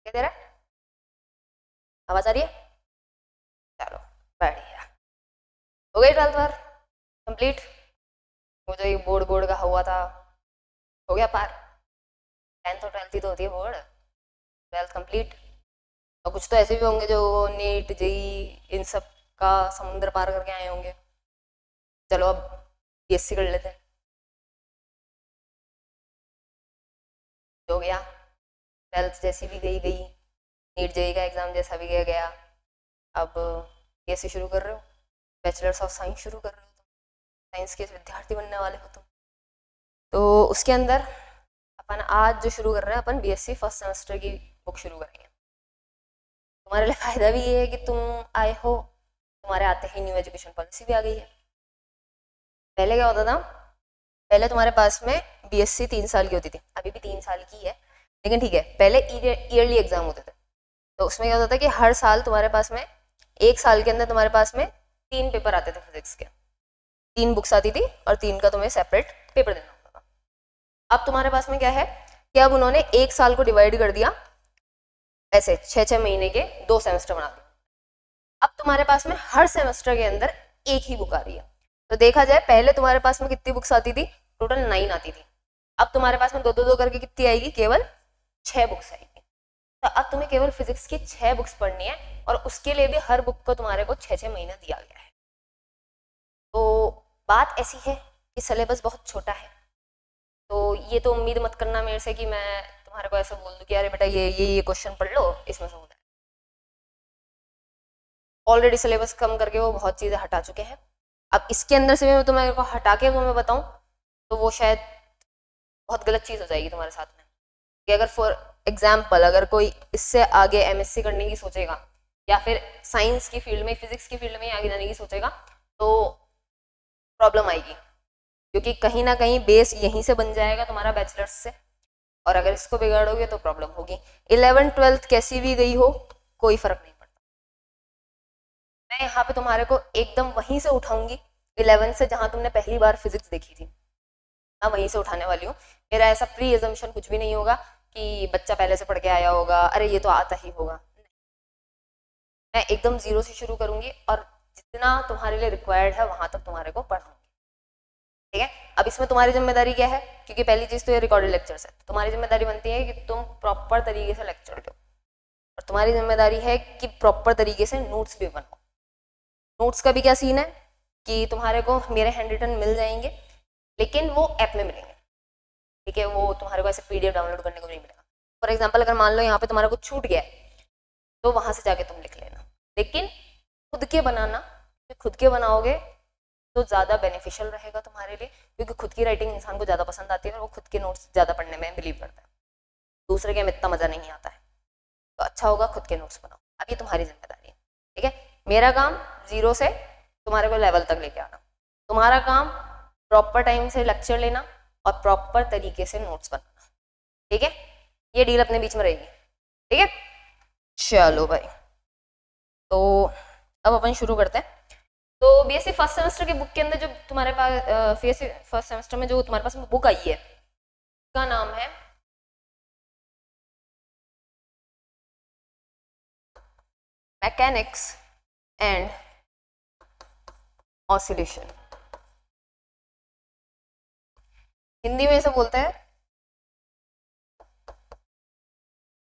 दिखाई दे रहा है? आवाज आ रही है? चलो बढ़िया, हो गई 12th बार कंप्लीट। वो जो ये बोर्ड बोर्ड का हुआ था हो गया पार। 10th और 12th ही तो होती है बोर्ड, 12th कंप्लीट। और कुछ तो ऐसे भी होंगे जो नीट जेई इन सब का समुद्र पार करके आए होंगे। चलो अब बीएससी कर लेते हैं। हो गया 12th जैसी भी गई गई, नीट जेई का एग्जाम जैसा भी गया गया। अब बीएससी शुरू कर रहे हो, बैचलर्स ऑफ साइंस शुरू कर रहे हो, तुम साइंस के विद्यार्थी बनने वाले हो तुम। तो उसके अंदर अपन आज जो शुरू कर रहे हैं, अपन बीएससी फर्स्ट सेमेस्टर की बुक शुरू करेंगे। तुम्हारे लिए फायदा भी ये है कि तुम आए हो, तुम्हारे आते ही न्यू एजुकेशन पॉलिसी भी आ गई है। पहले क्या होता था, पहले तुम्हारे पास में बीएससी 3 साल की होती थी, अभी भी 3 साल की है लेकिन ठीक है। पहले ईयरली एग्जाम होते थे, तो उसमें क्या होता था कि हर साल तुम्हारे पास में 1 साल के अंदर तुम्हारे पास में 3 पेपर आते थे फिजिक्स के, 3 बुक्स आती थी और 3 का तुम्हें सेपरेट पेपर देना होता था। अब तुम्हारे पास में क्या है कि अब उन्होंने 1 साल को डिवाइड कर दिया, ऐसे 6-6 महीने के 2 सेमेस्टर बना दिए। अब तुम्हारे पास में हर सेमेस्टर के अंदर एक ही बुक आ रही है। तो देखा जाए पहले तुम्हारे पास में कितनी बुक्स आती थी, टोटल 9 आती थी। अब तुम्हारे पास में 2-2 करके कितनी आएगी, केवल 6 बुक्स आएगी। तो अब तुम्हें केवल फिजिक्स की 6 बुक्स पढ़नी है और उसके लिए भी हर बुक को तुम्हारे को 6-6 महीना दिया गया है। तो बात ऐसी है कि सिलेबस बहुत छोटा है, तो ये तो उम्मीद मत करना मेरे से कि मैं तुम्हारे को ऐसा बोल दूं कि अरे बेटा ये क्वेश्चन पढ़ लो इसमें से होता है। ऑलरेडी सिलेबस कम करके वो बहुत चीज़ें हटा चुके हैं। अब इसके अंदर से मैं तुम्हें को हटा के तुम्हें बताऊं तो वो शायद बहुत गलत चीज़ हो जाएगी तुम्हारे साथ में। कि अगर फॉर एग्जाम्पल अगर कोई इससे आगे एमएससी करने की सोचेगा या फिर साइंस की फील्ड में, फिजिक्स की फील्ड में आगे जाने की सोचेगा तो प्रॉब्लम आएगी, क्योंकि कहीं ना कहीं बेस यहीं से बन जाएगा तुम्हारा बैचलर्स से, और अगर इसको बिगाड़ोगे तो प्रॉब्लम होगी। 11th 12th कैसी भी गई हो कोई फर्क नहीं पड़ता। मैं यहाँ पे तुम्हारे को एकदम वहीं से उठाऊंगी 11th से, जहां तुमने पहली बार फिजिक्स देखी थी, मैं वहीं से उठाने वाली हूँ। मेरा ऐसा प्री एजम्पशन कुछ भी नहीं होगा कि बच्चा पहले से पढ़ के आया होगा, अरे ये तो आता ही होगा। मैं एकदम जीरो से शुरू करूंगी और जितना तुम्हारे लिए रिक्वायर्ड है वहां तक तुम्हारे को पढ़ाऊंगी, ठीक है। अब इसमें तुम्हारी जिम्मेदारी क्या है, क्योंकि पहली चीज तो ये रिकॉर्डेड लेक्चर्स है, तो तुम्हारी जिम्मेदारी बनती है कि तुम प्रॉपर तरीके से लेक्चर दो, और तुम्हारी जिम्मेदारी है कि प्रॉपर तरीके से नोट्स भी बनाओ। नोट्स का भी क्या सीन है कि तुम्हारे को मेरे हैंड रिटन मिल जाएंगे, लेकिन वो ऐप में मिलेंगे, ठीक है। वो तुम्हारे को ऐसे पीडीएफ डाउनलोड करने को नहीं मिलेगा। फॉर एग्जाम्पल अगर मान लो यहाँ पे तुम्हारा कुछ छूट गया है तो वहां से जाके तुम लिख लेना, लेकिन खुद के बनाना, खुद के बनाओगे तो ज़्यादा बेनिफिशियल रहेगा तुम्हारे लिए, क्योंकि खुद की राइटिंग इंसान को ज़्यादा पसंद आती है और वो खुद के नोट्स ज़्यादा पढ़ने में बिलीव करता है। दूसरे के में इतना मज़ा नहीं आता है, तो अच्छा होगा खुद के नोट्स बनाओ। अब ये तुम्हारी जिम्मेदारी है, ठीक है। मेरा काम जीरो से तुम्हारे को लेवल तक लेके आना, तुम्हारा काम प्रॉपर टाइम से लेक्चर लेना और प्रॉपर तरीके से नोट्स बनाना, ठीक है। ये डील अपने बीच में रहेगी, ठीक है। चलो भाई, तो अब अपन शुरू करते हैं। तो बीएससी फर्स्ट सेमेस्टर की बुक के अंदर जो तुम्हारे पास बीएससी फर्स्ट सेमेस्टर में जो तुम्हारे पास बुक आई है उसका नाम है मैकेनिक्स एंड ऑसिलेशन। हिंदी में इसे बोलते हैं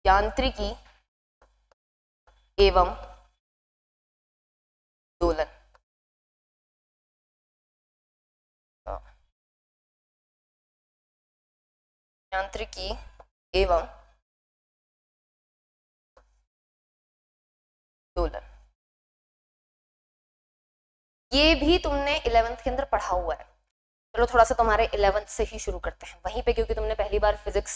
यांत्रिकी एवं दोलन। यांत्रिकी एवं दोलन, ये भी तुमने 11th के अंदर पढ़ा हुआ है। चलो थोड़ा सा तुम्हारे 11th से ही शुरू करते हैं वहीं पे, क्योंकि तुमने पहली बार फिजिक्स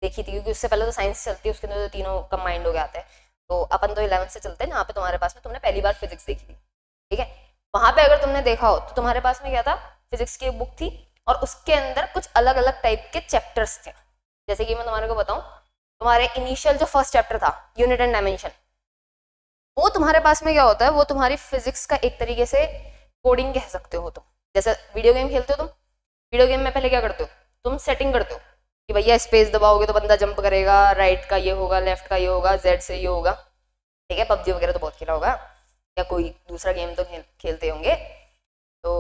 देखी थी, क्योंकि उससे पहले तो साइंस चलती है, उसके अंदर तो तीनों कंबाइंड हो गए आते हैं। तो अपन तो 11th से चलते हैं जहाँ पे तुम्हारे पास में तुमने पहली बार फिजिक्स देखी थी, ठीक है। वहां पे अगर तुमने देखा हो तो तुम्हारे पास में क्या था, फिजिक्स की एक बुक थी और उसके अंदर कुछ अलग अलग टाइप के चैप्टर्स थे। जैसे कि मैं तुम्हारे को बताऊं, तुम्हारे इनिशियल जो फर्स्ट चैप्टर था यूनिट एंड डायमेंशन, वो तुम्हारे पास में क्या होता है, वो तुम्हारी फिजिक्स का एक तरीके से कोडिंग कह सकते हो तुम। जैसे वीडियो गेम खेलते हो तुम, वीडियो गेम में पहले क्या करते हो, तुम सेटिंग करते हो, कि भैया स्पेस दबाओगे तो बंदा जंप करेगा, राइट का ये होगा, लेफ्ट का ये होगा, जेड से ये होगा, ठीक है। पबजी वगैरह तो बहुत खेला होगा, या कोई दूसरा गेम तो खेलते होंगे। तो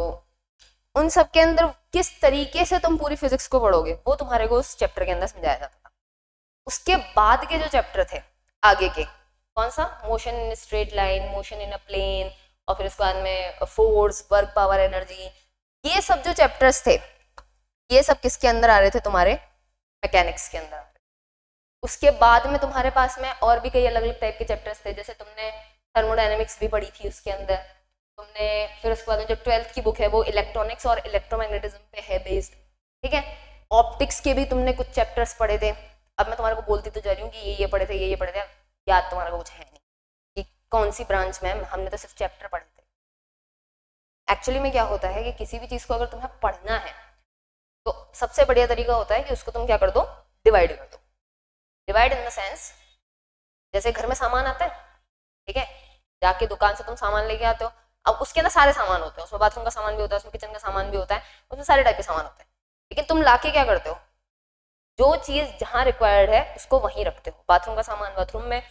उन सब के अंदर किस तरीके से तुम पूरी फिजिक्स को पढ़ोगे वो तुम्हारे को उस चैप्टर के अंदर समझाया जाता था। उसके बाद के जो चैप्टर थे आगे के, कौन सा, motion in straight line, motion in a plane, और फिर उसके बाद में फोर्स, वर्क, पावर, एनर्जी, ये सब जो चैप्टर्स थे ये सब किसके अंदर आ रहे थे, तुम्हारे मैकेनिक्स के अंदर। उसके बाद में तुम्हारे पास में और भी कई अलग अलग टाइप के चैप्टर्स थे, जैसे तुमने थर्मोडायनेमिक्स भी पढ़ी थी उसके अंदर तुमने, फिर उसके बाद में जो 12th की बुक है वो इलेक्ट्रॉनिक्स और इलेक्ट्रोमैग्नेटिज्म पे है बेस्ड, ठीक है। ऑप्टिक्स के भी तुमने कुछ चैप्टर्स पढ़े थे। अब मैं तुम्हारे को बोलती तो जा रही हूँ कि ये पढ़े थे, ये पढ़े थे, याद तुम्हारा को कुछ है नहीं कि कौन सी ब्रांच में, हमने तो सिर्फ चैप्टर पढ़े थे। एक्चुअली में क्या होता है कि किसी भी चीज़ को अगर तुम्हें पढ़ना है तो सबसे बढ़िया तरीका होता है कि उसको तुम क्या कर दो, डिवाइड कर दो। डिवाइड इन द सेंस, जैसे घर में सामान आता है, ठीक है, जाके दुकान से तुम सामान लेके आते हो, अब उसके अंदर सारे सामान होते हैं, उसमें बाथरूम का सामान भी होता है, उसमें किचन का सामान भी होता है, उसमें सारे टाइप के सामान होते हैं, लेकिन तुम लाके क्या करते हो, जो चीज़ जहाँ रिक्वायर्ड है उसको वहीं रखते हो। बाथरूम का सामान बाथरूम में,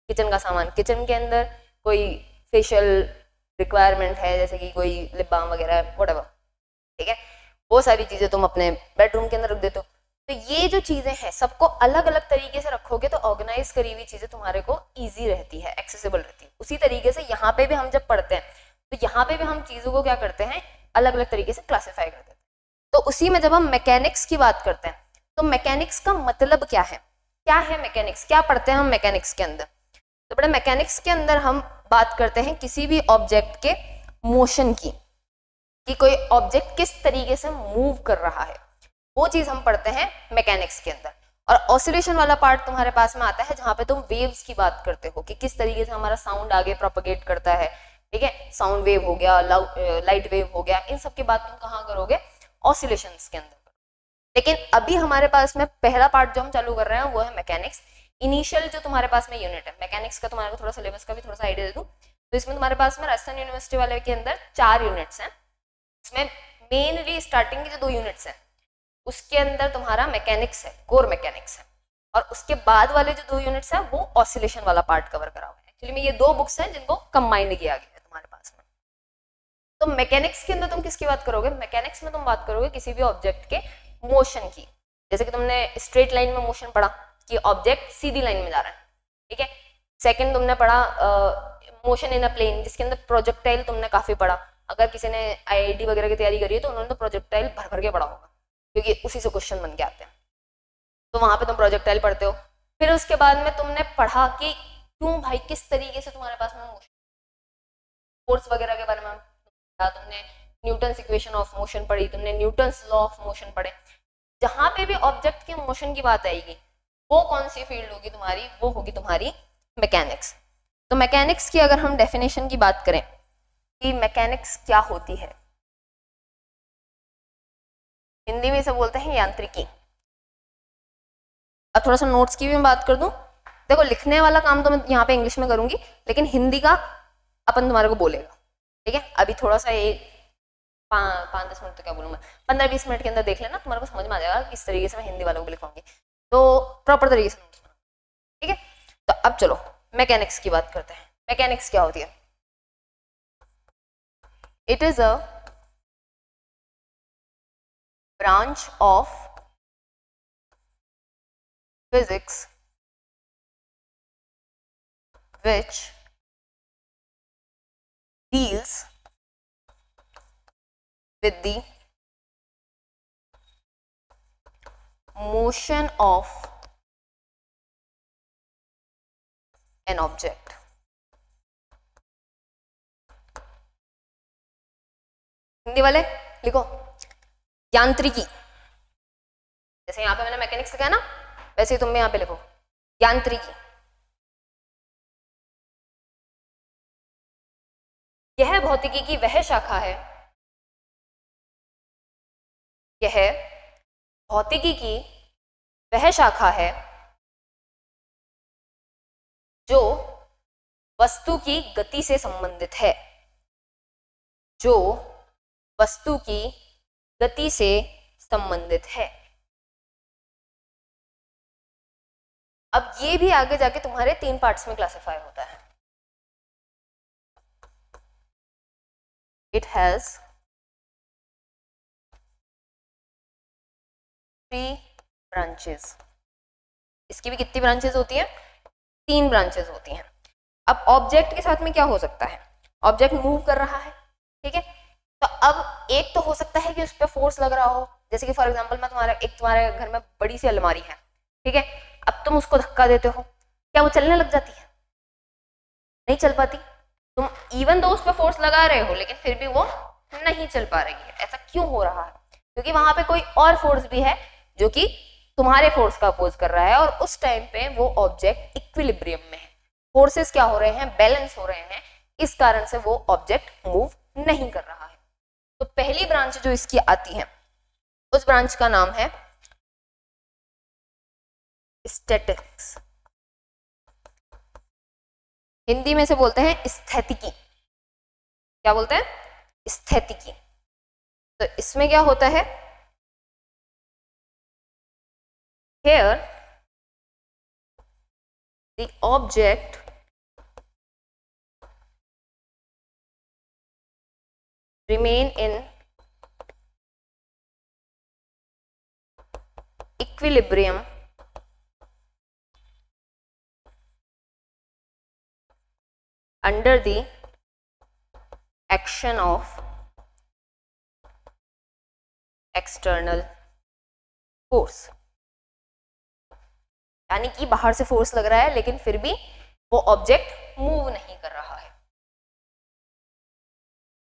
किचन का सामान किचन के अंदर, कोई फेशियल रिक्वायरमेंट है जैसे कि कोई लिप बाम वगैरह व्हाटएवर, ठीक है, वो सारी चीज़ें तुम अपने बेडरूम के अंदर रख देते हो। तो ये जो चीज़ें हैं सबको अलग अलग तरीके से रखोगे तो ऑर्गेनाइज करी हुई चीज़ें तुम्हारे को ईजी रहती है, एक्सेसिबल रहती है। उसी तरीके से यहाँ पे भी हम जब पढ़ते हैं तो यहाँ पे भी हम चीज़ों को क्या करते हैं, अलग अलग तरीके से क्लासीफाई कर देते हैं। तो उसी में जब हम मैकेनिक्स की बात करते हैं तो मैकेनिक्स का मतलब क्या है मैकेनिक्स, क्या पढ़ते हैं हम मैकेनिक्स के अंदर। तो बड़ा मैकेनिक्स के अंदर हम बात करते हैं किसी भी ऑब्जेक्ट के मोशन की, कि कोई ऑब्जेक्ट किस तरीके से मूव कर रहा है, वो चीज हम पढ़ते हैं मैकेनिक्स के अंदर। और ऑसिलेशन वाला पार्ट तुम्हारे पास में आता है जहां पे तुम वेव्स की बात करते हो कि किस तरीके से हमारा साउंड आगे प्रोपगेट करता है, ठीक है, साउंड वेव हो गया, लाइट वेव हो गया, इन सब की बात तुम कहाँ करोगे, ऑसिलेशंस के अंदर। लेकिन अभी हमारे पास में पहला पार्ट जो हम चालू कर रहे हैं वो है मैकेनिक्स। इनिशियल जो तुम्हारे पास में यूनिट है मैकेनिक्स का, तुम्हारे को थोड़ा सिलेबस का भी थोड़ा सा आइडिया दे दूं तो इसमें तुम्हारे पास में राजस्थान यूनिवर्सिटी वाले के अंदर 4 यूनिट्स हैं। इसमें मेनली स्टार्टिंग के जो 2 यूनिट्स हैं उसके अंदर तुम्हारा मैकेनिक्स है, कोर मैकेनिक्स है, और उसके बाद वाले जो 2 यूनिट्स है वो ऑसिलेशन वाला पार्ट कवर करा हुआ है। एक्चुअली में ये 2 बुक्स हैं जिनको कंबाइंड किया गया है तुम्हारे पास में। तो मैकेनिक्स के अंदर तुम किसकी बात करोगे, मैकेनिक्स में तुम बात करोगे किसी भी ऑब्जेक्ट के मोशन की। जैसे कि तुमने स्ट्रेट लाइन में मोशन पढ़ा कि ऑब्जेक्ट सीधी लाइन में जा रहा है, ठीक है। सेकंड तुमने पढ़ा मोशन इन अ प्लेन, जिसके अंदर प्रोजेक्टाइल तुमने काफी पढ़ा। अगर किसी ने आईआईटी वगैरह की तैयारी करी है तो उन्होंने तो प्रोजेक्टाइल भर भर के पढ़ा होगा क्योंकि उसी से क्वेश्चन बन के आते हैं, तो वहां पे तुम प्रोजेक्टाइल पढ़ते हो। फिर उसके बाद में तुमने पढ़ा कि क्यों भाई किस तरीके से तुम्हारे पास में मोशन, फोर्स वगैरह के बारे में तुमने न्यूटन्स इक्वेशन ऑफ मोशन पढ़ी, तुमने न्यूटन्स लॉ ऑफ मोशन पढ़े। जहां पे भी ऑब्जेक्ट के मोशन की बात आएगी वो कौन सी फील्ड होगी तुम्हारी, वो होगी तुम्हारी मैकेनिक्स। तो मैकेनिक्स की अगर हम डेफिनेशन की बात करें कि मैकेनिक्स क्या होती है, हिंदी में इसे बोलते हैं यांत्रिकी। अब थोड़ा सा नोट्स की भी मैं बात कर दूं, देखो लिखने वाला काम तो मैं यहाँ पे इंग्लिश में करूंगी लेकिन हिंदी का अपन तुम्हारे को बोलेगा, ठीक है। अभी थोड़ा सा एक 5-10 मिनट तो क्या बोलूँ मैं, 15-20 मिनट के अंदर देख लेना, तुम्हारे को समझ में आ जाएगा किस तरीके से मैं हिंदी वालों को लिखवाऊंगी, तो प्रॉपर तरीके से नोट्स बना, ठीक है। तो अब चलो मैकेनिक्स की बात करते हैं। मैकेनिक्स क्या होती है, it is a branch of physics which deals with the motion of an object। Hindi वाले लिखो यांत्रिकी, जैसे यहाँ पे मैंने मैकेनिक्स लिखा है ना वैसे ही तुम यहाँ पे लिखो यांत्रिकी। यह भौतिकी की वह शाखा है, यह भौतिकी की वह शाखा है जो वस्तु की गति से संबंधित है, जो वस्तु की गति से संबंधित है। अब ये भी आगे जाके तुम्हारे 3 पार्ट्स में क्लासिफाई होता है. It has 3 branches. इसकी भी कितनी ब्रांचेस होती हैं? 3 ब्रांचेस होती हैं. अब ऑब्जेक्ट के साथ में क्या हो सकता है? ऑब्जेक्ट मूव कर रहा है, ठीक है, तो अब एक तो हो सकता है कि उस पर फोर्स लग रहा हो. जैसे कि फॉर एग्जांपल मैं तुम्हारे घर में बड़ी सी अलमारी है, ठीक है, अब तुम उसको धक्का देते हो, क्या वो चलने लग जाती है? नहीं चल पाती. तुम इवन दो उस पर फोर्स लगा रहे हो लेकिन फिर भी वो नहीं चल पा रही है. ऐसा क्यों हो रहा है? क्योंकि वहां पे कोई और फोर्स भी है जो कि तुम्हारे फोर्स का अपोज कर रहा है और उस टाइम पे वो ऑब्जेक्ट इक्विलिब्रियम में है. फोर्सेस क्या हो रहे हैं? बैलेंस हो रहे हैं. इस कारण से वो ऑब्जेक्ट मूव नहीं कर रहा है. तो पहली ब्रांच जो इसकी आती है उस ब्रांच का नाम है स्टैटिक्स. हिंदी में से बोलते हैं स्थैतिकी. क्या बोलते हैं? स्थैतिकी. तो इसमें क्या होता है? Here the object remain in equilibrium under the action of external force. यानी कि बाहर से फोर्स लग रहा है लेकिन फिर भी वो ऑब्जेक्ट मूव नहीं कर रहा है.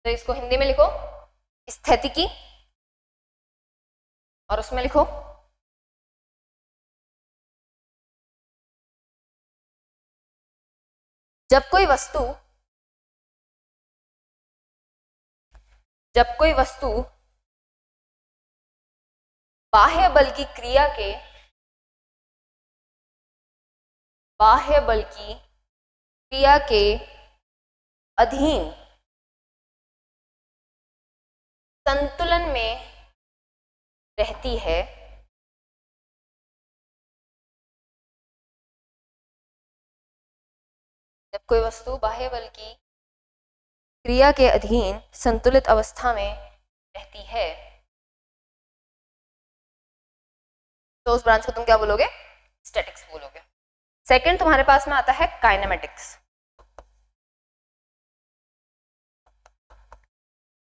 तो इसको हिंदी में लिखो स्थैतिकी और उसमें लिखो जब कोई वस्तु बाह्य बल की क्रिया के अधीन संतुलन में रहती है, जब कोई वस्तु बाह्य बल की क्रिया के अधीन संतुलित अवस्था में रहती है तो उस ब्रांच को तुम क्या बोलोगे? स्टैटिक्स बोलोगे. सेकंड तुम्हारे पास में आता है काइनेमेटिक्स.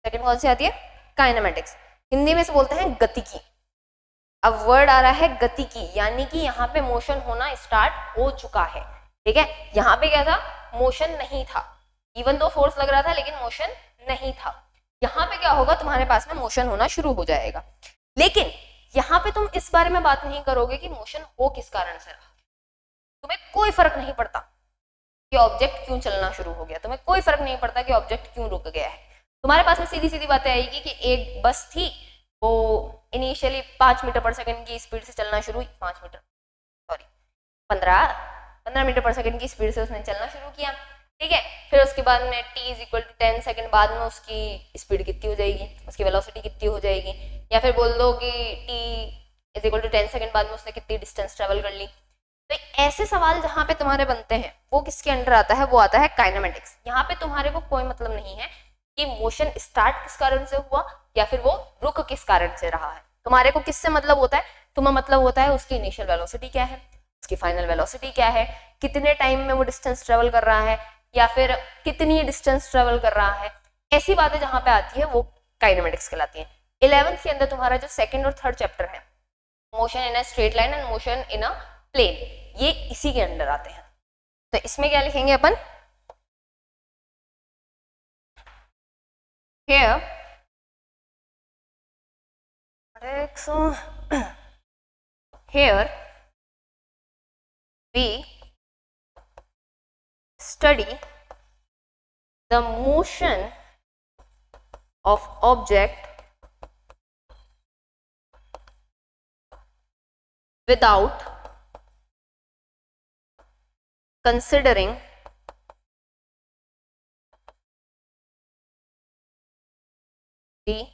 सेकंड कौन सी आती है? काइनेमेटिक्स. हिंदी में से बोलते हैं गतिकी. अब वर्ड आ रहा है गतिकी, यानी कि यहाँ पे मोशन होना स्टार्ट हो चुका है. ठीक है, यहाँ पे क्या था? मोशन नहीं था. इवन दो फोर्स लग रहा था लेकिन मोशन नहीं था. यहाँ पे क्या होगा? तुम्हारे पास में मोशन होना शुरू हो जाएगा. लेकिन यहाँ पे तुम इस बारे में बात नहीं करोगे कि मोशन हो किस कारण से रहा. तुम्हें कोई फर्क नहीं पड़ता कि ऑब्जेक्ट क्यों चलना शुरू हो गया. तुम्हें कोई फर्क नहीं पड़ता कि ऑब्जेक्ट क्यों रुक गया है. तुम्हारे पास में सीधी सीधी बातें आएगी कि एक बस थी, वो इनिशियली 5 मीटर पर सेकंड की स्पीड से चलना शुरू हुई. 15 मीटर पर सेकंड की स्पीड से उसने चलना शुरू किया. ठीक है, फिर उसके बाद में t = 10 सेकंड बाद में उसकी स्पीड कितनी हो जाएगी, उसकी वेलोसिटी कितनी हो जाएगी. या फिर बोल दो कि t = 10 सेकंड बाद में उसने कितनी डिस्टेंस ट्रेवल कर ली. तो ऐसे सवाल जहां पे तुम्हारे बनते हैं वो किसके अंडर आता है? वो आता है काइनेमेटिक्स. यहाँ पे तुम्हारे को कोई मतलब नहीं है कि मोशन स्टार्ट किस कारण से हुआ या फिर वो रुक किस कारण से रहा है. तुम्हारे को किससे मतलब होता है? तुम्हें मतलब होता है उसकी इनिशियल वेलोसिटी क्या है, उसकी फाइनल वेलोसिटी क्या है, कितने टाइम में वो डिस्टेंस ट्रेवल कर रहा है या फिर कितनी डिस्टेंस ट्रेवल कर रहा है. ऐसी बातें जहां पे आती है वो काइनेमेटिक्स कहलाती है. 11th के अंदर तुम्हारा जो सेकंड और थर्ड चैप्टर है, motion in a straight line and motion in a plane, ये इसी के अंडर आते हैं. तो इसमें क्या लिखेंगे अपन? here we study the motion of object without considering the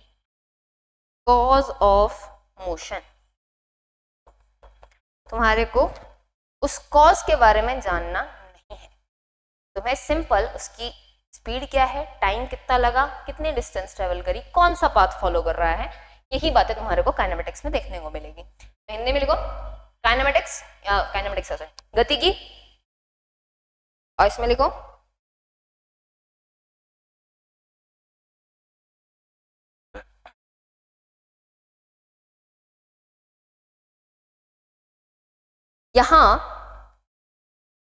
cause of motion. तुम्हारे को उस कॉज के बारे में जानना नहीं है। तुम्हें सिंपल उसकी स्पीड क्या है, टाइम कितना लगा, कितने डिस्टेंस ट्रेवल करी, कौन सा पाथ फॉलो कर रहा है, यही बातें तुम्हारे को काइनेमेटिक्स में देखने को मिलेगी। तो हिंदी में लिखो काइनेमेटिक्स या काइनेमेटिक्स गति की, और इसमें लिखो यहां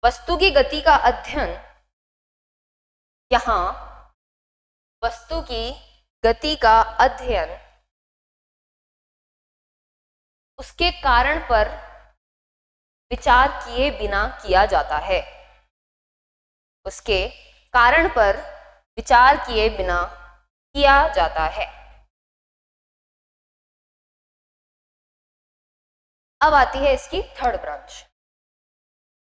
वस्तु की गति का अध्ययन, यहां वस्तु की गति का अध्ययन उसके कारण पर विचार किए बिना किया जाता है, उसके कारण पर विचार किए बिना किया जाता है। अब आती है इसकी थर्ड ब्रांच।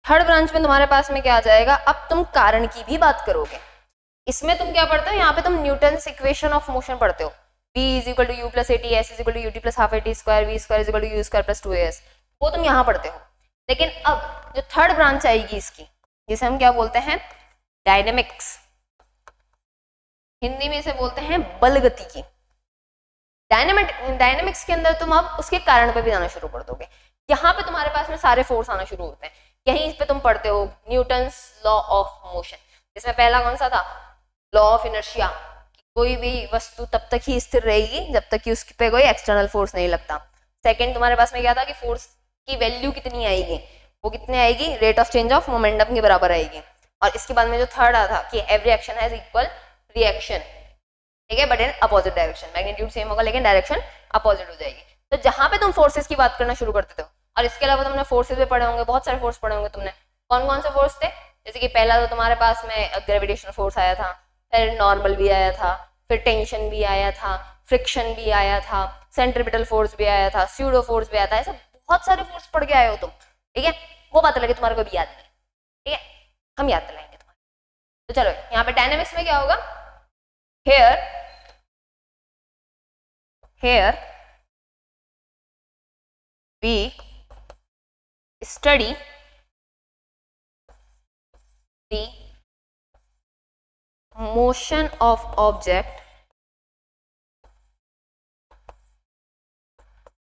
थर्ड ब्रांच में तुम्हारे पास में क्या आ जाएगा, अब तुम कारण की भी बात करोगे। इसमें तुम क्या पढ़ते हो, यहाँ पे तुम न्यूटन्स इक्वेशन ऑफ मोशन पढ़ते हो, v equal to u plus at s equal to ut plus half at square v square equal to u square plus 2as, वो तुम यहाँ पढ़ते हो। लेकिन अब जो थर्ड ब्रांच आएगी इसकी, जिसे हम क्या बोलते हैं, डायनेमिक्स, हिंदी में इसे बोलते हैं बल गति की। डायनेमिक्स के अंदर तुम अब उसके कारण पे भी जाना शुरू कर दोगे। यहाँ पे तुम्हारे पास में सारे फोर्स आना शुरू होते हैं, यहीं पे तुम पढ़ते हो न्यूटन्स लॉ ऑफ मोशन, जिसमें पहला कौन सा था, लॉ ऑफ इनर्शिया, कोई भी वस्तु तब तक ही स्थिर रहेगी जब तक कि उस पे कोई एक्सटर्नल फोर्स नहीं लगता। सेकंड तुम्हारे पास में क्या था कि फोर्स की वैल्यू कितनी आएगी, वो कितने आएगी, rate of change of momentum के बराबर आएगी। और इसके बाद में जो थर्ड आ था कि every action has equal reaction, ठीक है, but in opposite direction, magnitude same होगा लेकिन डायरेक्शन अपोजिट हो जाएगी। तो जहां पे तुम फोर्सेस की बात करना शुरू करते थे, और इसके अलावा तुमने फोर्सेस भी पढ़े होंगे, बहुत सारे फोर्स पढ़े होंगे तुमने। कौन कौन से फोर्स थे, जैसे कि पहला तो तुम्हारे पास में ग्रेविटेशनल फोर्स आया था, फिर नॉर्मल भी आया था, फिर टेंशन भी आया था, फ्रिक्शन भी आया था, सेंट्रीपिटल फोर्स भी आया था, स्यूडो फोर्स भी आया था, ऐसे बहुत सारे फोर्स पढ़ के आए हो तुम, ठीक है। वो बात लगे तुम्हारे को भी याद नहीं, ठीक है, हम याद दिलाएंगे तुम्हारे। तो चलो यहाँ पे डायनेमिक्स में क्या होगा, here we study the motion of object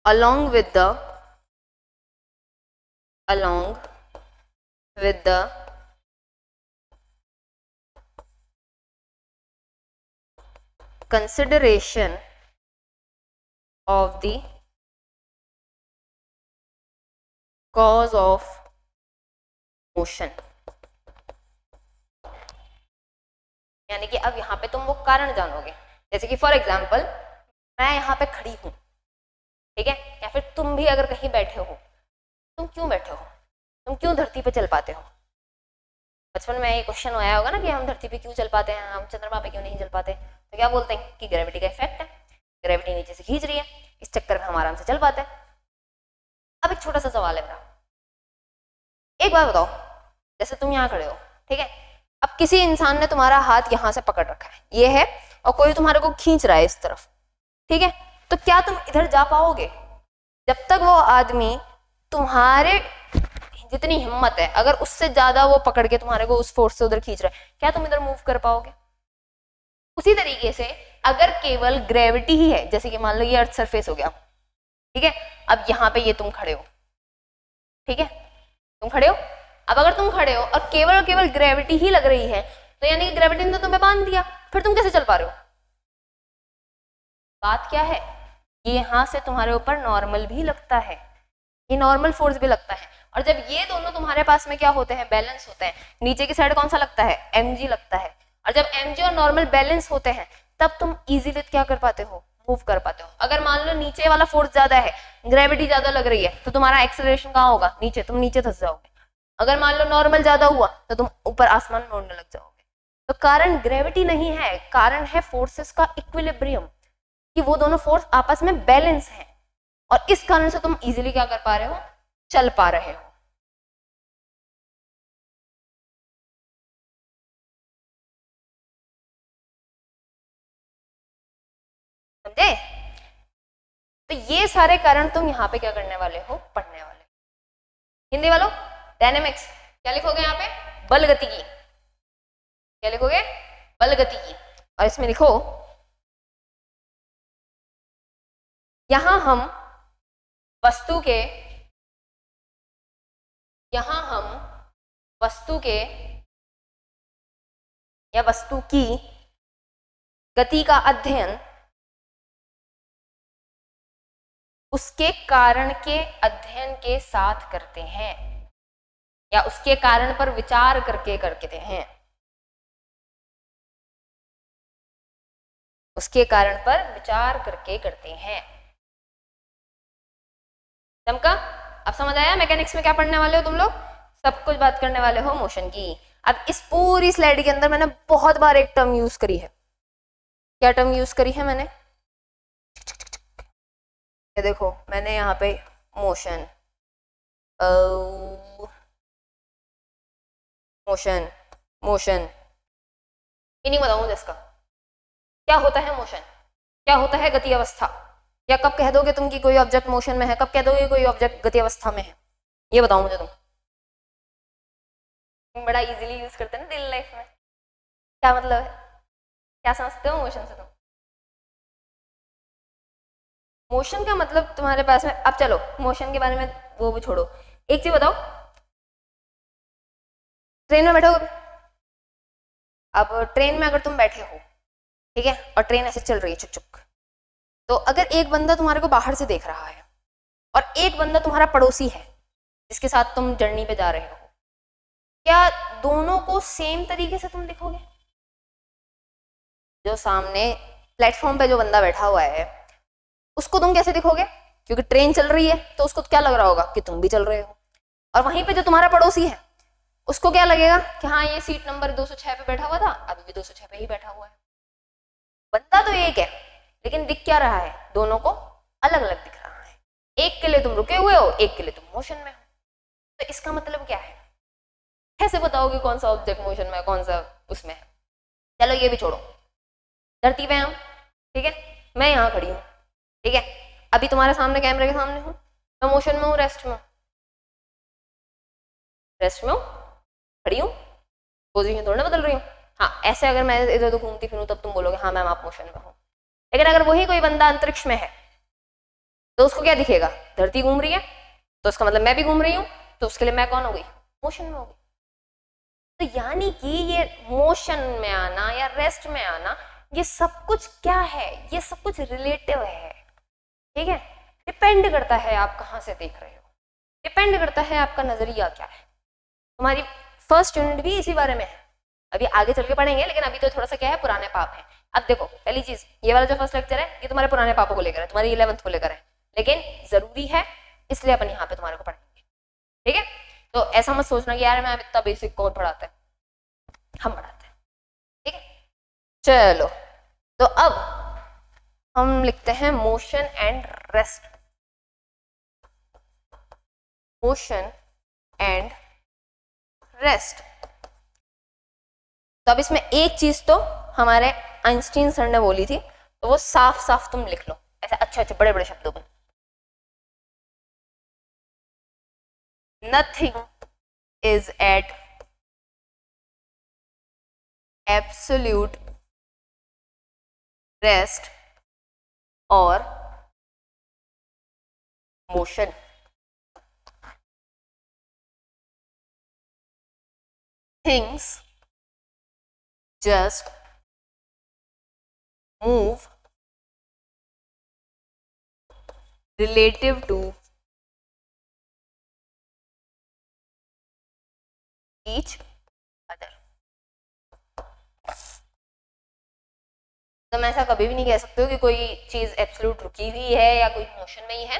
along with the consideration of the cause of motion, यानी कि अब यहाँ पे तुम वो कारण जानोगे। जैसे कि फॉर एग्जाम्पल मैं यहाँ पे खड़ी हूँ, ठीक है, या फिर तुम भी अगर कहीं बैठे हो, तुम क्यों बैठे हो, तुम क्यों धरती पे चल पाते हो। बचपन में ये क्वेश्चन आया होगा ना कि हम धरती पे क्यों चल पाते हैं, हम चंद्रमा पे क्यों नहीं चल पाते, तो क्या बोलते हैं कि ग्रेविटी का इफेक्ट है, ग्रेविटी नीचे से खींच रही है, इस चक्कर में हम आराम से चल पाते हैं। अब एक छोटा सा सवाल है मेरा, एक बात बताओ, जैसे तुम यहाँ खड़े हो, ठीक है, अब किसी इंसान ने तुम्हारा हाथ यहाँ से पकड़ रखा है, ये है, और कोई तुम्हारे को खींच रहा है इस तरफ, ठीक है, तो क्या तुम इधर जा पाओगे, जब तक वो आदमी तुम्हारे जितनी हिम्मत है, अगर उससे ज्यादा वो पकड़ के तुम्हारे को उस फोर्स से उधर खींच रहा है, क्या तुम इधर मूव कर पाओगे। उसी तरीके से अगर केवल ग्रेविटी ही है, जैसे कि मान लो ये अर्थ सरफेस हो गया, ठीक है, अब यहाँ पे ये तुम खड़े हो, ठीक है, तुम खड़े हो, अब अगर तुम खड़े हो और केवल ग्रेविटी ही लग रही है, तो यानी कि ग्रेविटी ने तो तुम्हें बांध दिया, फिर तुम कैसे चल पा रहे हो। बात क्या है, ये यहाँ से तुम्हारे ऊपर नॉर्मल भी लगता है, ये नॉर्मल फोर्स भी लगता है, और जब ये दोनों तुम्हारे पास में क्या होते हैं, बैलेंस होते हैं, नीचे की साइड कौन सा लगता है, mg लगता है, और जब mg और नॉर्मल बैलेंस होते हैं तब तुम इजीली क्या कर पाते हो, मूव कर पाते हो। अगर मान लो नीचे वाला फोर्स ज्यादा है, ग्रेविटी ज्यादा लग रही है, तो तुम्हारा एक्सेलरेशन कहाँ होगा, नीचे, तुम नीचे धंस जाओगे। अगर मान लो नॉर्मल ज्यादा हुआ तो तुम ऊपर आसमान में उड़ने लग जाओगे। तो कारण ग्रेविटी नहीं है, कारण है फोर्सेस का इक्विलिब्रियम, कि वो दोनों फोर्स आपस में बैलेंस है, और इस कारण से तुम इजीली क्या कर पा रहे हो, चल पा रहे हो। समझे। तो ये सारे कारण तुम यहाँ पे क्या करने वाले हो, पढ़ने वाले। हिंदी वालों डायनेमिक्स क्या लिखोगे यहाँ पे, बल गति की, क्या लिखोगे, बल गति की। और इसमें लिखो यहां हम वस्तु के, यहां हम वस्तु के या वस्तु की गति का अध्ययन उसके कारण के अध्ययन के साथ करते हैं, या उसके कारण पर विचार करके करते हैं, उसके कारण पर विचार करके करते हैं। चमका? अब समझ आया मैकेनिक्स में क्या पढ़ने वाले हो तुम लोग, सब कुछ बात करने वाले हो मोशन की। अब इस पूरी स्लाइड के अंदर मैंने बहुत बार एक टर्म यूज करी है। क्या टर्म यूज करी है मैंने, ये देखो मैंने यहाँ पे मोशन, मोशन, मोशन, मीनिंग बताऊं इसका, क्या होता है मोशन, क्या होता है गति अवस्था, या कब कह दोगे तुम कि कोई ऑब्जेक्ट मोशन में है, कब कह दोगे कोई ऑब्जेक्ट गति अवस्था में है, ये बताओ मुझे तुम बड़ा इजीली यूज करते हैं ना डेली लाइफ में। क्या मतलब है, क्या समझते हो मोशन से तुम? मोशन का मतलब तुम्हारे पास में, अब चलो मोशन के बारे में वो भी छोड़ो, एक चीज बताओ, ट्रेन में बैठो, अब ट्रेन में अगर तुम बैठे हो, ठीक है, और ट्रेन ऐसे चल रही है चुक चुक, तो अगर एक बंदा तुम्हारे को बाहर से देख रहा है और एक बंदा तुम्हारा पड़ोसी है जिसके साथ तुम जर्नी पे जा रहे हो, क्या दोनों को सेम तरीके से तुम दिखोगे? जो सामने प्लेटफॉर्म पे जो बंदा बैठा हुआ है उसको तुम कैसे दिखोगे, क्योंकि ट्रेन चल रही है तो उसको क्या लग रहा होगा कि तुम भी चल रहे हो, और वहीं पे जो तुम्हारा पड़ोसी है उसको क्या लगेगा कि हाँ ये सीट नंबर 206 पे बैठा हुआ था, अभी भी 206 पे ही बैठा हुआ है। बंदा तो एक है लेकिन दिख क्या रहा है, दोनों को अलग अलग दिख रहा है, एक के लिए तुम रुके हुए हो, एक के लिए तुम मोशन में हो। तो इसका मतलब क्या है, कैसे बताओगे कौन सा ऑब्जेक्ट मोशन में है कौन सा उसमें है? चलो ये भी छोड़ो, धरती पे हम, ठीक है, मैं यहाँ खड़ी हूँ, ठीक है, अभी तुम्हारे सामने कैमरे के सामने हूँ, मैं मोशन में हूँ, रेस्ट में हूँ, रेस्ट में हूँ, खड़ी हूँ, पोजीशन थोड़ा ना बदल रही हूँ। हाँ ऐसे अगर मैं इधर उधर घूमती फिरूँ तब तुम बोलोगे हाँ मैम आप मोशन में हो। लेकिन अगर वही कोई बंदा अंतरिक्ष में है तो उसको क्या दिखेगा, धरती घूम रही है तो उसका मतलब मैं भी घूम रही हूँ, तो उसके लिए मैं कौन हो गई, मोशन में हो गई। तो यानी कि ये मोशन में आना या रेस्ट में आना, ये सब कुछ क्या है, ये सब कुछ रिलेटिव है, ठीक है, डिपेंड करता है आप कहाँ से देख रहे हो, डिपेंड करता है आपका नजरिया क्या है। तुम्हारी फर्स्ट यूनिट भी इसी बारे में है, अभी आगे चल के पढ़ेंगे, लेकिन अभी तो थोड़ा सा क्या है, पुराने पाप है। अब देखो पहली चीज, ये वाला जो फर्स्ट लेक्चर है ये तुम्हारे पुराने पापों को लेकर है, तुम्हारी 11th को लेकर है, लेकिन जरूरी है इसलिए अपन यहाँ पे तुम्हारे को पढ़ेंगे, ठीक है। तो ऐसा मत सोचना कि यार मैं इतना बेसिक कौन पढ़ाता है, हम पढ़ाते हैं, ठीक है। चलो तो अब हम लिखते हैं motion and rest, motion and rest. तो अब इसमें एक चीज तो हमारे आइंस्टीन सर ने बोली थी, तो वो साफ साफ तुम लिख लो ऐसे अच्छे अच्छे बड़े बड़े शब्दों में, nothing is at absolute rest और motion. Things just move relative to each other। तुम ऐसा कभी भी नहीं कह सकते हो कि कोई चीज एब्सोल्यूट रुकी हुई है या कोई मोशन में ही है,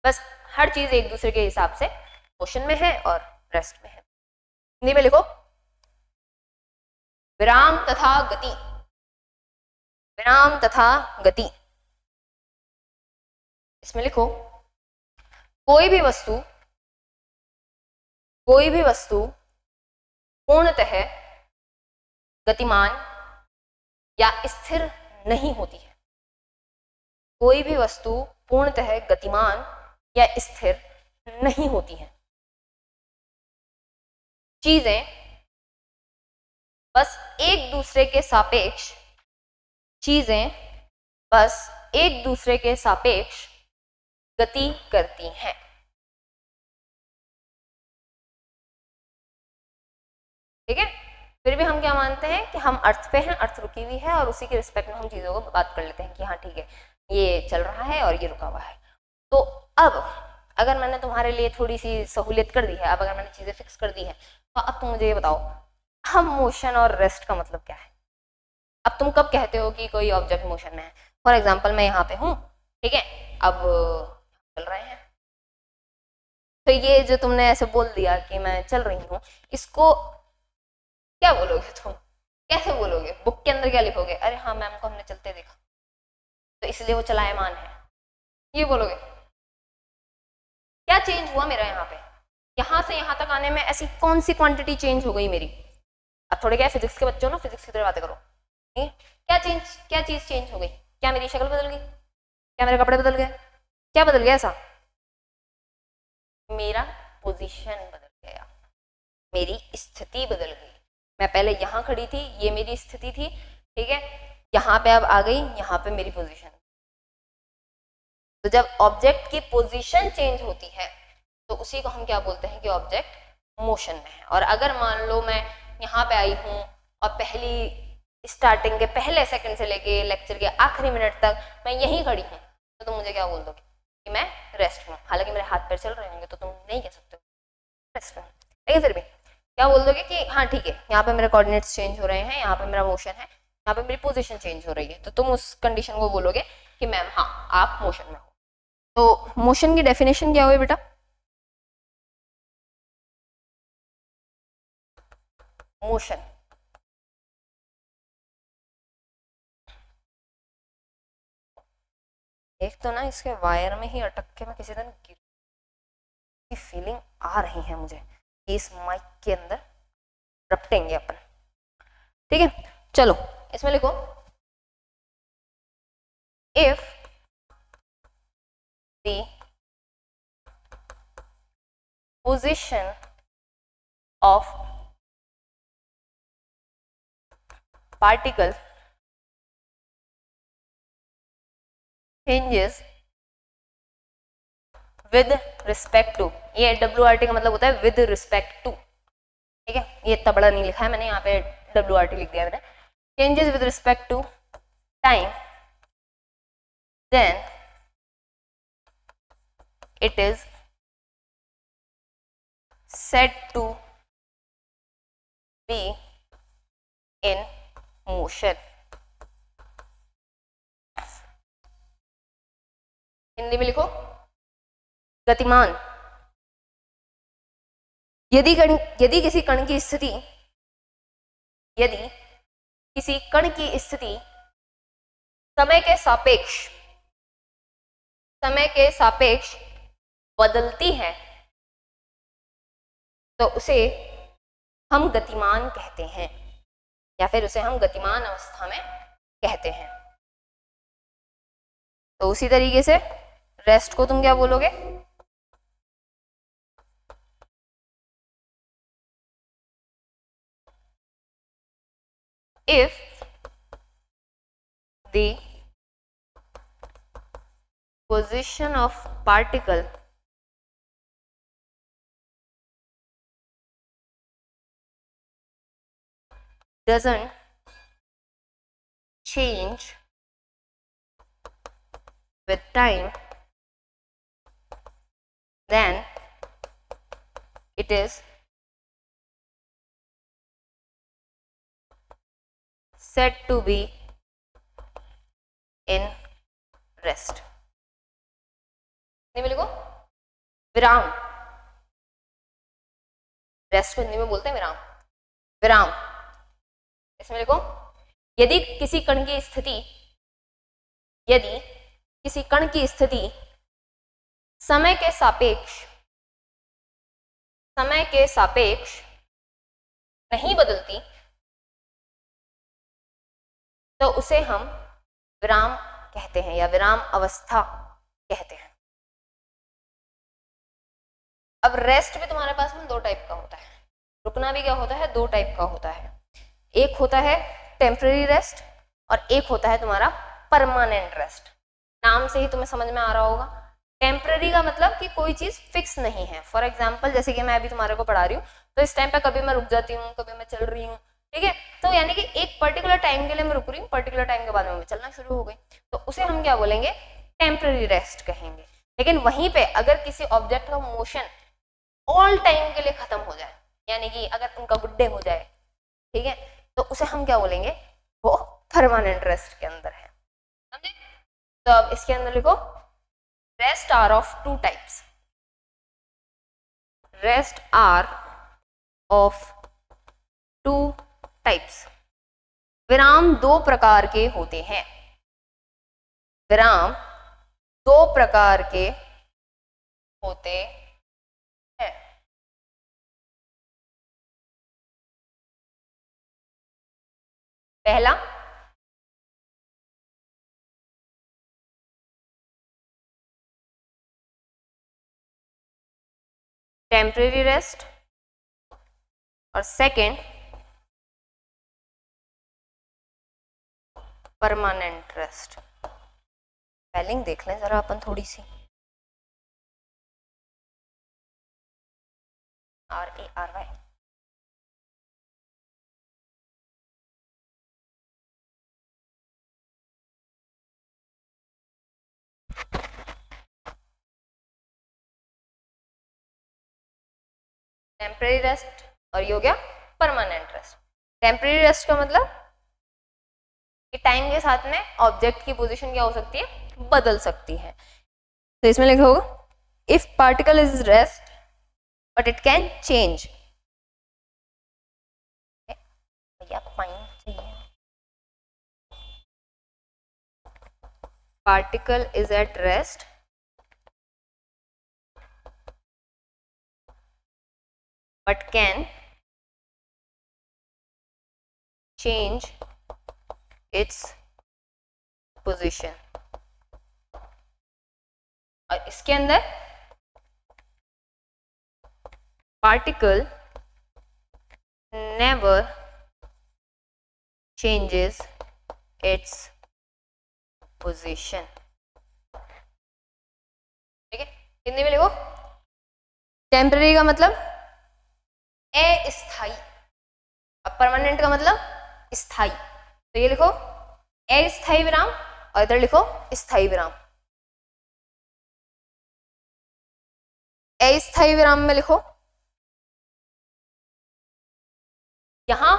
बस हर चीज एक दूसरे के हिसाब से मोशन में है और रेस्ट में है। हिंदी में लिखो विराम तथा गति, विराम तथा गति। इसमें लिखो कोई भी वस्तु पूर्णतः गतिमान या स्थिर नहीं होती है, कोई भी वस्तु पूर्णतः गतिमान या स्थिर नहीं होती है। चीजें बस एक दूसरे के सापेक्ष चीजें बस एक दूसरे के सापेक्ष गति करती हैं। ठीक है, फिर भी हम क्या मानते हैं कि हम अर्थ पे हैं, अर्थ रुकी हुई है और उसी के रिस्पेक्ट में हम चीजों को बात कर लेते हैं कि हाँ ठीक है ये चल रहा है और ये रुका हुआ है। तो अब अगर मैंने तुम्हारे लिए थोड़ी सी सहूलियत कर दी है, अब अगर मैंने चीजें फिक्स कर दी है, तो अब तुम मुझे ये बताओ हम मोशन और रेस्ट का मतलब क्या है। अब तुम कब कहते हो कि कोई ऑब्जेक्ट मोशन में है। फॉर एग्जाम्पल मैं यहाँ पे हूँ, ठीक है, अब चल रहे हैं, तो ये जो तुमने ऐसे बोल दिया कि मैं चल रही हूँ, इसको क्या बोलोगे तुम, कैसे बोलोगे, बुक के अंदर क्या लिखोगे, अरे हाँ मैम को हमने चलते देखा तो इसलिए वो चलायमान है, ये बोलोगे। क्या चेंज हुआ मेरा यहाँ पे, यहाँ से यहाँ तक आने में ऐसी कौन सी क्वांटिटी चेंज हो गई मेरी। अब थोड़े क्या फिजिक्स के बच्चों ना, फिजिक्स की तरह बातें करो। ठीक है, क्या चीज चेंज हो गई, क्या मेरी शक्ल बदल गई, क्या मेरे कपड़े बदल गए, क्या बदल गया ऐसा, मेरा पोजीशन बदल गया, मेरी स्थिति बदल गई। मैं पहले यहाँ खड़ी थी, ये मेरी स्थिति थी, ठीक है, यहाँ पे अब आ गई, यहाँ पे मेरी पोजीशन। तो जब ऑब्जेक्ट की पोजीशन चेंज होती है तो उसी को हम क्या बोलते हैं कि ऑब्जेक्ट मोशन में है। और अगर मान लो मैं यहाँ पे आई हूँ और पहली स्टार्टिंग के पहले सेकंड से लेके लेक्चर के आखिरी मिनट तक मैं यहीं खड़ी हूँ, तो तुम मुझे क्या बोल दोगे कि मैं रेस्ट में, हालांकि मेरे हाथ पैर चल रहे होंगे तो तुम नहीं कह सकते हो रेस्ट में, लेकिन फिर भी क्या बोल दोगे कि हाँ ठीक है यहाँ पे मेरे कोऑर्डिनेट्स चेंज हो रहे हैं, यहाँ पे मेरा मोशन है, यहाँ पे मेरी पोजीशन चेंज हो रही है, तो तुम उस कंडीशन को बोलोगे कि मैम हाँ आप मोशन में हो। तो मोशन की डेफिनेशन क्या हुई बेटा, मोशन एक तो ना इसके वायर में ही अटक के मैं किसी दिन गिर की फीलिंग आ रही है मुझे कि इस माइक के अंदर रपटेंगे अपन। ठीक है, चलो इसमें लिखो if the position of particle changes with respect to, ये WRT का मतलब होता है with respect to, ठीक है, ये इतना बड़ा नहीं लिखा है मैंने, यहाँ पे WRT लिख दिया मैंने, changes with respect to time, then it is said to be in motion। Hindi में लिखो गतिमान। यदि किसी कण की स्थिति, यदि किसी कण की स्थिति समय के सापेक्ष बदलती है तो उसे हम गतिमान कहते हैं, या फिर उसे हम गतिमान अवस्था में कहते हैं। तो उसी तरीके से रेस्ट को तुम क्या बोलोगे, if the position of particle doesn't change with time, then it is said to be in rest। Hindi में लिखो विराम, रेस्ट को हिंदी में बोलते हैं विराम, विराम। इसमें लिखो यदि किसी कण की स्थिति समय के सापेक्ष नहीं बदलती तो उसे हम विराम कहते हैं या विराम अवस्था कहते हैं। अब रेस्ट भी तुम्हारे पास में दो टाइप का होता है, रुकना भी क्या होता है, दो टाइप का होता है, एक होता है टेम्पररी रेस्ट और एक होता है तुम्हारा परमानेंट रेस्ट। नाम से ही तुम्हें समझ में आ रहा होगा, टेम्पररी का मतलब कि कोई चीज फिक्स नहीं है। फॉर एग्जाम्पल जैसे कि मैं अभी तुम्हारे को पढ़ा रही हूँ, तो इस टाइम पे कभी मैं रुक जाती हूँ, कभी मैं चल रही हूँ, ठीक है, तो यानी कि एक पर्टिकुलर टाइम के लिए मैं रुक रही हूँ, पर्टिकुलर टाइम के बाद में मैं चलना शुरू हो गई, तो उसे हम क्या बोलेंगे, टेम्पररी रेस्ट कहेंगे। लेकिन वहीं पे अगर किसी ऑब्जेक्ट का मोशन ऑल टाइम के लिए खत्म हो जाए, यानी कि अगर उनका गुड्डे हो जाए, ठीक है, तो उसे हम क्या बोलेंगे, वो परमानेंट रेस्ट के अंदर है, समझे। तो अब इसके अंदर लिखो, rest are of two types, rest are of two types, विराम दो प्रकार के होते हैं, विराम दो प्रकार के होते हैं। पहला टेम्परेरी रेस्ट और सेकंड परमानेंट रेस्ट। स्पेलिंग देख लें जरा अपन थोड़ी सी, RARY। टेम्परेरी रेस्ट और ये हो गया परमानेंट रेस्ट। टेम्परेरी रेस्ट का मतलब कि टाइम के साथ में ऑब्जेक्ट की पोजीशन क्या हो सकती है, बदल सकती है। तो इसमें लिखा होगा, if particle is rest but it can change, भैया फाइन चाहिए, particle is at rest but can change its position। और इसके अंदर particle never changes its position, ठीक है। हिंदी में लिखो, टेम्पररी का मतलब अस्थाई, अब परमानेंट का मतलब स्थाई। तो ये लिखो अस्थाई विराम और इधर लिखो स्थाई विराम। अस्थाई विराम में लिखो, यहां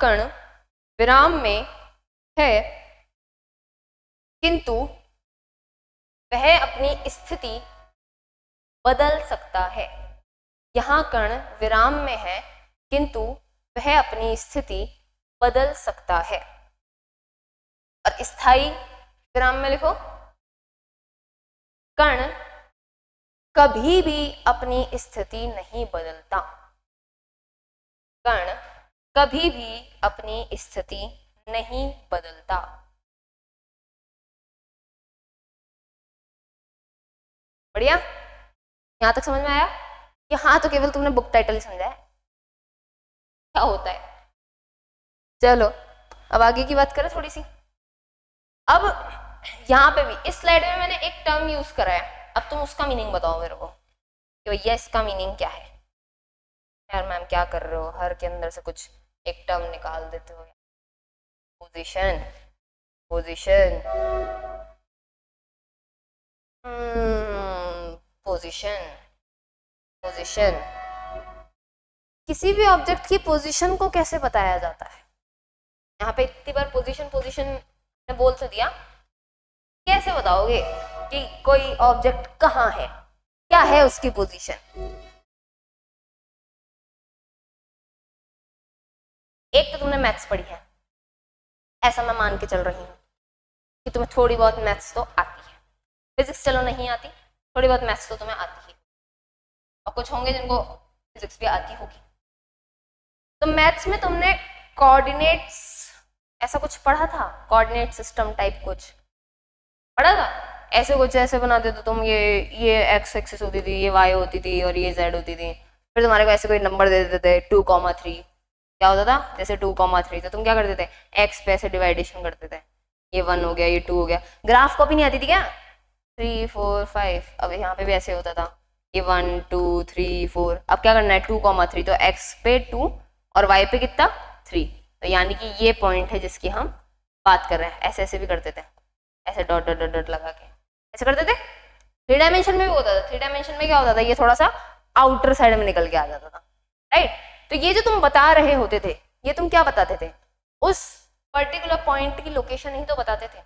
कण विराम में है किंतु वह अपनी स्थिति बदल सकता है। यहां कण विराम में है किंतु वह अपनी स्थिति बदल सकता है। और स्थायी विराम में लिखो, कण कभी भी अपनी स्थिति नहीं बदलता, कण कभी भी अपनी स्थिति नहीं बदलता। बढ़िया, यहां तक समझ में आया? यहां तो केवल तुमने बुक टाइटल समझा है क्या होता है। चलो अब आगे की बात करें थोड़ी सी। अब यहाँ पे भी इस स्लाइड में मैंने एक टर्म यूज करा है, अब तुम उसका मीनिंग बताओ मेरे को कि भैया इसका मीनिंग क्या है। यार मैम क्या कर रहे हो, हर के अंदर से कुछ एक टर्म निकाल देते हो। Position, position, position, position. किसी भी ऑब्जेक्ट की पोजीशन को कैसे बताया जाता है? यहाँ पे इतनी बार पोजीशन पोजीशन ने बोल तो दिया, कैसे बताओगे कि कोई ऑब्जेक्ट कहाँ है, क्या है उसकी पोजीशन? एक तो तुमने मैथ्स पढ़ी है, ऐसा मैं मान के चल रही हूँ कि तुम्हें थोड़ी बहुत मैथ्स तो आती है। फिजिक्स चलो नहीं आती, थोड़ी बहुत मैथ्स तो तुम्हें आती है, और कुछ होंगे जिनको फिजिक्स भी आती होगी। तो मैथ्स में तुमने कोऑर्डिनेट्स ऐसा कुछ पढ़ा था, कोऑर्डिनेट सिस्टम टाइप कुछ पढ़ा था, ऐसे कुछ ऐसे बनाते तो तुम ये एक्स एक्सिस होती थी, ये वाई होती थी और ये जेड होती थी, फिर तुम्हारे को ऐसे कोई नंबर दे देते थे 2,3, क्या होता था जैसे 2,3, तो तुम क्या करते थे एक्स पे ऐसे डिवाइडेशन करते थे, ये 1 हो गया ये 2 हो गया। ग्राफ कॉपी नहीं आती थी क्या 3 4 5, अब यहाँ पे भी ऐसे होता था ये 1 2 3 4, अब क्या करना है 2,3, तो एक्स पे 2 और वाई पे कितना 3, तो यानी कि ये पॉइंट है जिसकी हम बात कर रहे हैं। ऐसे ऐसे भी करते थे, ऐसे डॉट डॉट डॉट डॉट लगा के ऐसे करते थे। 3 डायमेंशन में भी होता था, 3 डायमेंशन में क्या होता था ये थोड़ा सा आउटर साइड में निकल के आ जाता था, राइट। तो ये जो तुम बता रहे होते थे ये तुम क्या बताते थे, उस पर्टिकुलर पॉइंट की लोकेशन ही तो बताते थे।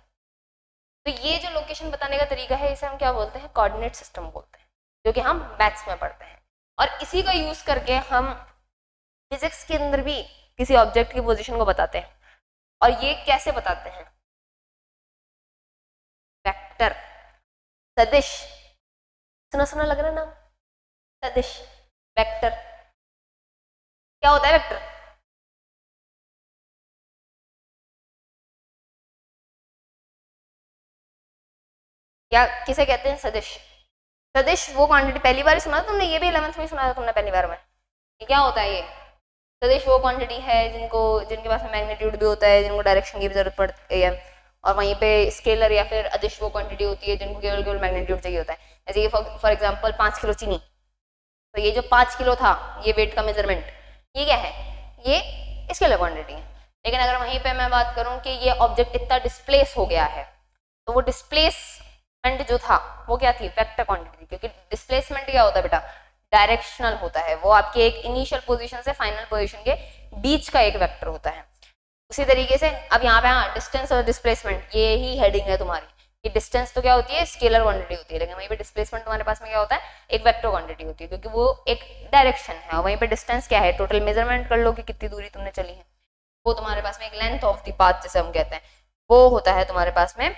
तो ये जो लोकेशन बताने का तरीका है इसे हम क्या बोलते हैं, कोऑर्डिनेट सिस्टम बोलते हैं, जो कि हम मैथ्स में पढ़ते हैं। और इसी का यूज करके हम फिजिक्स के अंदर भी किसी ऑब्जेक्ट की पोजीशन को बताते हैं। और ये कैसे बताते हैं, वेक्टर, सदिश, सुना सुना लग रहा है ना, सदिश, वेक्टर, क्या होता है वेक्टर, क्या किसे कहते हैं सदिश। सदिश वो क्वांटिटी, पहली बार ही सुना तुमने, ये भी 11th में सुना था तुमने पहली बार में, ये क्या होता है ये सदिश वो क्वांटिटी है जिनके पास में मैग्नीट्यूड भी होता है, जिनको डायरेक्शन की भी जरूरत पड़ती है, और वहीं पे स्केलर या फिर अदिश वो क्वांटिटी होती है जिनको केवल केवल मैग्नीट्यूड चाहिए होता है। जैसे ये फॉर एग्जांपल 5 किलो चीनी, तो ये जो 5 किलो था ये वेट का मेजरमेंट, ये क्या है, ये स्केलर क्वांटिटी है। लेकिन अगर वहीं पे मैं बात करूं कि ये ऑब्जेक्ट इतना डिस्प्लेस हो गया है, तो वो डिस्प्लेसमेंट जो था वो क्या थी, वेक्टर क्वांटिटी, क्योंकि डिस्प्लेसमेंट क्या होता है बेटा, डायरेक्शनल होता है, वो आपके एक इनिशियल पोजीशन से फाइनल पोजीशन के बीच का एक वेक्टर होता है। उसी तरीके से अब यहाँ पे हाँ डिस्टेंस और डिस्प्लेसमेंट ये ही हेडिंग है तुम्हारी, कि डिस्टेंस तो क्या होती है स्केलर क्वांटिटी होती है, लेकिन वहीं पे डिस्प्लेसमेंट तुम्हारे पास में क्या होता है एक वेक्टर क्वांटिटी होती है, क्योंकि वो एक डायरेक्शन है। और वहीं पे डिस्टेंस क्या है, टोटल मेजरमेंट कर लो कि कितनी दूरी तुमने चली है, वो तुम्हारे पास में एक लेंथ ऑफ द पाथ जिसे हम कहते हैं, वो होता है तुम्हारे पास में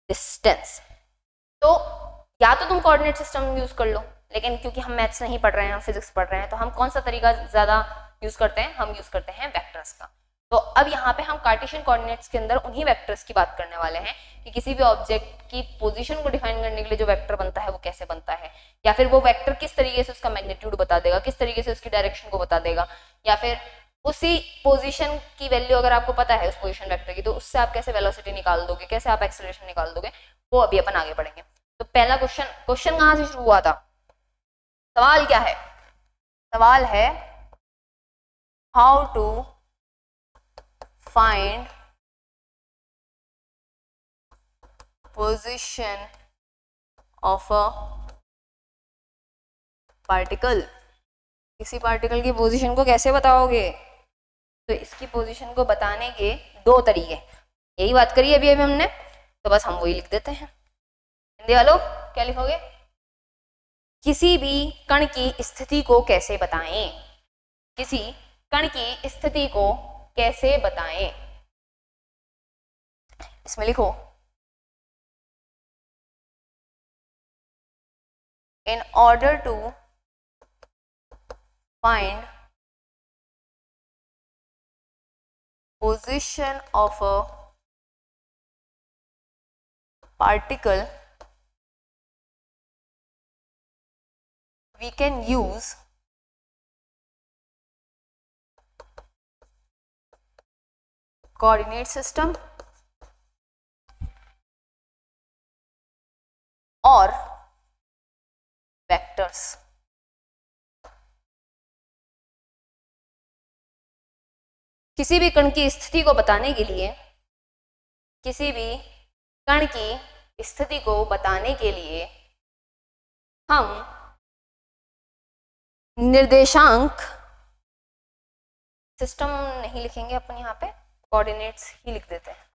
डिस्टेंस। तो या तो तुम कोऑर्डिनेट सिस्टम यूज कर लो, लेकिन क्योंकि हम मैथ्स नहीं पढ़ रहे हैं, हम फिजिक्स पढ़ रहे हैं, तो हम कौन सा तरीका ज्यादा यूज करते हैं, हम यूज करते हैं वेक्टर्स का। तो अब यहाँ पे हम कार्टेशियन कोऑर्डिनेट्स के अंदर उन्हीं वेक्टर्स की बात करने वाले हैं कि किसी भी ऑब्जेक्ट की पोजीशन को डिफाइन करने के लिए जो वेक्टर बनता है वो कैसे बनता है, या फिर वो वेक्टर किस तरीके से उसका मैग्नीट्यूड बता देगा, किस तरीके से उसकी डायरेक्शन को बता देगा, या फिर उसी पोजीशन की वैल्यू अगर आपको पता है उस पोजीशन वेक्टर की, तो उससे आप कैसे वेलोसिटी निकाल दोगे, कैसे आप एक्सेलरेशन निकाल दोगे, वो अभी अपन आगे बढ़ेंगे। तो पहला क्वेश्चन कहां से शुरू हुआ था, सवाल क्या है, सवाल है how to find position of a particle, किसी पार्टिकल की पोजीशन को कैसे बताओगे। तो इसकी पोजीशन को बताने के दो तरीके, यही बात करी अभी अभी हमने, तो बस हम वही लिख देते हैं। हिंदी वालों क्या लिखोगे, किसी भी कण की स्थिति को कैसे बताएं, किसी कण की स्थिति को कैसे बताएं, इसमें लिखो in order to find position of a particle we can use coordinate system और vectors। किसी भी कण की स्थिति को बताने के लिए, किसी भी कण की स्थिति को बताने के लिए हम निर्देशांक, सिस्टम नहीं लिखेंगे अपन यहाँ पे, कोऑर्डिनेट्स ही लिख देते हैं,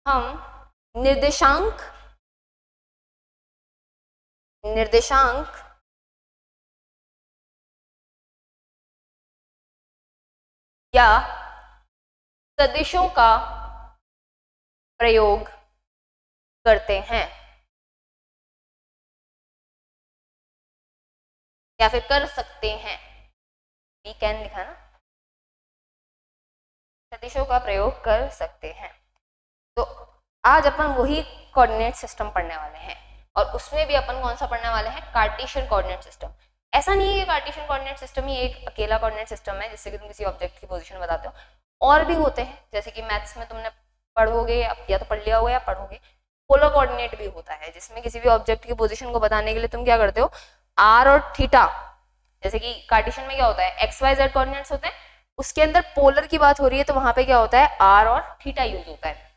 हम निर्देशांक या सदिशों का प्रयोग करते हैं, या फिर कर सकते हैं, वी कैन लिखा ना, सदिशों का प्रयोग कर सकते हैं। तो आज अपन वही कोऑर्डिनेट सिस्टम पढ़ने वाले हैं, और उसमें भी अपन कौन सा पढ़ने वाले हैं, कार्टेशियन कोऑर्डिनेट सिस्टम। ऐसा नहीं है कि कार्टेशियन कोऑर्डिनेट सिस्टम ही एक अकेला कोऑर्डिनेट सिस्टम है जिससे कि तुम किसी ऑब्जेक्ट की पोजीशन बताते हो, और भी होते हैं, जैसे कि मैथ्स में तुमने पढ़ोगे या तो पढ़ लिया होगा या पढ़ोगे, पोलर कोऑर्डिनेट भी होता है जिसमें किसी भी ऑब्जेक्ट की पोजीशन को बताने के लिए तुम क्या करते हो, आर और थीटा, जैसे कि कार्टेशियन में क्या होता है, एक्स वाई जेड कोऑर्डिनेट्स होते हैं, उसके अंदर पोलर की बात हो रही है तो वहां पे क्या होता है, आर और थीटा यूज होता है,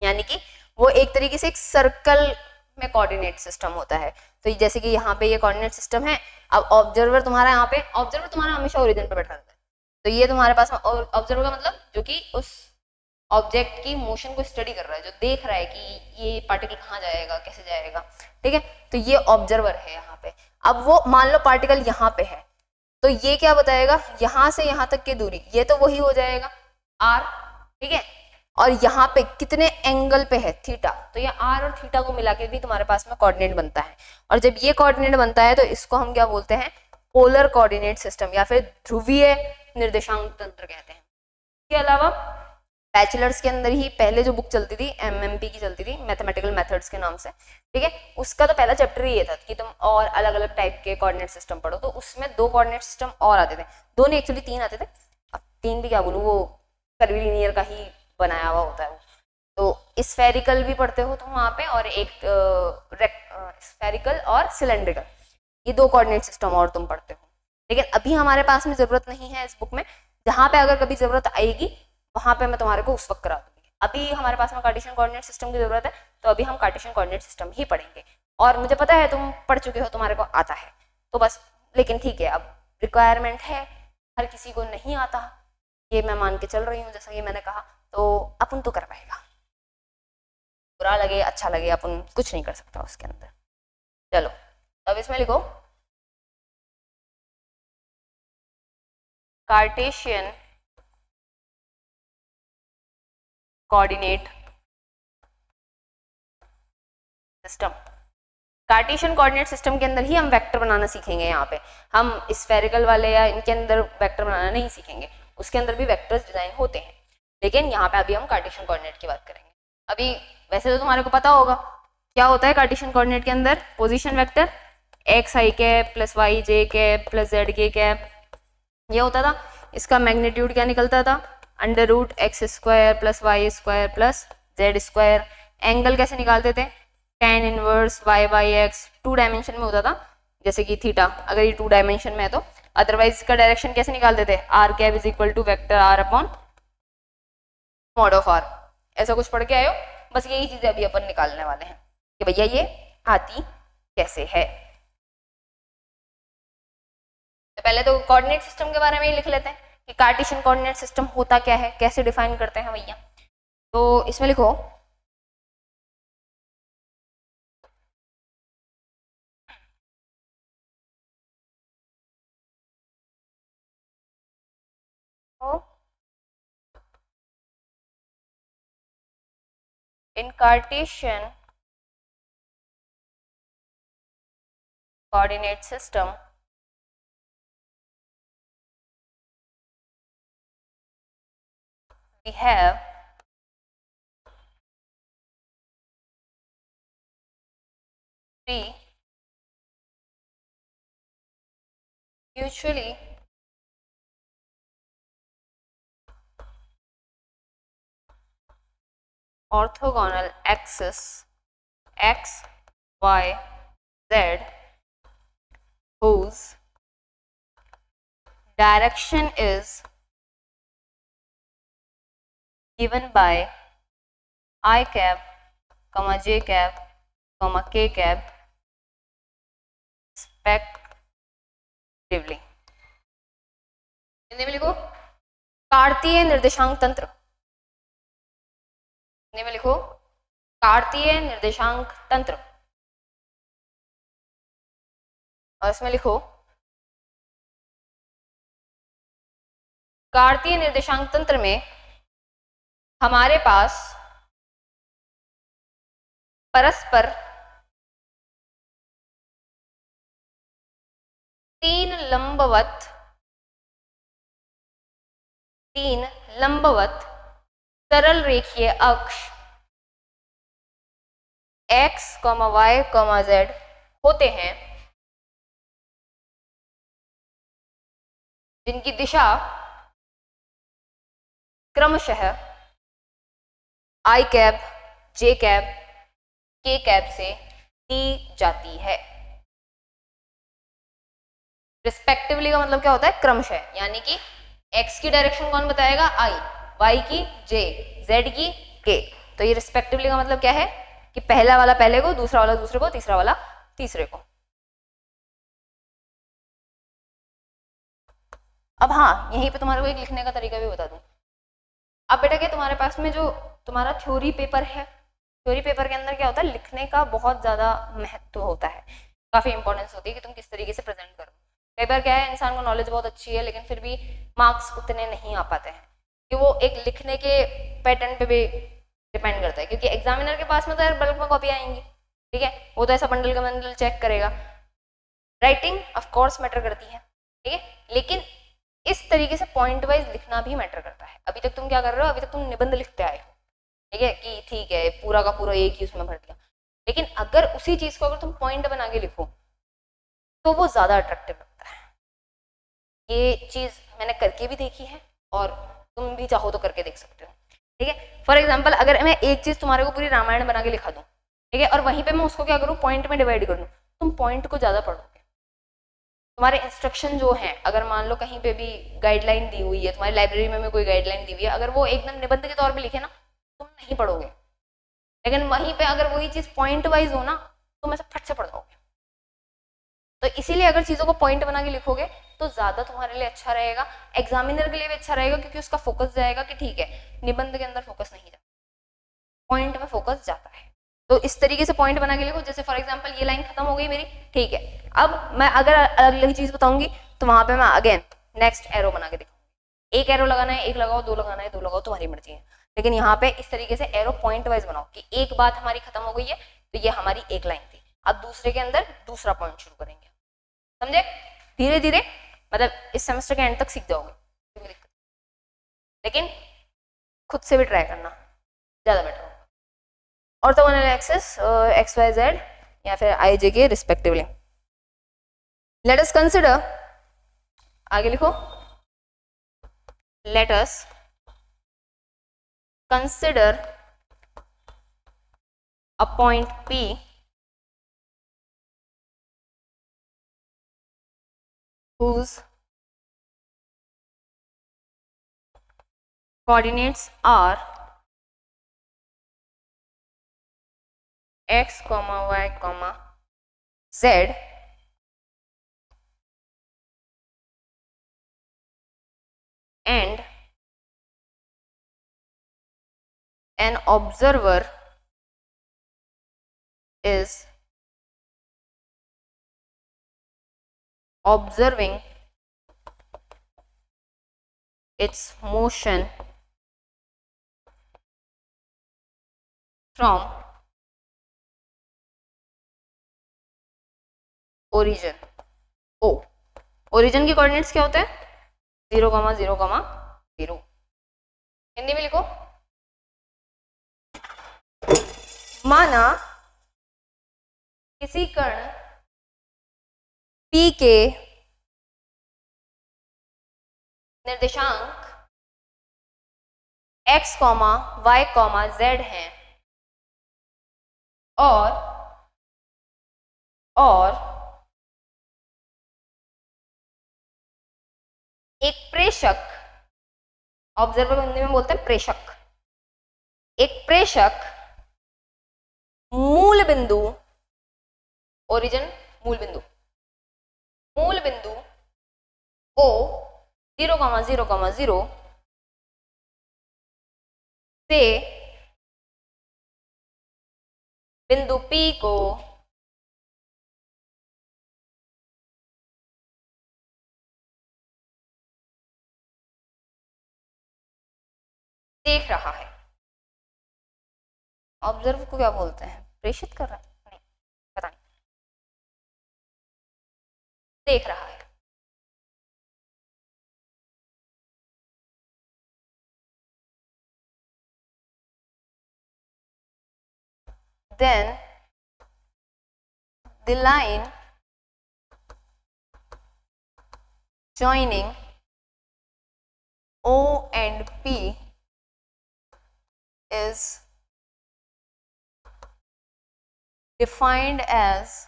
यानी कि वो एक तरीके से एक सर्कल में कोऑर्डिनेट सिस्टम होता है। तो जैसे कि यहाँ पे ये कोऑर्डिनेट सिस्टम है, अब ऑब्जर्वर तुम्हारा यहाँ पे, ऑब्जर्वर तुम्हारा हमेशा ओरिजिन पे बैठा रहता है, तो ये तुम्हारे पास ऑब्जर्वर का मतलब जो कि उस ऑब्जेक्ट की मोशन को स्टडी कर रहा है, जो देख रहा है कि ये पार्टिकल कहाँ जाएगा, कैसे जाएगा, ठीक है, तो ये ऑब्जर्वर है यहाँ पे। अब वो मान लो पार्टिकल यहाँ पे है, तो ये क्या बताएगा, यहाँ से यहाँ तक की दूरी, ये तो वही हो जाएगा आर, ठीक है, और यहाँ पे कितने एंगल पे है, थीटा, तो ये आर और थीटा को मिला के भी तुम्हारे पास में कोऑर्डिनेट बनता है, और जब ये कोऑर्डिनेट बनता है तो इसको हम क्या बोलते हैं, पोलर कोऑर्डिनेट सिस्टम या फिर ध्रुवीय निर्देशांक तंत्र कहते हैं। इसके अलावा बैचलर्स के अंदर ही पहले जो बुक चलती थी, एमएमपी की चलती थी, मैथमेटिकल मेथड्स के नाम से, ठीक है, उसका तो पहला चैप्टर ही ये था कि तुम और अलग अलग टाइप के कोऑर्डिनेट सिस्टम पढ़ो, तो उसमें 2 कोऑर्डिनेट सिस्टम और आते थे, 2 नहीं एक्चुअली 3 आते थे, अब 3 भी क्या बोलूँ, वो कर्वीलिनियर का ही बनाया हुआ होता है। तो स्फेरिकल भी पढ़ते हो तुम वहाँ पे, और एक स्फेरिकल और सिलेंड्रिकल, ये 2 कोऑर्डिनेट सिस्टम और तुम पढ़ते हो, लेकिन अभी हमारे पास में जरूरत नहीं है इस बुक में, जहाँ पे अगर कभी जरूरत आएगी वहां पे मैं तुम्हारे को उस वक्त करा दूंगी। अभी हमारे पास में कार्टेशियन कोऑर्डिनेट सिस्टम की जरूरत है, तो अभी हम कार्टेशियन कोऑर्डिनेट सिस्टम ही पढ़ेंगे, और मुझे पता है तुम पढ़ चुके हो, तुम्हारे को आता है, तो बस, लेकिन ठीक है, अब रिक्वायरमेंट है, हर किसी को नहीं आता, ये मैं मान के चल रही हूँ, जैसा कि मैंने कहा, तो अपन तो कर पाएगा, बुरा लगे अच्छा लगे अपन कुछ नहीं कर सकता उसके अंदर। चलो अब इसमें लिखो Cartesian coordinate system. Cartesian coordinate system के अंदर ही हम वेक्टर बनाना सीखेंगे, यहाँ पे हम स्फेरिकल वाले या इनके अंदर वेक्टर बनाना नहीं सीखेंगे, उसके अंदर भी वेक्टर्स डिजाइन होते हैं, लेकिन यहाँ पे अभी हम कार्टेशियन कोऑर्डिनेट की बात करेंगे। अभी वैसे तो तुम्हारे को पता होगा क्या होता है कार्टेशियन कोऑर्डिनेट के अंदर, position vector x i cap plus y j cap plus z k cap, ये होता था, इसका मैग्नीट्यूड क्या निकलता था, under root x square plus y square plus z square. Angle कैसे निकालते थे, tan inverse y by x, 2 dimension में होता था, जैसे कि थीटा, अगर ये 2 डायमेंशन में है तो, अदरवाइज इसका डायरेक्शन कैसे निकालते थे, r cap is equal to vector r upon mod of r, ऐसा कुछ पढ़ के आयो, बस यही चीजें अभी अपन निकालने वाले हैं कि भैया ये आती कैसे है। तो पहले तो कोऑर्डिनेट सिस्टम के बारे में ही लिख लेते हैं कि कार्टेशियन कोऑर्डिनेट सिस्टम होता क्या है, कैसे डिफाइन करते हैं भैया। तो इसमें लिखो in Cartesian coordinate system we have three mutually orthogonal axes x, y, z whose direction is given by I cap, j cap, k cap respectively। Hindi में लिखो कार्तीय निर्देशांक तंत्र, हिंदी में लिखो कार्तीय निर्देशांक तंत्र, और इसमें लिखो कार्तीय निर्देशांक तंत्र में हमारे पास परस्पर तीन लंबवत सरल रेखीय अक्ष x, y, z होते हैं जिनकी दिशा क्रमशः i cap, j cap, k cap से दी जाती है। रिस्पेक्टिवली का मतलब क्या होता है? क्रमशः, यानी कि x की डायरेक्शन कौन बताएगा? i, y की j, z की k। तो ये रिस्पेक्टिवली का मतलब क्या है कि पहला वाला पहले को, दूसरा वाला दूसरे को, तीसरा वाला तीसरे को। अब हाँ, यहीं पे तुम्हारे को एक लिखने का तरीका भी बता दूं। अब बेटा क्या, तुम्हारे पास में जो तुम्हारा थ्योरी पेपर है, थ्योरी पेपर के अंदर क्या होता है, लिखने का बहुत ज्यादा महत्व होता है, काफी इंपॉर्टेंस होती है कि तुम किस तरीके से प्रेजेंट करो। कई बार क्या है, इंसान को नॉलेज बहुत अच्छी है लेकिन फिर भी मार्क्स उतने नहीं आ पाते हैं, कि वो एक लिखने के पैटर्न पे भी डिपेंड करता है, क्योंकि एग्जामिनर के पास में तो यार बल्क में कॉपी आएंगी, ठीक है, वो तो ऐसा बंडल का बंडल चेक करेगा। राइटिंग ऑफ कोर्स मैटर करती है, ठीक है, लेकिन इस तरीके से पॉइंट वाइज लिखना भी मैटर करता है। अभी तक तुम क्या कर रहे हो? अभी तक तुम निबंध लिखते आए हो, ठीक है, कि ठीक है पूरा का पूरा एक ही उसमें भर दिया, लेकिन अगर उसी चीज को अगर तुम पॉइंट बना के लिखो तो वो ज्यादा अट्रैक्टिव लगता है। ये चीज मैंने करके भी देखी है और तुम भी चाहो तो करके देख सकते हो, ठीक है। फॉर एग्जाम्पल, अगर मैं एक चीज तुम्हारे को पूरी रामायण बना के लिखा दूं, ठीक है, और वहीं पे मैं उसको क्या करूं, पॉइंट में डिवाइड कर दूं, तुम पॉइंट को ज्यादा पढ़ोगे। तुम्हारे इंस्ट्रक्शन जो है, अगर मान लो कहीं पे भी गाइडलाइन दी हुई है, तुम्हारी लाइब्रेरी में कोई गाइडलाइन दी हुई है, अगर वो एकदम निबंध के तौर पे लिखे ना, तुम नहीं पढ़ोगे, लेकिन वहीं पे अगर वही चीज पॉइंट वाइज हो ना, तुम ऐसे फट से पढ़ जाओगे। तो इसीलिए अगर चीजों को पॉइंट बना के लिखोगे तो ज्यादा तुम्हारे लिए अच्छा रहेगा, एग्जामिनर के लिए भी अच्छा रहेगा, क्योंकि उसका फोकस जाएगा कि ठीक है, निबंध के अंदर फोकस नहीं जाता, पॉइंट में फोकस जाता है। तो इस तरीके से पॉइंट बना के लिखो। जैसे फॉर एग्जांपल ये लाइन खत्म हो गई मेरी, ठीक है, अब मैं अगर अलग अलग चीज बताऊंगी तो वहां पे मैं अगेन नेक्स्ट एरो बना के दिखाऊंगी। एक एरो लगाना है, एक लगाओ, दो लगाना है, दो लगाओ, तुम्हारी मर्जी है, लेकिन यहाँ पे इस तरीके से एरो पॉइंट वाइज बनाओ कि एक बात हमारी खत्म हो गई है तो ये हमारी एक लाइन थी, अब दूसरे के अंदर दूसरा पॉइंट शुरू करेंगे, समझे? धीरे धीरे, मतलब इस सेमेस्टर के एंड तक सीख जाओगे, लेकिन खुद से भी ट्राई करना ज्यादा बेटर होगा। Orthogonal axis x y z या फिर आई जे के रिस्पेक्टिवली। लेट अस कंसिडर, आगे लिखो, let us consider a point P whose coordinates are x, y, z and an observer is observing its motion from origin O। Origin की coordinates क्या होते हैं? 0, 0, 0। हिंदी में लिखो, माना किसी कण P के निर्देशांक x, y, z हैं और एक प्रेषक, ऑब्जर्वर को हिंदी में बोलते हैं प्रेषक, एक प्रेषक मूल बिंदु, ओरिजिन मूल बिंदु, मूल बिंदु O 0, 0, 0 से बिंदु P को देख रहा है। ऑब्जर्व को क्या बोलते हैं? प्रेषित कर रहा है? नहीं, पता नहीं, देख रहा है। then the line joining O and P is defined as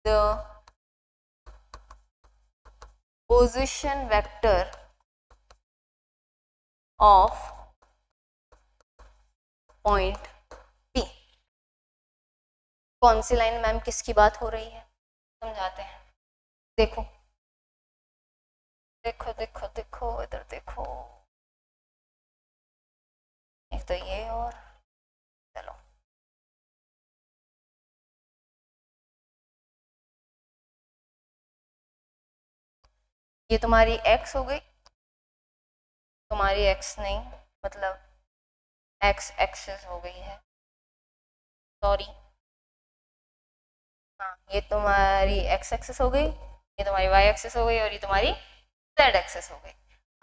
the position vector of point P। कौन सी लाइन मैम, किसकी बात हो रही है, समझाते हैं। देखो देखो देखो देखो इधर देखो, एक तो ये और चलो ये तुम्हारी x हो गई, तुम्हारी x नहीं, मतलब x एक्सिस हो गई है, सॉरी हाँ, ये तुम्हारी x एक्सिस हो गई, ये तुम्हारी y एक्सिस हो गई और ये तुम्हारी z एक्सिस हो गई।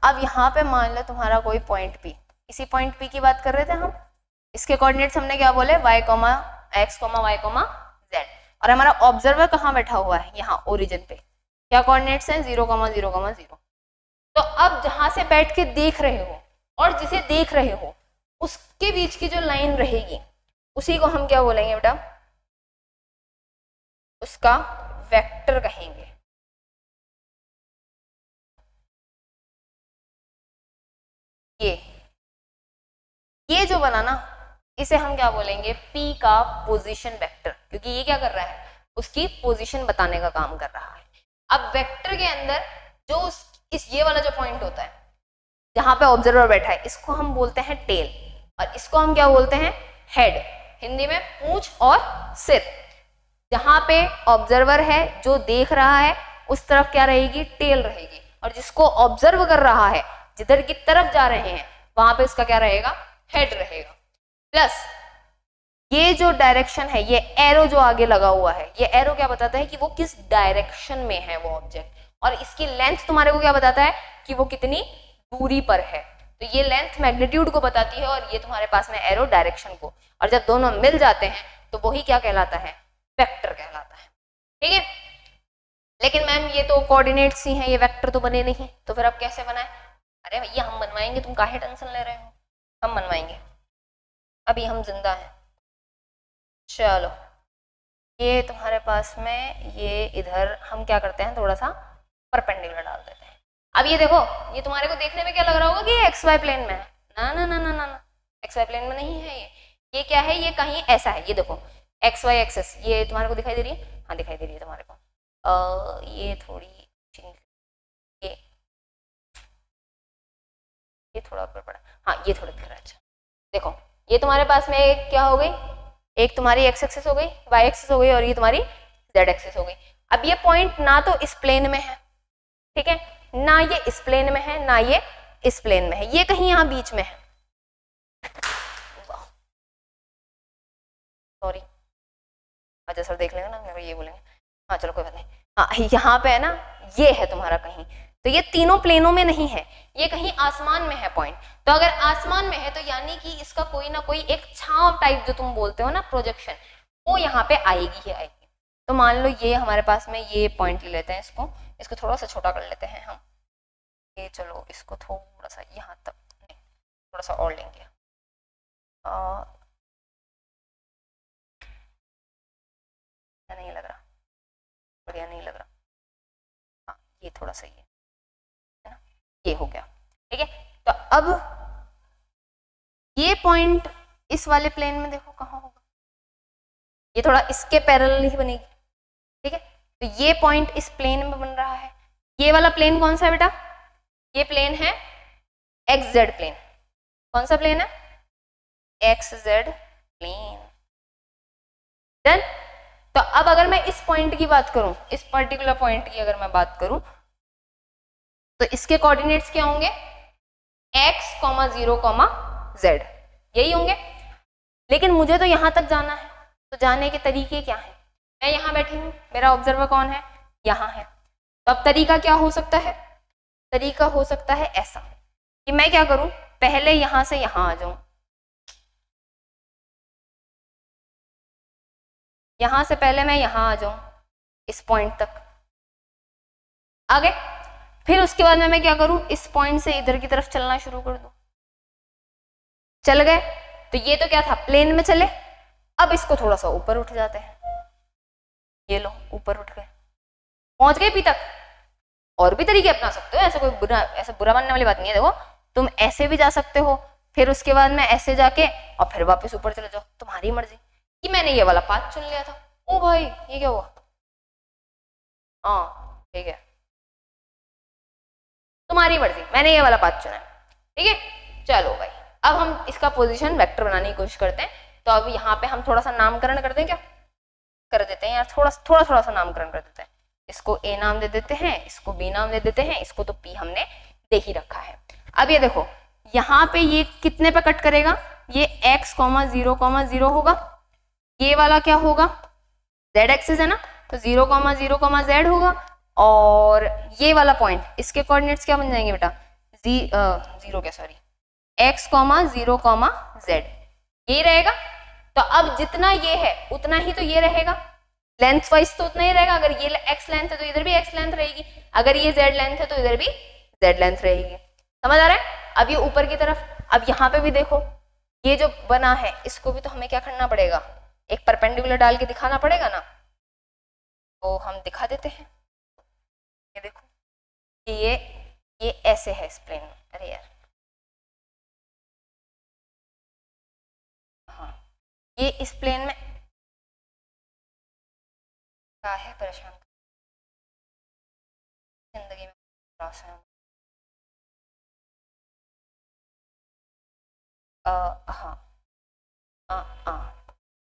अब यहाँ पे मान लो तुम्हारा कोई पॉइंट P, इसी पॉइंट P की बात कर रहे थे हम, इसके कोऑर्डिनेट्स हमने क्या बोले, y, x, y, z, और हमारा ऑब्जर्वर कहाँ बैठा हुआ है, यहाँ ओरिजिन पे, क्या कोऑर्डिनेट्स हैं, 0, 0, 0। तो अब जहां से बैठ के देख रहे हो और जिसे देख रहे हो उसके बीच की जो लाइन रहेगी उसी को हम क्या बोलेंगे बेटा, उसका वेक्टर कहेंगे। ये जो बना ना, इसे हम क्या बोलेंगे, P का पोजीशन वेक्टर, क्योंकि ये क्या कर रहा है, उसकी पोजीशन बताने का काम कर रहा है। अब वेक्टर के अंदर जो ये वाला जो पॉइंट होता है जहां पे ऑब्जर्वर बैठा है, इसको हम बोलते हैं टेल, और इसको हम क्या बोलते हैं, हेड, हिंदी में पूंछ और सिर। जहां पे ऑब्जर्वर है, जो देख रहा है, उस तरफ क्या रहेगी, टेल रहेगी, और जिसको ऑब्जर्व कर रहा है, जिधर की तरफ जा रहे हैं, वहां पे उसका क्या रहेगा, हेड रहेगा। प्लस ये जो डायरेक्शन है, ये एरो जो आगे लगा हुआ है, ये एरो क्या बताता है कि वो किस डायरेक्शन में है वो ऑब्जेक्ट, और इसकी लेंथ तुम्हारे को क्या बताता है कि वो कितनी दूरी पर है। तो ये लेंथ मैग्नीट्यूड को बताती है और ये तुम्हारे पास में एरो डायरेक्शन को, और जब दोनों मिल जाते हैं तो वही क्या कहलाता है, वेक्टर कहलाता है। ठीक है, लेकिन मैम ये तो कोऑर्डिनेट्स ही हैं, ये वेक्टर तो बने नहीं, तो फिर अब कैसे बनाए, अरे भैया हम बनवाएंगे, तुम काहे टेंशन ले रहे हो, हम बनवाएंगे, अभी हम जिंदा हैं। चलो ये तुम्हारे पास में, ये इधर हम क्या करते हैं, थोड़ा सा परपेंडिकुलर डाल देते हैं। अब ये देखो, ये तुम्हारे को देखने में क्या लग रहा होगा कि ये XY प्लेन में है, ना ना ना ना ना ना, XY प्लेन में नहीं है ये क्या है, ये कहीं ऐसा है। ये देखो XY एक्सिस, ये तुम्हारे को दिखाई दे रही है, हाँ दिखाई दे रही है तुम्हारे को, ये थोड़ी, ये थोड़ा ऊपर पड़ा, हाँ ये थोड़ा दिख रहा है। अच्छा देखो, ये तुम्हारे पास में एक क्या हो गई, एक तुम्हारी x एक्सिस हो गई, y एक्सिस हो गई, और ये तुम्हारी z एक्सिस हो गई। अब ये पॉइंट ना तो इस प्लेन में है, ठीक है, ना ये इस प्लेन में है, ना ये इस प्लेन में है, ये कहीं यहाँ बीच में है। सॉरी, अच्छा सर देख लेंगे ना, मेरे को ये बोलेंगे, हाँ चलो कोई बात नहीं, हाँ यहाँ पे है ना, ये है तुम्हारा कहीं, तो ये तीनों प्लेनों में नहीं है, ये कहीं आसमान में है पॉइंट। तो अगर आसमान में है तो यानी कि इसका कोई ना कोई एक छांव टाइप जो तुम बोलते हो ना, प्रोजेक्शन, वो यहाँ पे आएगी ही आएगी। तो मान लो ये हमारे पास में ये पॉइंट ले लेते हैं, इसको थोड़ा सा छोटा कर लेते हैं हम, ये चलो इसको थोड़ा सा यहाँ तक, थोड़ा सा और लेंगे, नहीं लग रहा, बढ़िया नहीं लग रहा, हाँ ये थोड़ा सही है ना, ये हो गया। ठीक है, तो अब ये पॉइंट इस वाले प्लेन में देखो कहाँ होगा, ये थोड़ा इसके पैरेलल ही बनेगी। ठीक है, तो ये पॉइंट इस प्लेन में बन रहा है। ये वाला प्लेन कौन सा है बेटा, ये प्लेन है XZ प्लेन। कौन सा प्लेन है, XZ प्लेन। डन। तो अब अगर मैं इस पॉइंट की बात करूं, इस पर्टिकुलर पॉइंट की अगर मैं बात करूं, तो इसके कोऑर्डिनेट्स क्या होंगे, x, 0, z, यही होंगे। लेकिन मुझे तो यहां तक जाना है, तो जाने के तरीके क्या है, मैं यहाँ बैठी हूँ, मेरा ऑब्जर्वर कौन है, यहाँ है। तो अब तरीका क्या हो सकता है, तरीका हो सकता है ऐसा कि मैं क्या करूं, पहले यहां से यहां आ जाऊं, यहां से पहले मैं यहां आ जाऊं इस पॉइंट तक, आगे, फिर उसके बाद में मैं क्या करूं, इस पॉइंट से इधर की तरफ चलना शुरू कर दूं। चल गए, तो ये तो क्या था, प्लेन में चले। अब इसको थोड़ा सा ऊपर उठ जाते हैं, ये लो ऊपर उठ गए, पहुंच गए पी तक। और भी तरीके अपना सकते हो, ऐसा कोई बुरा, ऐसा बुरा मानने वाली बात नहीं है। देखो तुम ऐसे भी जा सकते हो, फिर उसके बाद में ऐसे जाके और फिर वापस ऊपर चले जाओ, तुम्हारी मर्जी। कि मैंने ये वाला पाथ चुन लिया था। ओ भाई ये क्या हुआ, हाँ ठीक है, तुम्हारी मर्जी, मैंने ये वाला पाथ चुना है, ठीक है। चलो भाई, अब हम इसका पोजीशन वेक्टर बनाने की कोशिश करते हैं। तो अब यहाँ पे हम थोड़ा सा नामकरण कर दें, क्या कर देते हैं यार, थोड़ा सा नामकरण कर देते हैं। इसको ए नाम दे देते हैं, इसको बी नाम दे देते हैं, इसको तो पी हमने दे ही रखा है। अब ये देखो, यहाँ पे ये कितने पे कट करेगा, ये x, 0, 0 होगा। ये वाला क्या होगा, z एक्सिस है ना, तो 0, 0, z होगा। और ये वाला पॉइंट, इसके कोऑर्डिनेट्स क्या बन जाएंगे बेटा, जीरो क्या सॉरी, x, 0, z, ये रहेगा। तो अब जितना ये है उतना ही तो ये रहेगा, लेंथ वाइज तो उतना ही रहेगा। अगर ये x लेंथ है तो इधर भी x लेंथ रहेगी, अगर ये z लेंथ है तो इधर भी z लेंथ रहेगी। समझ आ रहा है। अब ये ऊपर की तरफ, अब यहाँ पे भी देखो, ये जो बना है इसको भी तो हमें क्या करना पड़ेगा, एक परपेंडिकुलर डाल के दिखाना पड़ेगा ना, तो हम दिखा देते हैं। ये देखो कि ये ऐसे है इस प्लेन में, अरे यार हाँ, ये इस प्लेन में क्या है, परेशान जिंदगी में हाँ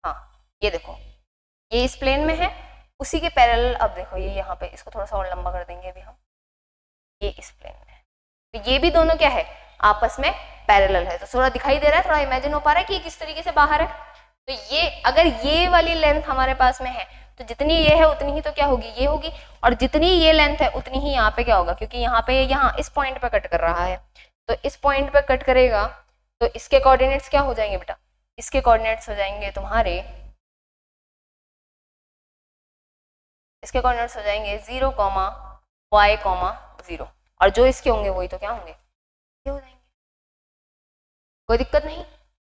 हाँ, ये देखो ये इस प्लेन में है, उसी के पैरेलल। अब देखो ये यहाँ पे, इसको थोड़ा सा और लंबा कर देंगे अभी हम, ये इस प्लेन में है, तो ये भी दोनों क्या है, आपस में पैरेलल है। तो थोड़ा दिखाई दे रहा है, थोड़ा इमेजिन हो पा रहा है कि ये किस तरीके से बाहर है। तो ये अगर ये वाली लेंथ हमारे पास में है तो जितनी ये है उतनी ही तो क्या होगी, ये होगी। और जितनी ये लेंथ है उतनी ही यहाँ पे क्या होगा, क्योंकि यहाँ पे यहाँ इस पॉइंट पे कट कर रहा है, तो इस पॉइंट पे कट करेगा, तो इसके कोऑर्डिनेट्स क्या हो जाएंगे बेटा, इसके कोऑर्डिनेट्स हो जाएंगे तुम्हारे, इसके कोऑर्डिनेट्स हो जाएंगे 0, y, 0, और जो इसके होंगे वही तो क्या होंगे, ये हो जाएंगे। कोई दिक्कत नहीं।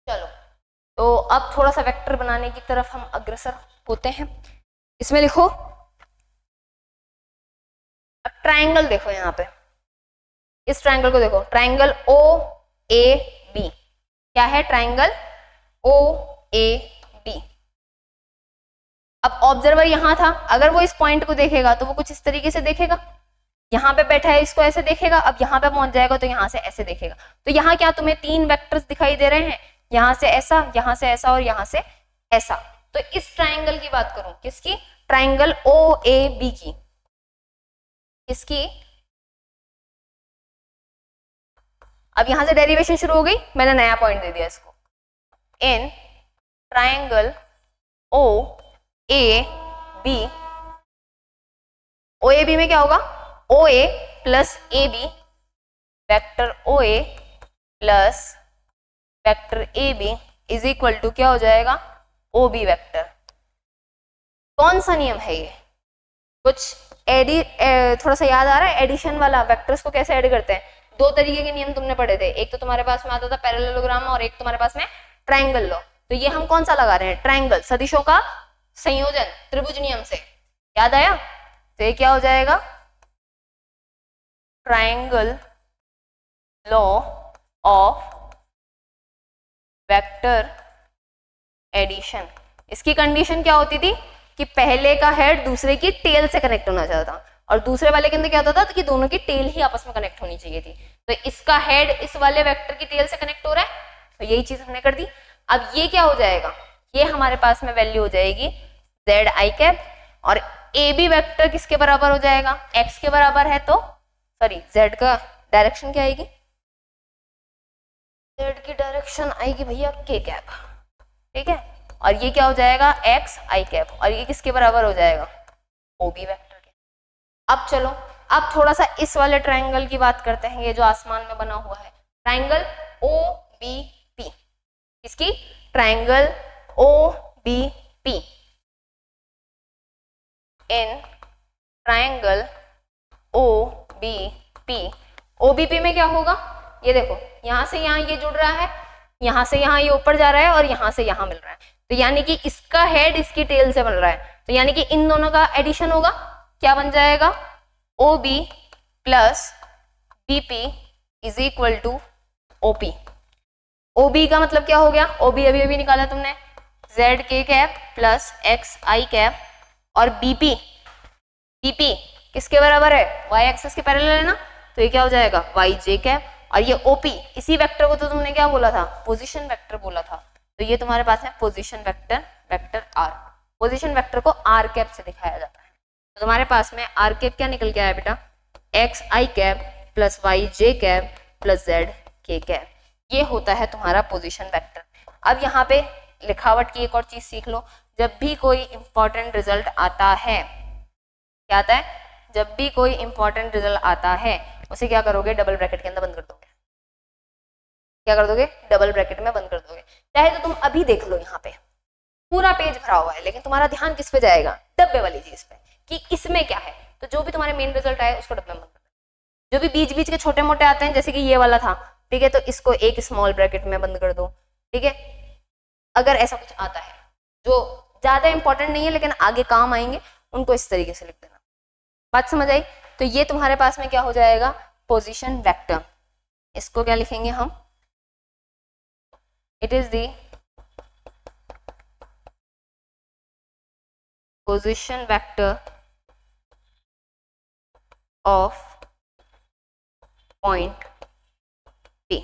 चलो, तो अब थोड़ा सा वेक्टर बनाने की तरफ हम अग्रसर होते हैं। इसमें लिखो, अब ट्रायंगल देखो, यहाँ पे इस ट्रायंगल को देखो, ट्रायंगल ओ ए बी, क्या है, ट्रायंगल ओ ए बी। अब ऑब्जर्वर यहां था, अगर वो इस पॉइंट को देखेगा तो वो कुछ इस तरीके से देखेगा, यहाँ पे बैठा है इसको ऐसे देखेगा, अब यहाँ पे पहुंच जाएगा तो यहाँ से ऐसे देखेगा। तो यहाँ क्या तुम्हें 3 वेक्टर्स दिखाई दे रहे हैं, यहाँ से ऐसा, यहाँ से ऐसा और यहाँ से ऐसा। तो इस ट्रायंगल की बात करूं, किसकी, ट्रायंगल ओ ए बी की, किसकी। अब यहां से डेरिवेशन शुरू हो गई, मैंने नया पॉइंट दे दिया इसको, in triangle O A B, O A B में क्या होगा, O A plus A B, vector O A plus vector A B is equal to क्या हो जाएगा, ओ बी वेक्टर। कौन सा नियम है ये, कुछ थोड़ा सा याद आ रहा है, एडिशन वाला, वेक्टर्स को कैसे ऐड करते हैं। 2 तरीके के नियम तुमने पढ़े थे, एक तो तुम्हारे पास में आता था पैरेललोग्राम और एक तुम्हारे पास में ट्रायंगल लॉ। तो ये हम कौन सा लगा रहे हैं, ट्रायंगल, सदिशों का संयोजन, त्रिभुज नियम से, याद आया। तो ये क्या हो जाएगा, triangle law of vector addition. इसकी कंडीशन क्या होती थी कि पहले का हेड दूसरे की टेल से कनेक्ट होना चाहिए था, और दूसरे वाले के अंदर क्या होता था कि दोनों की टेल ही आपस में कनेक्ट होनी चाहिए थी। तो इसका हेड इस वाले वेक्टर की टेल से कनेक्ट हो रहा है, तो यही चीज हमने कर दी। अब ये क्या हो जाएगा, ये हमारे पास में वैल्यू हो जाएगी जेड आई कैप, और ए बी वेक्टर किसके बराबर हो जाएगा, एक्स के बराबर है, तो सॉरी जेड का डायरेक्शन क्या आएगी, जेड की डायरेक्शन आएगी भैया के कैप, ठीक है। और ये क्या हो जाएगा, एक्स आई कैप, और ये किसके बराबर हो जाएगा, ओ बी वेक्टर के। अब चलो, अब थोड़ा सा इस वाले ट्रायंगल की बात करते हैं, ये जो आसमान में बना हुआ है, ट्रायंगल ओ बी पी, इसकी triangle O B P. In triangle OBP। OBP में क्या होगा, ये देखो यहाँ से यहाँ ये जुड़ रहा है, यहाँ से यहाँ ये ऊपर जा रहा है और यहाँ से यहाँ मिल रहा है, तो यानी कि इसका हेड इसकी टेल से बन रहा है, तो यानी कि इन दोनों का एडिशन होगा, क्या बन जाएगा, OB plus BP is equal to OP। OB का मतलब क्या हो गया, OB अभी अभी निकाला तुमने, ZK cap plus XI cap, और BP किसके बराबर है, y एक्सिस के पैरेलल है ना, तो ये क्या हो जाएगा YJ कैप, और ये OP, इसी वेक्टर को तो तुमने क्या बोला था, पोजीशन वेक्टर बोला था, तो ये तुम्हारे पास है position vector, vector R। Position vector को R कैप से दिखाया जाता है, तो तुम्हारे पास में R कैप क्या निकल के आया बेटा, XI cap plus YJ cap plus ZK cap, ये होता है तुम्हारा पोजीशन वेक्टर। अब यहाँ पे लिखावट की एक और चीज सीख लो, जब भी कोई इंपॉर्टेंट रिजल्ट आता है, क्या आता है, जब भी कोई इंपॉर्टेंट रिजल्ट आता है उसे क्या करोगे, डबल ब्रैकेट के अंदर बंद कर दोगे, क्या कर दोगे, डबल ब्रैकेट में बंद कर दोगे। चाहे तो तुम अभी देख लो, यहाँ पे पूरा पेज भरा हुआ है, लेकिन तुम्हारा ध्यान किस पे जाएगा, डब्बे वाली चीज पे, कि इसमें क्या है, तो जो भी तुम्हारे मेन रिजल्ट आए उसको डब्बे में बंद कर दो। जो भी बीच बीच के छोटे मोटे आते हैं, जैसे कि ये वाला था, ठीक है, तो इसको एक स्मॉल ब्रैकेट में बंद कर दो, ठीक है। अगर ऐसा कुछ आता है जो ज्यादा इंपॉर्टेंट नहीं है लेकिन आगे काम आएंगे, उनको इस तरीके से लिख देना। बात समझ आई, तो ये तुम्हारे पास में क्या हो जाएगा, पोजीशन वेक्टर। इसको क्या लिखेंगे हम, it is the position vector of point P।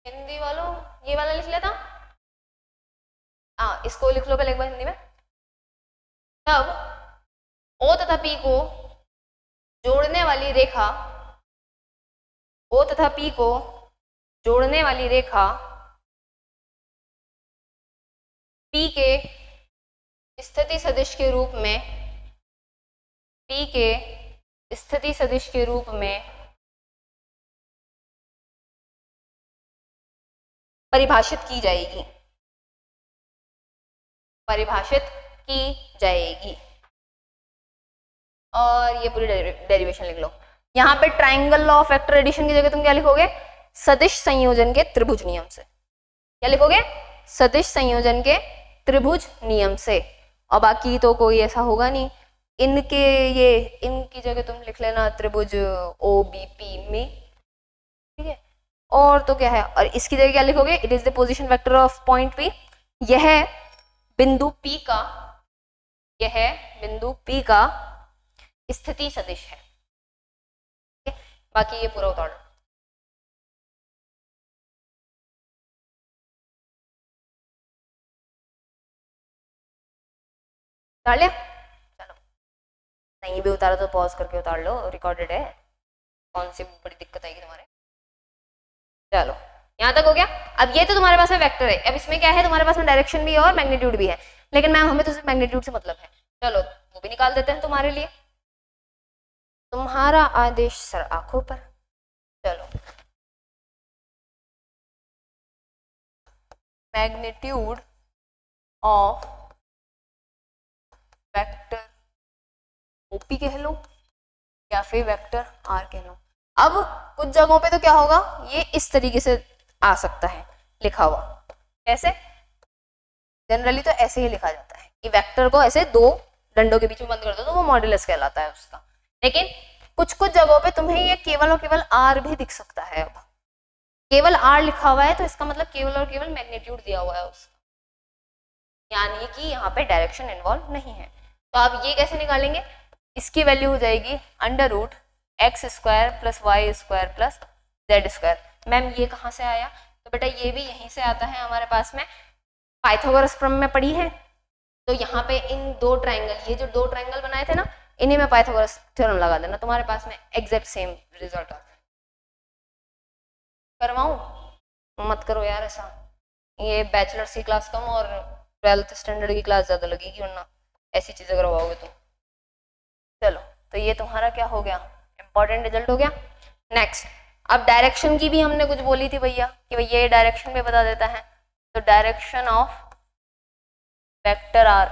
Hindi वालों ये वाला लिख लेता, इसको लिख लो पहले एक बार हिंदी में। तब O तथा P को जोड़ने वाली रेखा, O तथा P को जोड़ने वाली रेखा P के स्थिति सदिश के रूप में, P के स्थिति सदिश के रूप में परिभाषित की जाएगी, परिभाषित की जाएगी। और ये पूरी डेरिवेशन लिख लो। यहाँ पे triangle law of vector addition की जगह तुम क्या लिखोगे, सदिश संयोजन के त्रिभुज नियम से, क्या लिखोगे, सदिश संयोजन के त्रिभुज नियम से। और बाकी तो कोई ऐसा होगा नहीं, इनके ये इनकी जगह तुम लिख लेना त्रिभुज OBP में, ठीक है। और तो क्या है, और इसकी जगह क्या लिखोगे, it is the position vector of point P। यह बिंदु P का, यह बिंदु P का स्थिति सदिश है, ठीक है। बाकी ये पूरा उतार लो। उतार लिया, चलो नहीं भी उतारा तो पॉज करके उतार लो, रिकॉर्डेड है, कौन सी बड़ी दिक्कत आएगी तुम्हारे। चलो यहाँ तक हो गया। अब ये तो तुम्हारे पास में वेक्टर है, अब इसमें क्या है, तुम्हारे पास में डायरेक्शन भी है और मैग्नीट्यूड भी है, लेकिन मैम हमें तो सिर्फ मैग्नीट्यूड से मतलब है, चलो वो भी निकाल देते हैं तुम्हारे लिए। तुम्हारा आदेश सर आंखों पर। चलो मैग्नीट्यूड ऑफ वेक्टर OP कह लो या फिर वेक्टर R कह लो। अब कुछ जगहों पे तो क्या होगा, ये इस तरीके से आ सकता है लिखा हुआ, कैसे, जनरली तो ऐसे ही लिखा जाता है कि वेक्टर को ऐसे दो डंडों के बीच में बंद कर दो तो वो मॉड्यूलस कहलाता है उसका। लेकिन कुछ कुछ जगहों पे तुम्हें ये केवल और केवल R भी दिख सकता है। अब केवल R लिखा हुआ है तो इसका मतलब केवल और केवल मैग्नीट्यूड दिया हुआ है उसका, यानी कि यहाँ पे डायरेक्शन इन्वॉल्व नहीं है। तो आप ये कैसे निकालेंगे, इसकी वैल्यू हो जाएगी √x² + y² + z²। मैम ये कहाँ से आया, तो बेटा ये भी यहीं से आता है, हमारे पास में पाइथागोरस प्रमेय में पढ़ी है। तो यहाँ पे इन दो ट्राइंगल, ये जो दो ट्राइंगल बनाए थे ना, इन्हीं में पाइथागोरस थ्योरम लगा देना, तुम्हारे पास में एग्जैक्ट सेम रिजल्ट आता है। करवाऊं, मत करो यार ऐसा, ये बैचलर्स की क्लास कम और 12th स्टैंडर्ड की क्लास ज्यादा लगेगी, वरना ऐसी चीजें करवाओगे तुम। चलो तो ये तुम्हारा क्या हो गया, इंपॉर्टेंट रिजल्ट हो गया। नेक्स्ट, अब डायरेक्शन की भी हमने कुछ बोली थी भैया कि भैया ये डायरेक्शन भी बता देता है। तो direction of vector R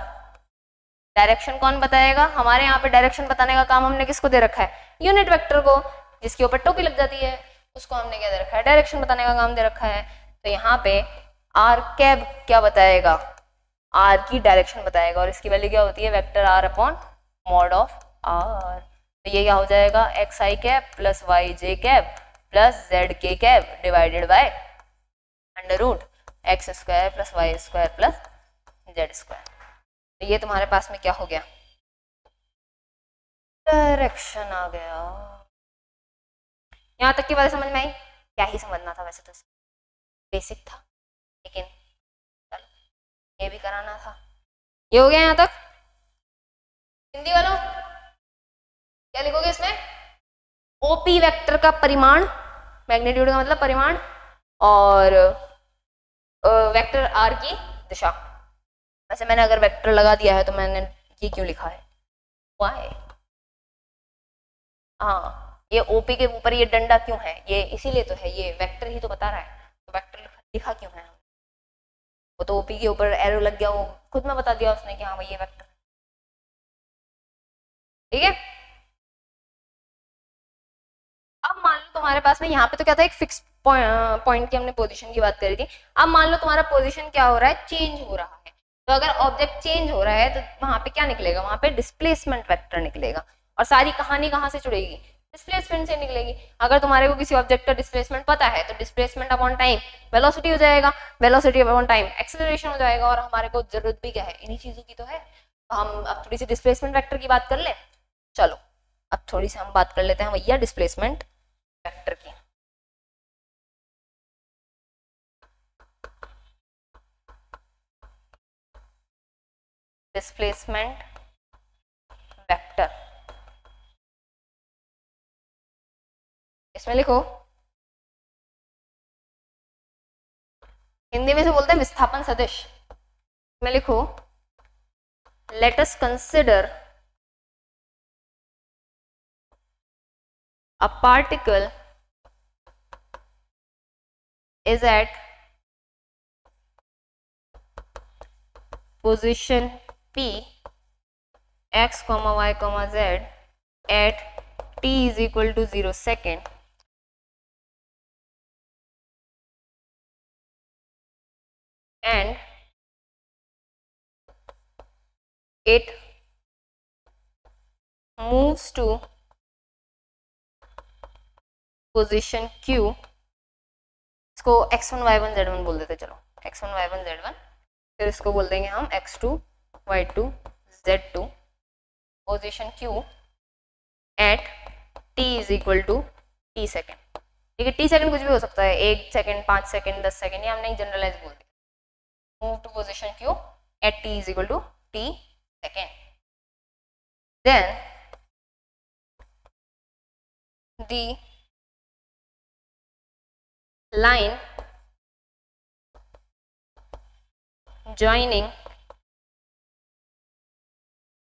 direction कौन बताएगा? हमारे यहाँ पे डायरेक्शन बताने का काम हमने किसको दे रखा है? यूनिट वेक्टर को, जिसके ऊपर टोपी लग जाती है उसको हमने क्या दे रखा है? डायरेक्शन बताने का काम दे रखा है। तो यहाँ पे आर कैब क्या बताएगा? आर की डायरेक्शन बताएगा, और इसकी वैल्यू क्या होती है? Vector r upon mod of r. तो ये क्या हो जाएगा? X i cap plus y j cap plus z k cap divided by under root x square plus y square plus z square. तो ये तुम्हारे पास में क्या हो गया? डायरेक्शन आ गया। यहाँ तक की बात समझ में आई? क्या ही समझना था, वैसे तो बेसिक था, लेकिन चलो ये भी कराना था। ये हो गया यहाँ तक। हिंदी वालों क्या लिखोगे इसमें? ओपी वेक्टर का परिमाण, मैग्नीट्यूड का मतलब परिमाण, और वेक्टर आर की दिशा। वैसे मैंने अगर वेक्टर लगा दिया है तो मैंने ये क्यों लिखा है? वाई? हाँ, ये ओपी के ऊपर ये डंडा क्यों है? ये इसीलिए तो है, ये वेक्टर ही तो बता रहा है, तो वेक्टर लिखा क्यों है? वो तो ओपी के ऊपर एरो लग गया, वो खुद में बता दिया उसने कि हाँ भाई ये वेक्टर। ठीक है, अब मान लो तुम्हारे पास में यहाँ पे तो क्या था? एक फिक्स पॉइंट की हमने पोजीशन की बात करी थी। अब मान लो तुम्हारा पोजीशन क्या हो रहा है? चेंज हो रहा है। तो अगर ऑब्जेक्ट चेंज हो रहा है तो वहां पे क्या निकलेगा? वहां पे डिस्प्लेसमेंट वेक्टर निकलेगा। और सारी कहानी कहाँ से जुड़ेगी? डिस्प्लेसमेंट से निकलेगी। अगर तुम्हारे को किसी ऑब्जेक्ट का डिस्प्लेसमेंट पता है तो डिस्प्लेसमेंट अपॉन टाइम वेलोसिटी हो जाएगा, वेलोसिटी अपॉन टाइम एक्सेलरेशन हो जाएगा। और हमारे को जरूरत भी क्या है? इन्हीं चीजों की तो है। तो हम अब थोड़ी सी डिस्प्लेसमेंट वेक्टर की बात कर ले। चलो अब थोड़ी सी हम बात कर लेते हैं भैया डिस्प्लेसमेंट वेक्टर की। डिस्प्लेसमेंट वेक्टर इसमें लिखो, हिंदी में से बोलते हैं विस्थापन सदिश। इसमें लिखो let us consider a particle is at position P x comma y comma z at t is equal to 0 second and it moves to position Q, इसको x1 y1 z1 बोल देते, चलो x1 y1 z1, फिर इसको बोल देंगे हम x2 y2 z2, position Q at t is equal to t second. ठीक है, t सेकेंड कुछ भी हो सकता है, 1 सेकेंड 5 सेकेंड 10 सेकेंड, ये हमने जनरलाइज बोल दिया। Move to position Q at t is equal to t second. Then the line joining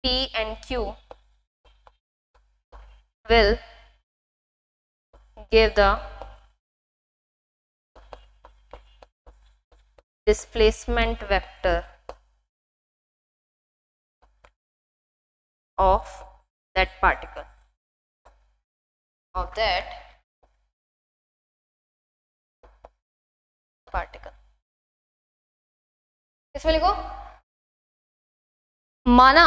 P and Q will give the displacement vector of that particle, of that particle। इसमें लिखो माना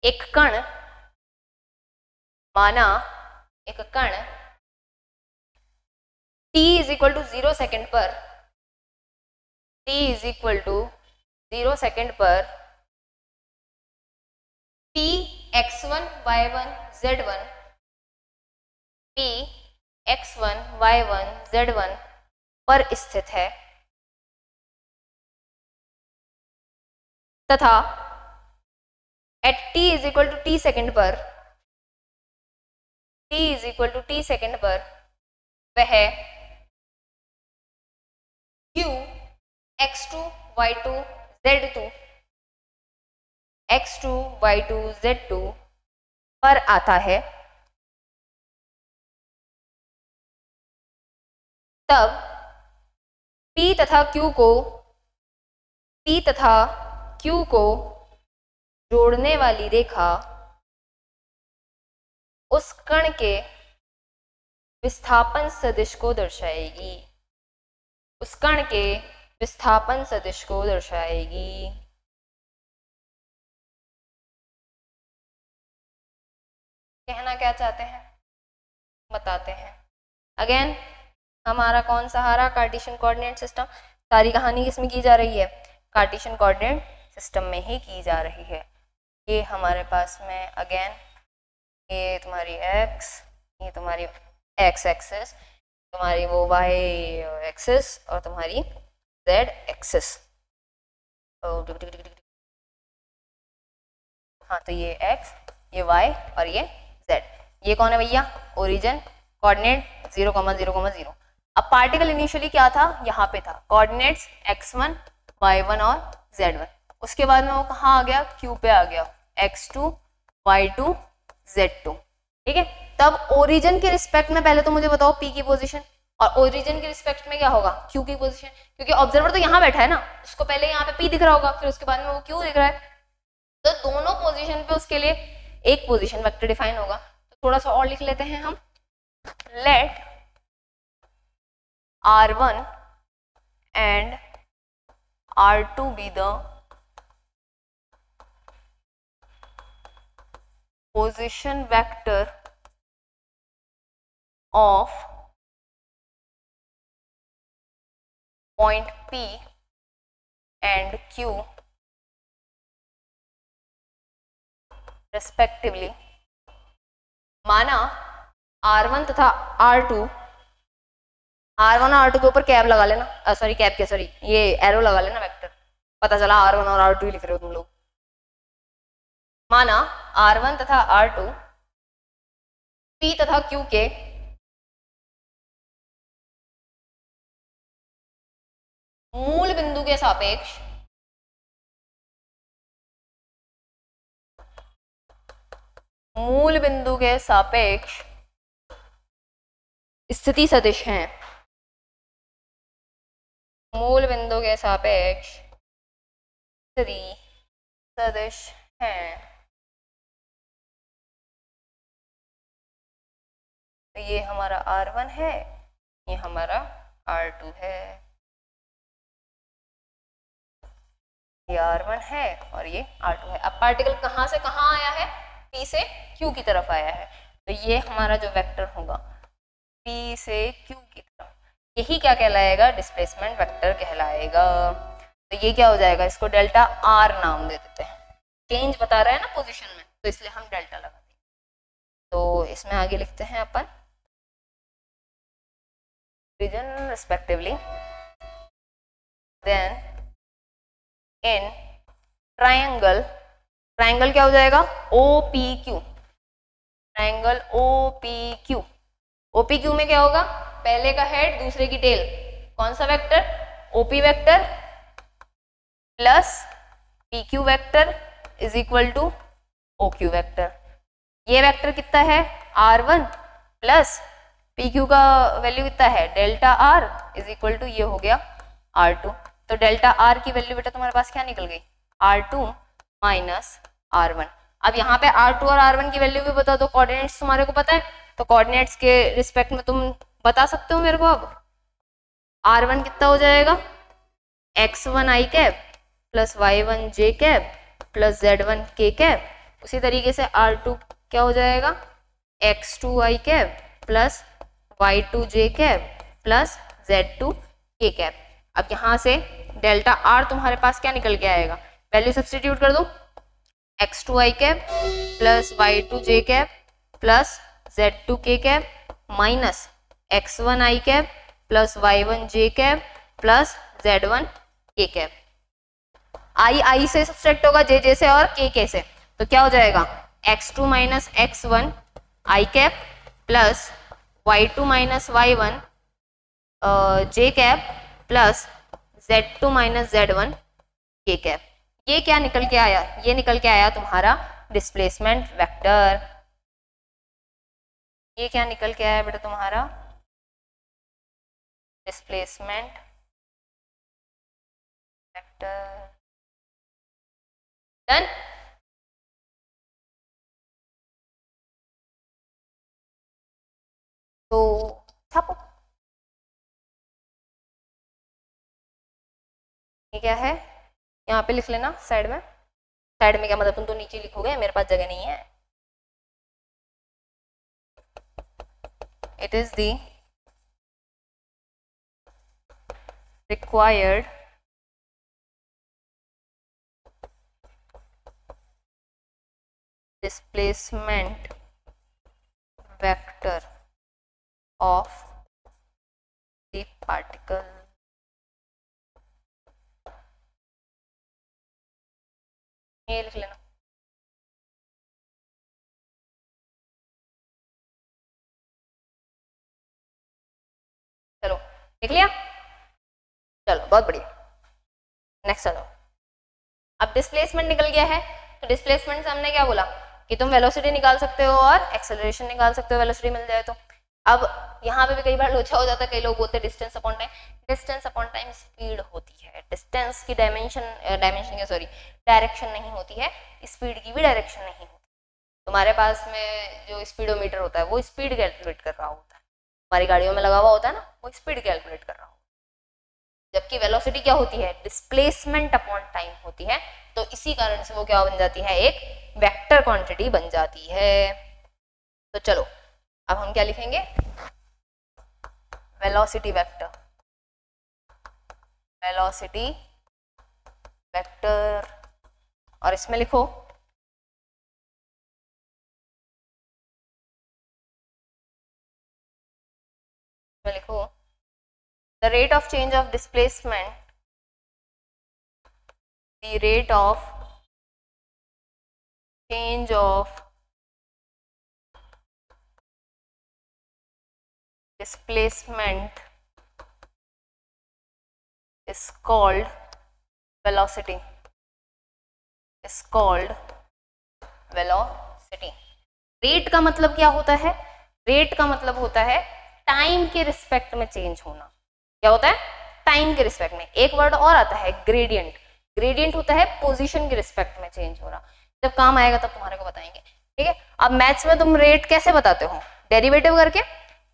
एक कण, माना एक कण t is equal to 0 second पर, t is equal to 0 second पर p x1 y1 z1, p x1 y1 z1 पर स्थित है तथा at t is equal to t second पर, t is equal to t second पर वह q x2 y2 z2 x2 y2 z2 पर आता है, तब p तथा q को P तथा Q को जोड़ने वाली रेखा उस कण के विस्थापन सदिश को दर्शाएगी, उस कण के विस्थापन सदिश को दर्शाएगी। कहना क्या चाहते हैं बताते हैं। अगेन हमारा कौन सा हारा, कार्टेशियन कोऑर्डिनेट सिस्टम। सारी कहानी किसमें की जा रही है, कार्टेशियन कोऑर्डिनेट सिस्टम में ही की जा रही है। ये हमारे पास में अगेन ये तुम्हारी x, ये तुम्हारी x एक्सिस, तुम्हारी वो y एक्सिस और तुम्हारी z एक्सिस। हाँ तो ये x, ये y और ये z। ये कौन है भैया, ओरिजिन कोऑर्डिनेट 0,0,0। अब पार्टिकल इनिशियली क्या था, यहाँ पे था, कोऑर्डिनेट्स x1 y1 और z1। उसके बाद में वो कहाँ आ गया, q पे आ गया, x2 y2 z2। ठीक है, तब ओरिजिन के रिस्पेक्ट में पहले तो मुझे बताओ p की पोजीशन, और ओरिजिन के रिस्पेक्ट में क्या होगा, q की पोजीशन, क्योंकि ऑब्जर्वर तो यहाँ बैठा है ना, उसको पहले यहाँ पे p दिख रहा होगा, फिर उसके बाद में वो q दिख रहा है, तो दोनों पोजीशन पे उसके लिए एक पोजीशन वेक्टर डिफाइन होगा। तो थोड़ा सा और लिख लेते हैं हम, late r1 and r2 be the position vector of point P and Q respectively। माना R1 तथा R2, R1 और R2 के ऊपर कैप लगा लेना, सॉरी कैप के, सॉरी ये एरो लगा लेना वेक्टर, पता चला R1 और R2 ही लिख रहे हो तुम लोग। माना R1 तथा R2 P तथा Q के मूल बिंदु के सापेक्ष स्थिति सदिश हैं, मूल बिंदु के सापेक्ष स्थिति सदिश हैं। तो ये हमारा R1 है, ये हमारा R2 है, ये R1 है और ये R2 है। अब पार्टिकल कहाँ से कहाँ आया है, P से Q की तरफ आया है, तो ये हमारा जो वेक्टर होगा P से Q की तरफ, यही क्या कहलाएगा, डिस्प्लेसमेंट वेक्टर कहलाएगा। तो ये क्या हो जाएगा, इसको डेल्टा R नाम दे देते हैं, चेंज बता रहा है ना पोजीशन में, तो इसलिए हम डेल्टा लगा देंगे। तो इसमें आगे लिखते हैं अपन region respectively, then in triangle, triangle क्या हो जाएगा, OPQ, ट्रायंगल OPQ। OPQ में क्या होगा, पहले का हेड दूसरे की टेल, कौन सा vector, OP vector plus PQ vector is equal to OQ vector. ये वेक्टर कितना है, R1 प्लस PQ का वैल्यू कितना है, delta R is equal to ये हो गया R2। तो डेल्टा R की वैल्यू बेटा तुम्हारे पास क्या निकल गई, R2 माइनस R1। अब यहाँ पे R2 और R1 की वैल्यू भी बता दो, कोऑर्डिनेट्स तुम्हारे को पता है, तो कोऑर्डिनेट्स के रिस्पेक्ट में तुम बता सकते हो मेरे को। अब R1 कितना हो जाएगा, x1 i cap plus y1 j cap plus z1 k cap. उसी तरीके से R2 क्या हो जाएगा, x2 i cap plus y2 j cap plus z2 k cap. अब यहाँ से डेल्टा R तुम्हारे पास क्या निकल के आएगा, वैल्यू सब्स्टिट्यूट कर दो, x2 i cap plus y2 j cap plus z2 k cap minus x1 i cap plus y1 j cap plus z1 k cap. i से सब्सट्रैक्ट होगा, j से और k से, तो क्या हो जाएगा, x2 minus x1 i cap plus y2 minus y1 j cap plus z2 minus z1 k cap. ये क्या निकल के आया, ये निकल के आया तुम्हारा डिस्प्लेसमेंट वेक्टर। ये क्या निकल के आया बेटा तुम्हारा, डिस्प्लेसमेंट वेक्टर। डन। तो छापो, ये क्या है, यहाँ पे लिख लेना साइड में। साइड में क्या मतलब, तुम तो नीचे लिखोगे, मेरे पास जगह नहीं है। It is the required displacement vector of the particle, ये लिख लेना। चलो लिख लिया, चलो बहुत बढ़िया। नेक्स्ट चलो, अब डिस्प्लेसमेंट निकल गया है, तो डिस्प्लेसमेंट से हमने क्या बोला कि तुम वेलोसिटी निकाल सकते हो और एक्सेलरेशन निकाल सकते हो, वेलोसिटी मिल जाए तो। अब यहाँ पे भी कई बार लोचा हो जाता है, कई लोग बोलते हैं distance upon time. Distance upon time speed होती है, डिस्टेंस की डायमेंशन सॉरी डायरेक्शन नहीं होती है, स्पीड की भी डायरेक्शन नहीं होती। तुम्हारे पास में जो स्पीडोमीटर होता है वो स्पीड कैलकुलेट कर रहा होता है, हमारी गाड़ियों में लगा हुआ होता है ना, वो स्पीड कैलकुलेट कर रहा होता है। जबकि वेलोसिटी क्या होती है, डिस्प्लेसमेंट अपॉन टाइम होती है, तो इसी कारण से वो क्या बन जाती है, एक वेक्टर क्वांटिटी बन जाती है। तो चलो अब हम क्या लिखेंगे, वेलोसिटी वेक्टर, वेलोसिटी वेक्टर, और इसमें लिखो the rate of change of displacement, the rate of change of displacement is called velocity, is called velocity। Rate का मतलब क्या होता है, रेट का मतलब होता है टाइम के रिस्पेक्ट में चेंज होना। क्या होता है, टाइम के रिस्पेक्ट में। एक वर्ड और आता है ग्रेडियंट, ग्रेडियंट होता है पोजीशन के रिस्पेक्ट में चेंज होना। जब काम आएगा तब तुम्हारे को बताएंगे, ठीक है। अब मैथ्स में तुम रेट कैसे बताते हो, डेरिवेटिव करके।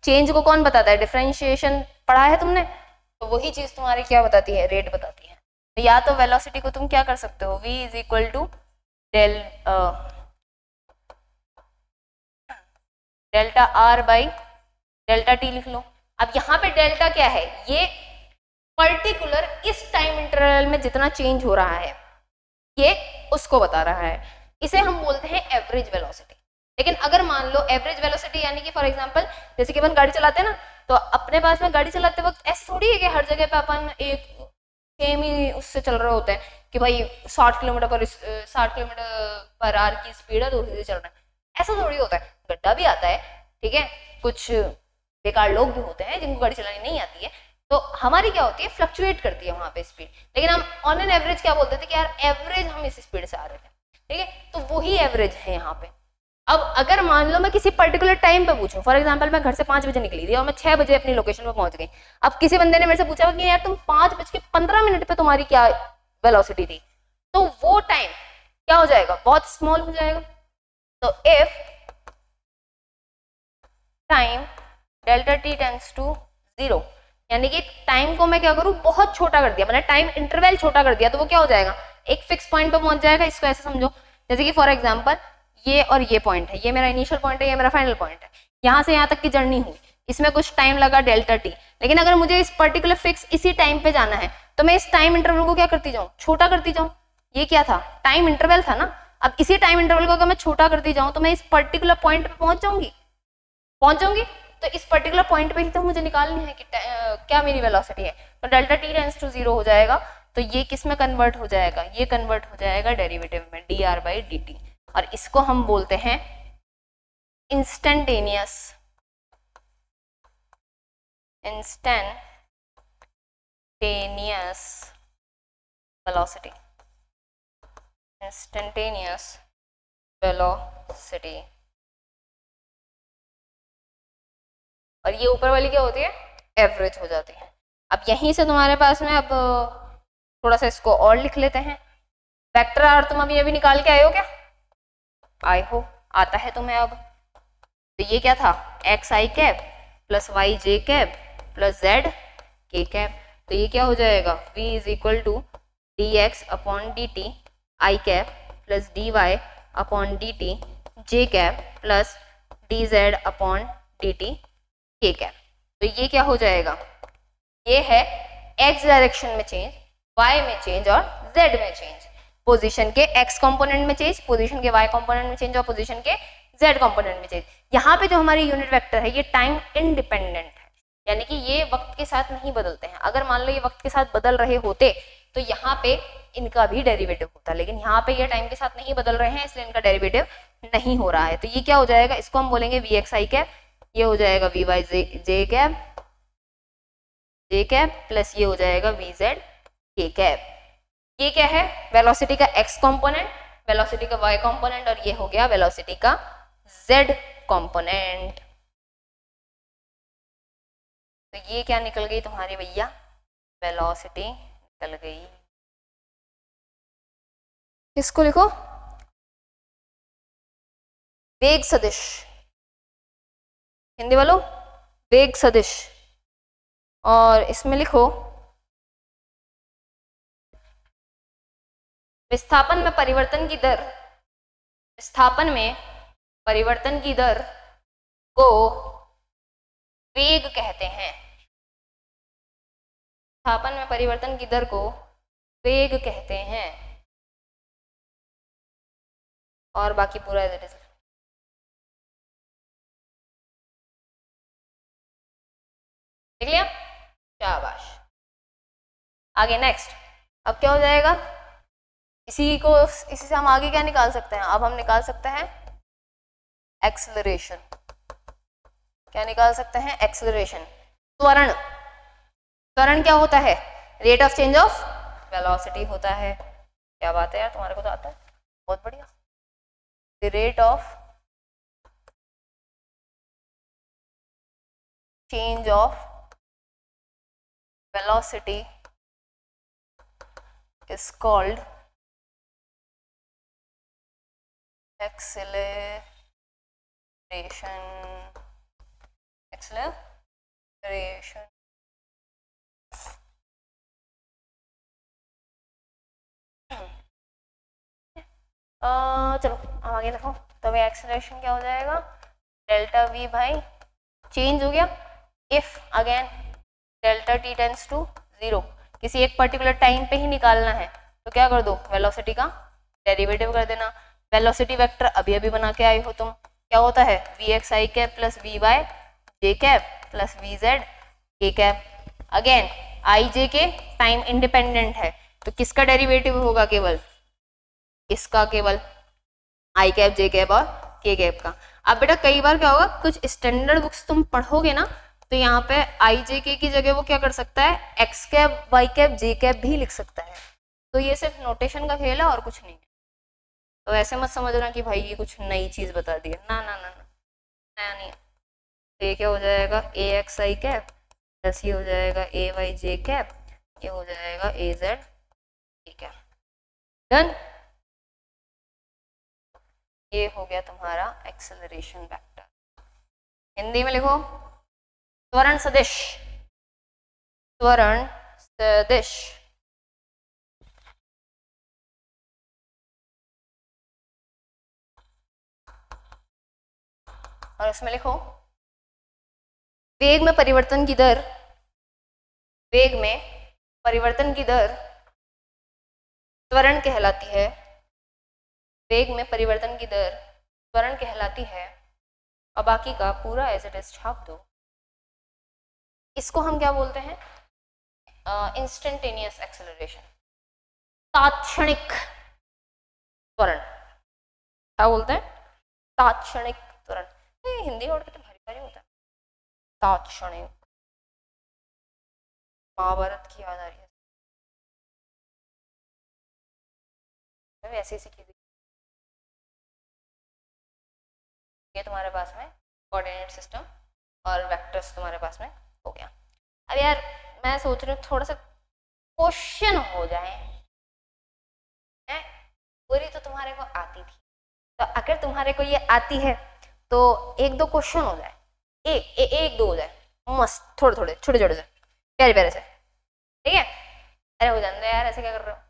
चेंज को कौन बताता है, डिफरेंशिएशन पढ़ा है तुमने, तो वही चीज तुम्हारी क्या बताती है, रेट बताती है। तो या तो वेलोसिटी को तुम क्या कर सकते हो, v is equal to delta r by delta t लिख लो। अब यहाँ पे डेल्टा क्या है, ये पर्टिकुलर इस टाइम इंटरवल में जितना चेंज हो रहा है ये उसको बता रहा है, इसे हम बोलते हैं एवरेज वेलोसिटी। लेकिन अगर मान लो एवरेज वेलोसिटी यानी कि फॉर एग्जांपल जैसे कि अपन गाड़ी चलाते हैं ना, तो अपने पास में गाड़ी चलाते वक्त ऐसे थोड़ी है कि हर जगह पे अपन एक सेम ही उससे चल रहे होते हैं कि भाई 60 किलोमीटर पर आवर की स्पीड है तो उसी से चल रहा है, ऐसा थोड़ी होता है। गड्ढा भी आता है, ठीक है, कुछ बेकार लोग भी होते हैं जिनको गाड़ी चलानी नहीं आती है, तो हमारी क्या होती है, फ्लक्चुएट करती है वहां पे स्पीड। लेकिन हम ऑन एन एवरेज क्या बोलते थे कि यार एवरेज हम इस स्पीड से आ रहे थे, ठीक है, तो वही एवरेज है यहाँ पे। अब अगर मान लो मैं किसी पर्टिकुलर टाइम पे पूछूं, फॉर एग्जांपल मैं घर से 5 बजे निकली थी और मैं 6 बजे अपनी लोकेशन पे पहुंच गई। अब किसी बंदे ने मेरे से पूछा कि यार तुम 5:15 पे तुम्हारी क्या वेलोसिटी थी, तो वो टाइम क्या हो जाएगा, बहुत स्मॉल हो जाएगा। तो if time delta t tends to 0, यानी कि टाइम को मैं क्या करूं, बहुत छोटा कर दिया, मैंने टाइम इंटरवल छोटा कर दिया, तो वो क्या हो जाएगा, एक फिक्स पॉइंट पे पहुंच जाएगा। इसको ऐसे समझो जैसे कि फॉर एग्जांपल ये और ये पॉइंट है, ये मेरा इनिशियल पॉइंट है, ये मेरा फाइनल पॉइंट है, यहाँ से यहाँ तक की जर्नी हुई, इसमें कुछ टाइम लगा डेल्टा टी। लेकिन अगर मुझे इस पर्टिकुलर फिक्स इसी टाइम पे जाना है तो मैं इस टाइम इंटरवल को क्या करती जाऊँ, छोटा करती जाऊँ। ये क्या था, टाइम इंटरवल था ना। अब इसी टाइम इंटरवल को अगर मैं छोटा करती जाऊँ तो मैं इस पर्टिकुलर पॉइंट पे पहुंच जाऊंगी। तो इस पर्टिकुलर पॉइंट पे ही तो मुझे निकालनी है कि क्या मेरी वेलोसिटी है। तो डेल्टा टी टेंड्स टू 0 हो जाएगा, तो ये किस में कन्वर्ट हो जाएगा, ये कन्वर्ट हो जाएगा डेरिवेटिव में, D R by D T, और इसको हम बोलते हैं इंस्टेंटेनियस वेलोसिटी, इंस्टेंटेनियस वेलोसिटी। और ये ऊपर वाली क्या होती है, एवरेज हो जाती है। अब यहीं से तुम्हारे पास में अब थोड़ा सा इसको और लिख लेते हैं, वेक्टर आर तुम अभी निकाल के आए हो क्या? आए हो, आता है तुम्हें अब। तो ये क्या था, x i cap plus y j cap plus z k cap. तो ये क्या हो जाएगा, v is equal to d x upon d t i cap plus d y upon d t j cap plus d z upon d t k cap. तो ये क्या हो जाएगा, ये है x डायरेक्शन में चेंज, y में change और z में चेंज। पोजीशन के x कंपोनेंट में चेंज, पोजीशन के y कंपोनेंट में चेंज और पोजीशन के z कंपोनेंट में चेंज। यहाँ पे जो हमारी यूनिट वेक्टर है ये टाइम इंडिपेंडेंट है, यानी कि ये वक्त के साथ नहीं बदलते हैं। अगर मान लो ये वक्त के साथ बदल रहे होते तो यहाँ पे इनका भी डेरिवेटिव होता, लेकिन यहाँ पे ये टाइम के साथ नहीं बदल रहे हैं इसलिए इनका डेरिवेटिव नहीं हो रहा है। तो ये क्या हो जाएगा, इसको हम बोलेंगे वी एक्स आई कैप, ये हो जाएगा v y j cap plus ये हो जाएगा वी जेड के कैप। ये क्या है, वेलोसिटी का x कंपोनेंट, वेलोसिटी का y कंपोनेंट, और ये हो गया वेलोसिटी का z कंपोनेंट। तो ये क्या निकल गई तुम्हारी भैया, वेलोसिटी निकल गई। इसको लिखो वेग सदिश, हिंदी वालों वेग सदिश, और इसमें लिखो विस्थापन में परिवर्तन की दर, विस्थापन में परिवर्तन की दर को वेग कहते हैं। विस्थापन में परिवर्तन की दर को वेग कहते हैं, और बाकी पूरा एज इट इज। देख लिया, शाबाश। आगे नेक्स्ट, अब क्या हो जाएगा, इसी से हम आगे क्या निकाल सकते हैं, अब हम निकाल सकते हैं एक्सेलरेशन। क्या निकाल सकते हैं, एक्सेलरेशन, त्वरण। त्वरण क्या होता है, rate of change of velocity होता है। क्या बात है यार, तुम्हारे को तो आता है, बहुत बढ़िया। The rate of change of velocity is called acceleration. Acceleration. चलो अब आगे देखो, तो भाई एक्सेलरेशन क्या हो जाएगा, डेल्टा वी बाई चेंज हो गया if again delta t tends to 0, किसी एक पर्टिकुलर टाइम पे ही निकालना है तो क्या कर दो, वेलोसिटी का डेरिवेटिव कर देना। वेलोसिटी वेक्टर अभी अभी बना के आए हो तुम, क्या होता है v x i cap plus v y j cap plus v z k cap. Again i j k time independent है तो किसका डेरिवेटिव होगा, केवल इसका, केवल आई कैप जे कैप और के कैप का। अब बेटा कई बार क्या होगा, कुछ स्टैंडर्ड बुक्स तुम पढ़ोगे ना तो यहाँ पे आई जे के की जगह वो क्या कर सकता है, एक्स कैप वाई कैप जे कैप भी लिख सकता है। तो ये सिर्फ नोटेशन का खेल है और कुछ नहीं है। तो ऐसे मत समझना कि भाई ये कुछ नई चीज बता दी है, ना ना ना ना, नया नहीं है। तो ये क्या हो जाएगा, ए एक्स आई कैप प्लस ये हो जाएगा ए वाई जे कैप, ये हो जाएगा ए जेड के कैप। डन, ये हो गया तुम्हारा एक्सेलरेशन वेक्टर। हिंदी में लिखो त्वरण सदिश, त्वरण सदिश। और इसमें लिखो वेग में परिवर्तन की दर, वेग में परिवर्तन की दर त्वरण कहलाती है, वेग में परिवर्तन की दर त्वरण कहलाती है। और बाकी का पूरा एज इट इज छाप दो। इसको हम क्या बोलते हैं, इंस्टेंटेनियस एक्सेलरेशन, तात्क्षणिक त्वरण। क्या बोलते हैं, तात्क्षणिक त्वरण। हिंदी वर्ड के तो भारी भारी होता है, तात्क्षणिक। महाभारत की याद आ रही है, ऐसी सीखी थी। ये तुम्हारे पास में कोऑर्डिनेट सिस्टम और वेक्टर्स तुम्हारे पास में हो गया। अब यार मैं सोच रही हूँ थोड़ा सा क्वेश्चन हो जाए, पूरी तो तुम्हारे को आती थी, तो अगर तुम्हारे को ये आती है तो एक दो क्वेश्चन हो जाए, एक दो हो जाए मस्त, थोड़े थोड़े छोटे छोटे से प्यारे प्यारे से, ठीक है। अरे हो जाने दो यार, ऐसे क्या कर रहे हो।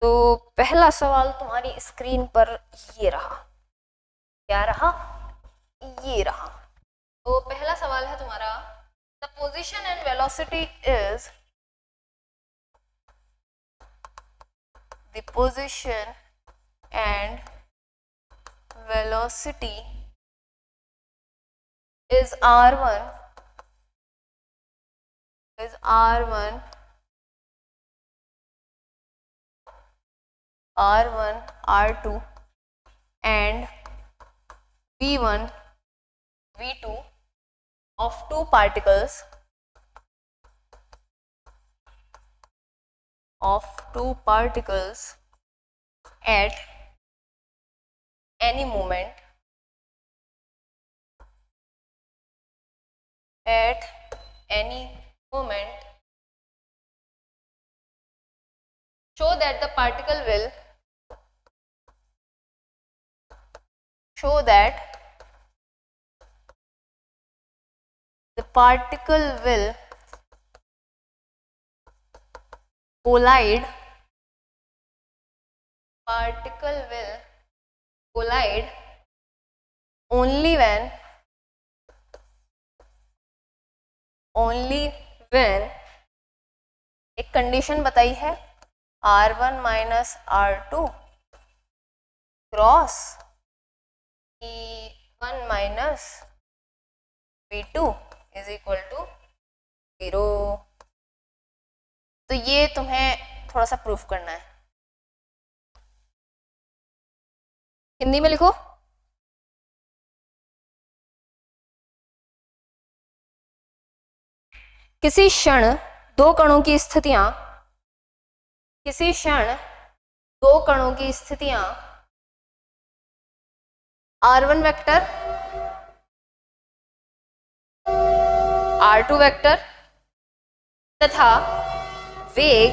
तो पहला सवाल तुम्हारी स्क्रीन पर ये रहा, क्या रहा, ये रहा। तो पहला सवाल है तुम्हारा, the position and velocity is, the position and velocity is r1 r1 r2 and v1 v2 of two particles at any moment show that the particle will collide only when एक कंडीशन बताई है r1 minus r2 cross v1 minus v2 is equal to 0। तो ये तुम्हें थोड़ा सा proof करना है, हिंदी में लिखो। किसी क्षण दो कणों की स्थितियां r1 वेक्टर, r2 वेक्टर तथा वेग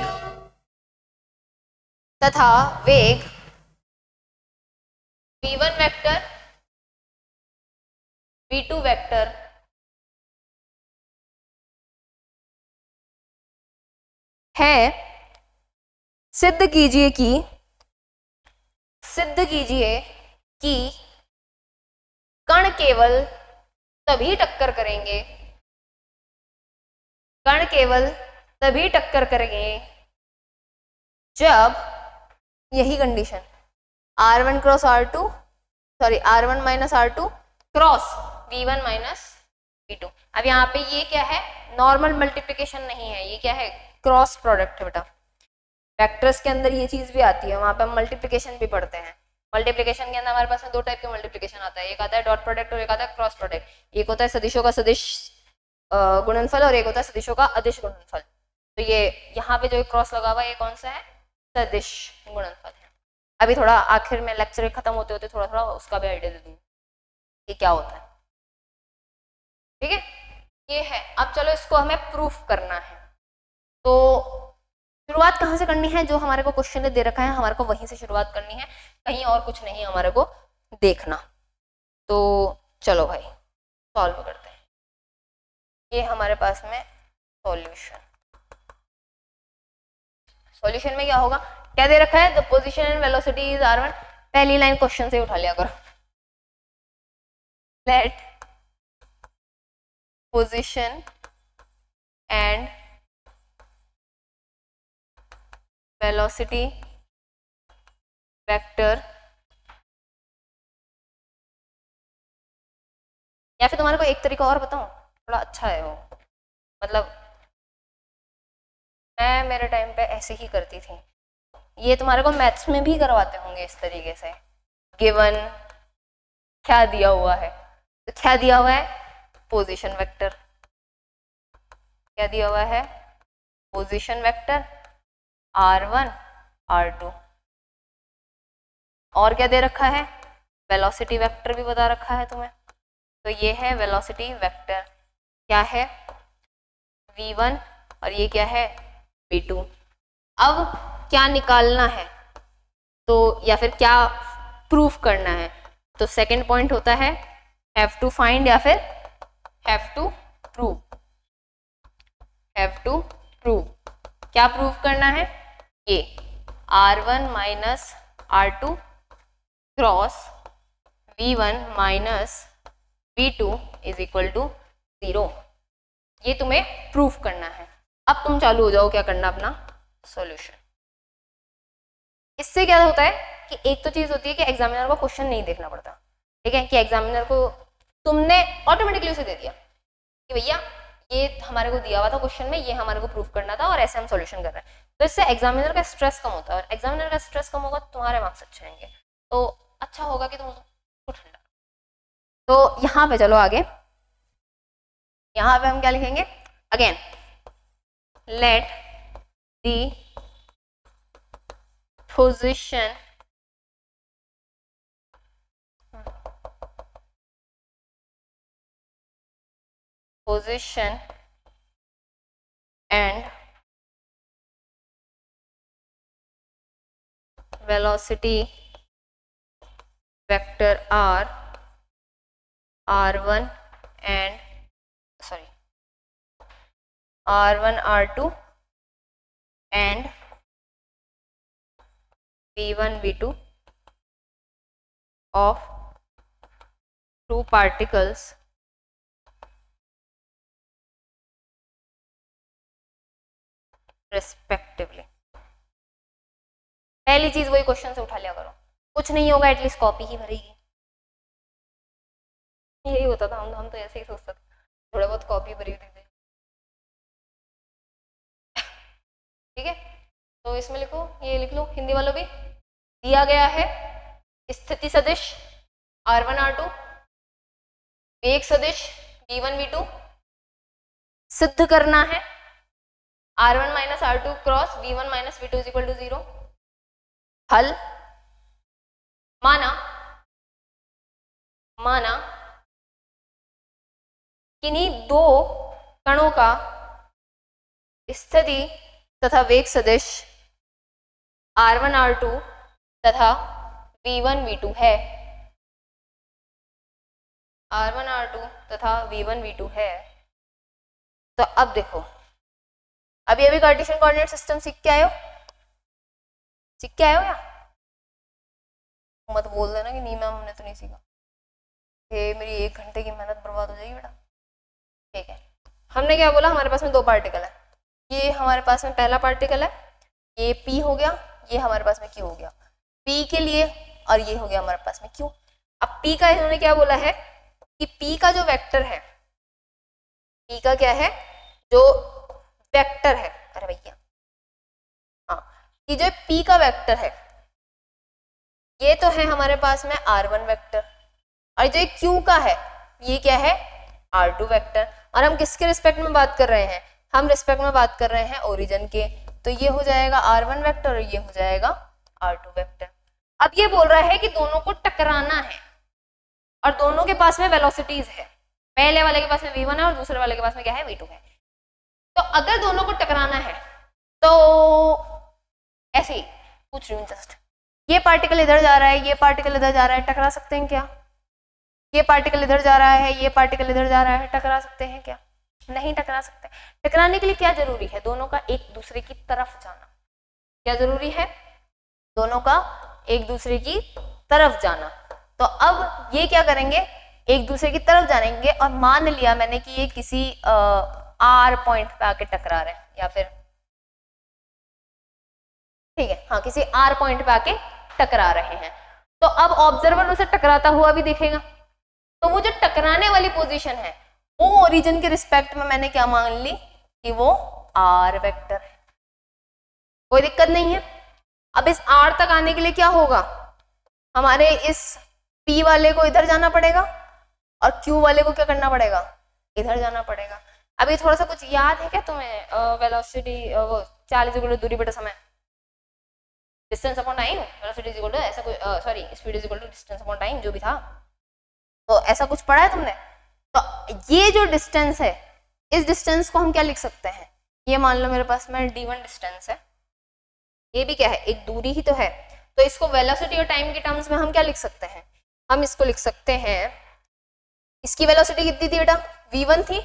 v1 वेक्टर v2 वेक्टर है, सिद्ध कीजिए कि कण केवल तभी टक्कर करेंगे जब यही condition r1 cross r2 r1 minus r2 cross v1 minus v2। अब यहाँ पे ये क्या है, नॉर्मल मल्टीप्लिकेशन नहीं है, ये क्या है, क्रॉस प्रोडक्ट है बेटा। वेक्टर्स के अंदर ये चीज भी आती है, वहां पे हम मल्टीप्लिकेशन भी पढ़ते हैं। मल्टीप्लिकेशन के अंदर हमारे पास दो टाइप के मल्टीप्लिकेशन आता है, एक आता है डॉट प्रोडक्ट और एक आता है क्रॉस प्रोडक्ट। एक होता है सदिशों का सदिश गुणनफल और एक होता है सदिशों का अदिश गुणनफल। तो ये यहाँ पे जो क्रॉस लगा हुआ है ये कौन सा है, सदिश गुणनफल है। अभी थोड़ा आखिर में लेक्चर खत्म होते होते थोड़ा थोड़ा उसका भी आइडिया दे दूंगी कि क्या होता है, ठीक है। ये है, अब चलो इसको हमें प्रूफ करना है। तो शुरुआत कहाँ से करनी है, जो हमारे को क्वेश्चन दे रखा है हमारे को वहीं से शुरुआत करनी है, कहीं और कुछ नहीं हमारे को देखना। तो चलो भाई सॉल्व करते हैं। ये हमारे पास में सॉल्यूशन में क्या होगा, क्या दे रखा है, the position and velocity is r1। पहली लाइन क्वेश्चन से उठा लिया करो, let position and velocity vector, या फिर तुम्हारे को एक तरीका और बताऊं, थोड़ा अच्छा है वो, मतलब मैं मेरे टाइम पे ऐसे ही करती थी, ये तुम्हारे को मैथ्स में भी करवाते होंगे इस तरीके से। गिवन क्या दिया हुआ है, तो क्या दिया हुआ है, पोजीशन वेक्टर, क्या दिया हुआ है, पोजीशन वेक्टर r1 r2, और क्या दे रखा है, वेलोसिटी वेक्टर भी बता रखा है तुम्हें। तो ये है वेलोसिटी वेक्टर, क्या है v1 और ये क्या है v2। अब क्या निकालना है, तो या फिर क्या प्रूफ करना है, तो सेकंड पॉइंट होता है हैव टू फाइंड या फिर have to prove. Have to prove, क्या प्रूफ करना है, ये R1 minus R2 cross V1 minus V2 is equal to 0, ये तुम्हें प्रूफ करना है। अब तुम चालू हो जाओ क्या करना, अपना सॉल्यूशन। इससे क्या होता है कि एक तो चीज होती है कि एग्जामिनर को क्वेश्चन नहीं देखना पड़ता, ठीक है, कि एग्जामिनर को तुमने ऑटोमेटिकली उसे दे दिया कि भैया ये हमारे को दिया हुआ था क्वेश्चन में, ये हमारे को प्रूफ करना था और ऐसे हम सॉल्यूशन कर रहे हैं। तो इससे एग्जामिनर का स्ट्रेस कम होता है, और एग्जामिनर का स्ट्रेस कम होगा तो तुम्हारे मार्क्स अच्छे आएंगे, तो अच्छा होगा कि तुम उसको ठंडा। तो यहाँ पे चलो आगे, यहाँ पे हम क्या लिखेंगे, again let the position and velocity vector are R1 and R1 R2 and V1 V2 of two particles respectively। पहली चीज वही क्वेश्चन से उठा लिया करो, कुछ नहीं होगा एटलीस्ट कॉपी ही भरेगी, यही होता था, हम तो ऐसे ही सोचते थे थोड़ा बहुत कॉपी भरी हुई थी, ठीक है। तो इसमें लिखो, ये लिख लो, हिंदी वालों भी दिया गया है स्थिति सदिश R1 R2 वेग सदिश V1 V2 सिद्ध करना है R1 minus R2 cross V1 minus V2 is equal to 0। हल, माना किन्हीं दो कणों का स्थिति तथा वेग सदिश R1 R2 तथा V1 V2 है, R1 R2 तथा V1 V2 है। तो अब देखो, अभी कार्टेशियन कोऑर्डिनेट सिस्टम सीख के आए हो या मत बोल देना कि नहीं मैम हमने तो नहीं सीखा, ये मेरी 1 घंटे की मेहनत बर्बाद हो जाएगी बेटा, ठीक है। हमने क्या बोला, हमारे पास में 2 पार्टिकल है, ये हमारे पास में पहला पार्टिकल है, ये P हो गया, ये हमारे पास में Q हो गया, P के लिए, और ये हो गया हमारे पास में Q। अब P का इन्होंने क्या बोला है कि P का जो वेक्टर है, P का क्या है, जो वेक्टर है, अरे भैया हाँ, ये जो P का वेक्टर है ये तो है हमारे पास में R1 वेक्टर, और जो Q का है ये क्या है, R2 वेक्टर। और हम किसके रिस्पेक्ट में बात कर रहे हैं, हम रिस्पेक्ट में बात कर रहे हैं ओरिजिन के, तो ये हो जाएगा R1 वेक्टर और ये हो जाएगा R2 वेक्टर। अब ये बोल रहा है कि दोनों को टकराना है और दोनों के पास में वेलोसिटीज है, पहले वाले के पास में V1 है और दूसरे वाले के पास में क्या है, V2 है। तो अगर दोनों को टकराना है तो ऐसे ही पूछ रही हूँ जस्ट, ये पार्टिकल इधर जा रहा है, ये पार्टिकल इधर जा रहा है, टकरा सकते हैं क्या? ये पार्टिकल इधर जा रहा है, ये पार्टिकल इधर जा रहा है, टकरा सकते हैं क्या? नहीं टकरा सकते। टकराने के लिए क्या जरूरी है, दोनों का एक दूसरे की तरफ जाना। क्या जरूरी है, दोनों का एक दूसरे की तरफ जाना। तो अब ये क्या करेंगे, एक दूसरे की तरफ जाएंगे, और मान लिया मैंने कि ये किसी R पॉइंट पे आके टकरा रहे हैं, या फिर ठीक है हाँ किसी R पॉइंट पे आके टकरा रहे हैं। तो अब ऑब्जर्वर उसे टकराता हुआ भी देखेगा, तो वो जो टकराने वाली पोजीशन है वो ओरिजिन के रिस्पेक्ट में मैंने क्या मान ली कि वो R वेक्टर है, कोई दिक्कत नहीं है। अब इस R तक आने के लिए क्या होगा, हमारे इस P वाले को इधर जाना पड़ेगा और Q वाले को क्या करना पड़ेगा, इधर जाना पड़ेगा। अभी थोड़ा सा कुछ याद है क्या तुम्हें, वेलोसिटी वो 40 दूरी बटा समय, distance upon time, velocity is equal to ऐसा कोई sorry speed is equal to distance upon time, जो भी था, तो ऐसा कुछ पढ़ा है तुमने। तो ये जो डिस्टेंस है, इस डिस्टेंस को हम क्या लिख सकते हैं, ये मान लो मेरे पास में D1 डिस्टेंस है, ये भी क्या है, एक दूरी ही तो है। तो इसको वेलोसिटी और टाइम के टर्म्स में हम क्या लिख सकते हैं, हम इसको लिख सकते हैं, इसकी वेलोसिटी कितनी थी बेटा, v1 थी,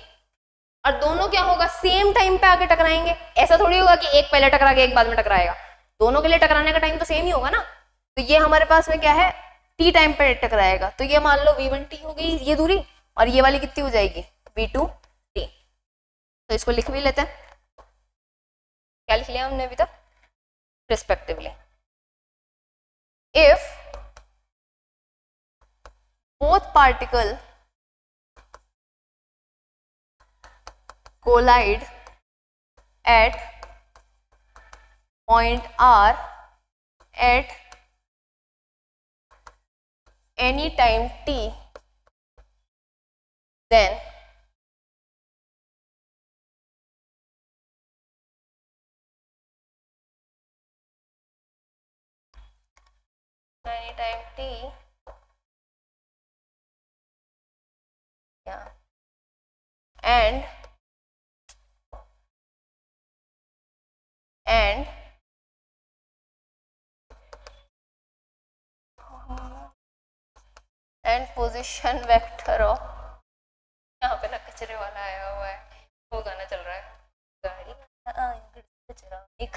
और दोनों क्या होगा, सेम टाइम पे आके टकराएंगे। ऐसा थोड़ी होगा कि एक पहले टकरा के एक बाद में टकराएगा, दोनों के लिए टकराने का टाइम तो सेम ही होगा ना। तो ये हमारे पास में क्या है, t टाइम पे टकराएगा, तो ये मान लो v1t हो गई ये दूरी, और ये वाली कितनी हो जाएगी, v2t। तो इसको लिख भी लेते हैं, क्या लिख लिया हमने अभी तक, respectively. If both particle collide at point R at any time t, then any time t, yeah, and position vector of, यहाँ पे ना कचरे वाला आया हुआ है, वो गाना चल रहा है, गाड़ी कचरा एक,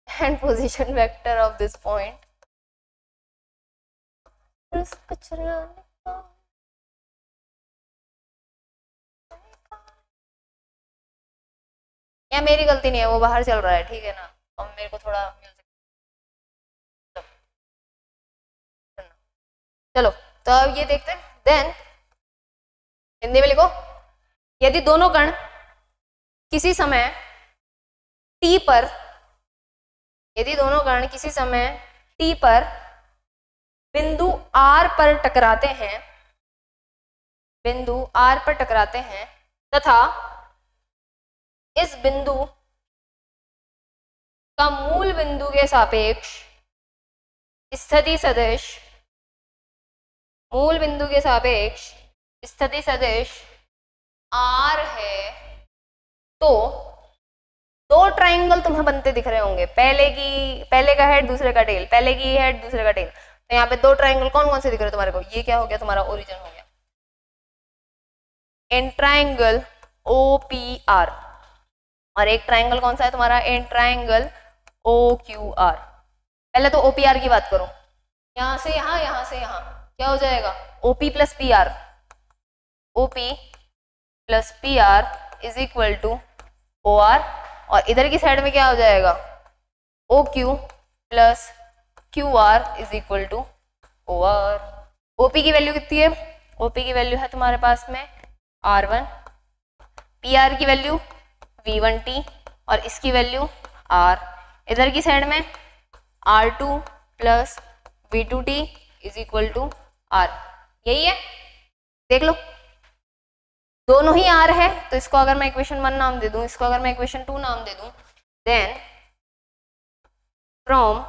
and position vector of this point, या मेरी गलती नहीं है, वो बाहर चल रहा है, ठीक है ना, और मेरे को थोड़ा म्यूजिक, चलो तो अब ये देखते हैं। देन हिंदी में लिखो, यदि दोनों कण किसी समय t पर, यदि दोनों कण किसी समय t पर बिंदु r पर टकराते हैं, बिंदु r पर टकराते हैं, तथा इस बिंदु का मूल बिंदु के सापेक्ष स्थिति सदिश, मूल बिंदु के सापेक्ष स्थिति सदिश r है, तो दो ट्राइंगल तुम्हें बनते दिख रहे होंगे, पहले का हेड दूसरे का टेल, पहले की हेड दूसरे का टेल। तो यहाँ पे दो ट्राइंगल कौन कौन से दिख रहे हैं तुम्हारे को, ये क्या हो गया तुम्हारा ओरिजिन हो गया, एन ट्राइंगल OPR, और एक ट्राइंगल कौन सा है तुम्हारा, एन ट्राइंगल OQR। पहले तो OPR की बात करो, यहां से यहां, यहां से यहां, क्या हो जाएगा, OP plus PR, OP plus PR is equal to OR, और इधर की साइड में क्या हो जाएगा, OQ plus QR is equal to OR। OP की वैल्यू कितनी है, OP की वैल्यू है तुम्हारे पास में R1, PR की वैल्यू V1t, और इसकी वैल्यू R, इधर की साइड में R2 plus V2t is equal to R। यही है, देख लो दोनों ही R है, तो इसको अगर मैं इक्वेशन 1 नाम दे दूं, इसको अगर मैं इक्वेशन 2 नाम दे दूं, देन फ्रॉम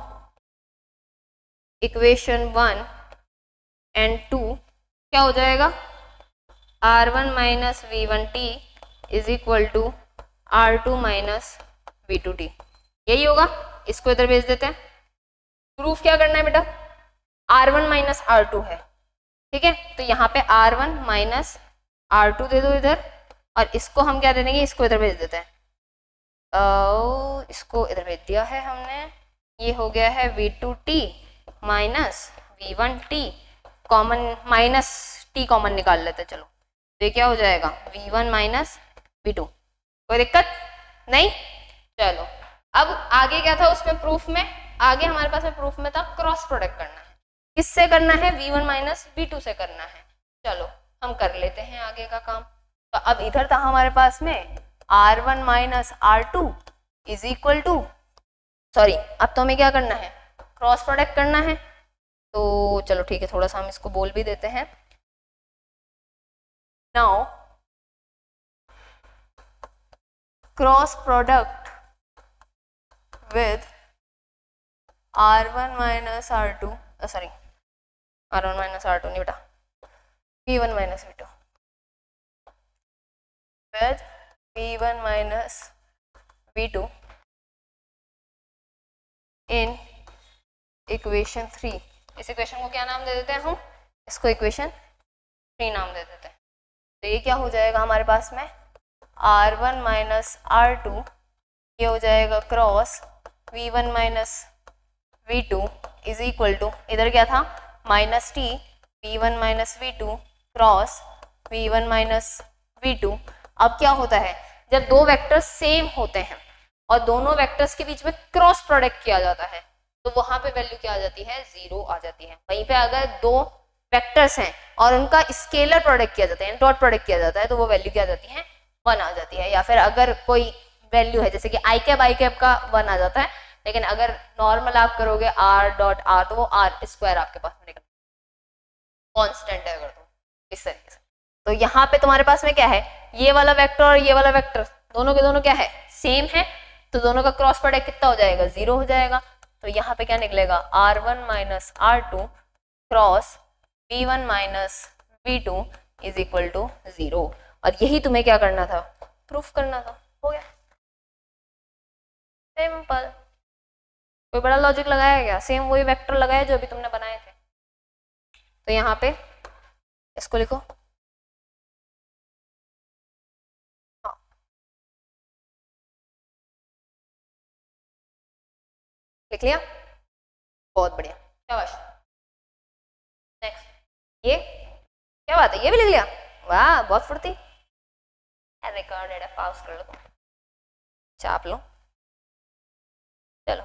इक्वेशन 1 एंड 2 क्या हो जाएगा, R1 minus V1t is equal to R2 minus V2t, यही होगा। इसको इधर भेज देते हैं, प्रूफ क्या करना है बेटा, R1 माइनस R2 है, ठीक है, तो यहाँ पे R1 माइनस R2 दे दो इधर, और इसको हम क्या दे देंगे, इसको इधर भेज देते हैं, इसको इधर भेज दिया है हमने, ये हो गया है V2t minus V1t, common minus t common निकाल लेते हैं, चलो तो ये क्या हो जाएगा, V1 माइनस V2, कोई दिक्कत नहीं। चलो अब आगे क्या था उसमें प्रूफ में, आगे हमारे पास में प्रूफ में था क्रॉस प्रोडक्ट करना है, किससे करना है, V1 माइनस V2 से करना है। चलो हम कर लेते हैं आगे का काम। तो अब इधर था हमारे पास में R1 minus R2 is equal to, sorry अब तो हमें क्या करना है, क्रॉस प्रोडक्ट करना है। तो चलो ठीक है, थोड़ा सा हम इसको बोल भी देते हैं। Now cross product with R1 minus R2, sorry R1 minus R2 नहीं बेटा, V1 minus V2 with V1 minus V2 in equation 3, इस इक्वेशन को क्या नाम दे देते हैं हम, इसको इक्वेशन 3 नाम दे देते हैं। तो ये क्या हो जाएगा हमारे पास में R1 माइनस R2, ये हो जाएगा cross V1 minus V2 is equal to, इधर क्या था minus T V1 minus V2 cross V1 minus V2। अब क्या होता है, जब दो वेक्टर्स सेम होते हैं और दोनों वेक्टर्स के बीच में क्रॉस प्रोडक्ट किया जाता है तो वहां पे वैल्यू क्या आ जाती है, 0 आ जाती है। वहीं पे अगर दो वेक्टर्स हैं और उनका स्केलर प्रोडक्ट किया जाता है, डॉट प्रोडक्ट किया जाता है, तो वो वैल्यू क्या आ जाती है, 1 आ जाती है। या फिर अगर कोई वैल्यू है जैसे कि आई कैप का 1 आ जाता है, लेकिन अगर नॉर्मल आप करोगे r डॉट r तो वो r² आपके पास में निकल कांस्टेंट है अगर तो इस तरीके से। तो यहाँ पे तुम्हारे पास में क्या है, ये वाला वेक्टर और ये वाला वेक्टर दोनों के दोनों क्या है, सेम है, तो दोनों का क्रॉस प्रोडक्ट कितना हो जाएगा, 0 हो जाएगा। तो यहाँ पे क्या निकलेगा, R1 minus R2 cross V1 minus V2 is equal to 0। और यही तुम्हें क्या करना था, प्रूफ करना था। हो गया, सिंपल। कोई बड़ा लॉजिक लगाया क्या, सेम वही वेक्टर लगाया जो अभी तुमने बनाए थे। तो यहाँ पे इसको लिखो, हाँ लिख लिया, बहुत बढ़िया, क्या बात। नेक्स्ट, ये क्या बात है, ये भी लिख लिया, वाह बहुत फुर्ती। रिकॉर्डेड है, पाउस कर लो, चाप लो। चलो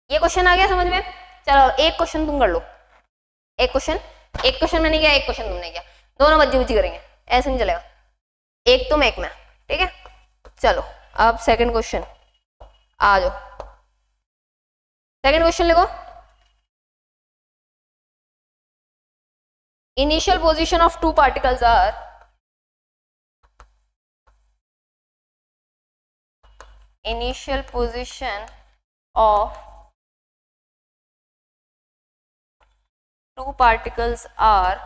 ये क्वेश्चन आ गया समझ में। चलो एक क्वेश्चन तुम कर लो, एक क्वेश्चन मैंने किया, एक क्वेश्चन तुमने किया, दोनों बच्ची बच्ची करेंगे, ऐसे नहीं चलेगा, एक तुम एक मैं, ठीक है। चलो अब सेकंड क्वेश्चन आ जाओ, सेकंड क्वेश्चन लिखो। Initial position of two particles are initial position of two particles are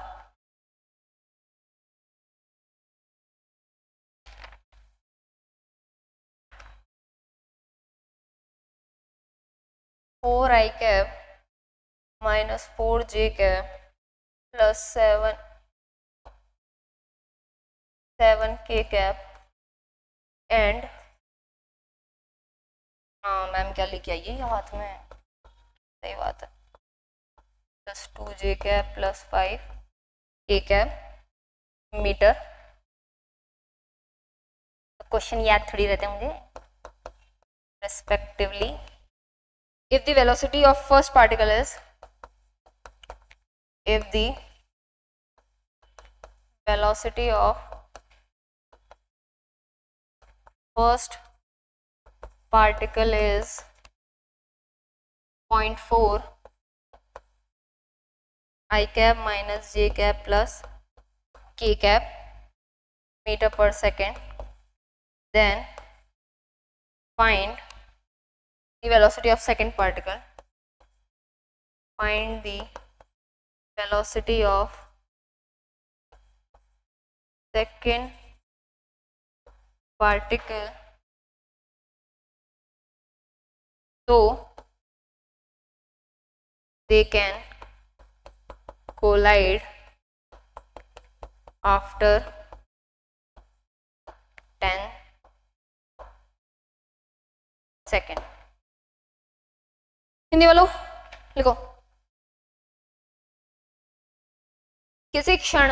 four I cap minus 4J cap plus 7K cap and हाँ मैम क्या लेके आइए हाथ में, सही बात है, plus 2J cap plus 5K cap metre. Question याद थोड़ी रहते मुझे। Respectively if the velocity of first particle is, if the velocity of first particle is 0.4 I cap minus J cap plus K cap meter per second, then find the velocity of second particle. Find the velocity of second particle so they can collide after 10 second. Hindi वालों लिखो, किसी क्षण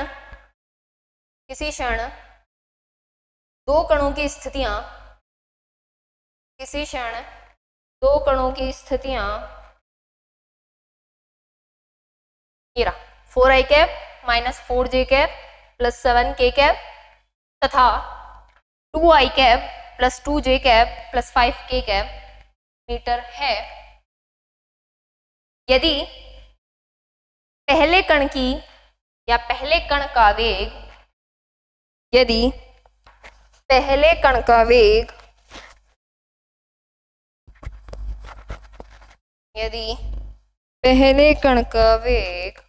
दो कणों की स्थितियां, किसी क्षण दो कणों की स्थितियां, ये रहा 4I cap minus 4J cap plus 7K cap तथा 2I cap plus 2J cap plus 5K cap metre है। यदि पहले कण की या पहले कण का वेग, यदि पहले कण का वेग, यदि पहले कण का वेग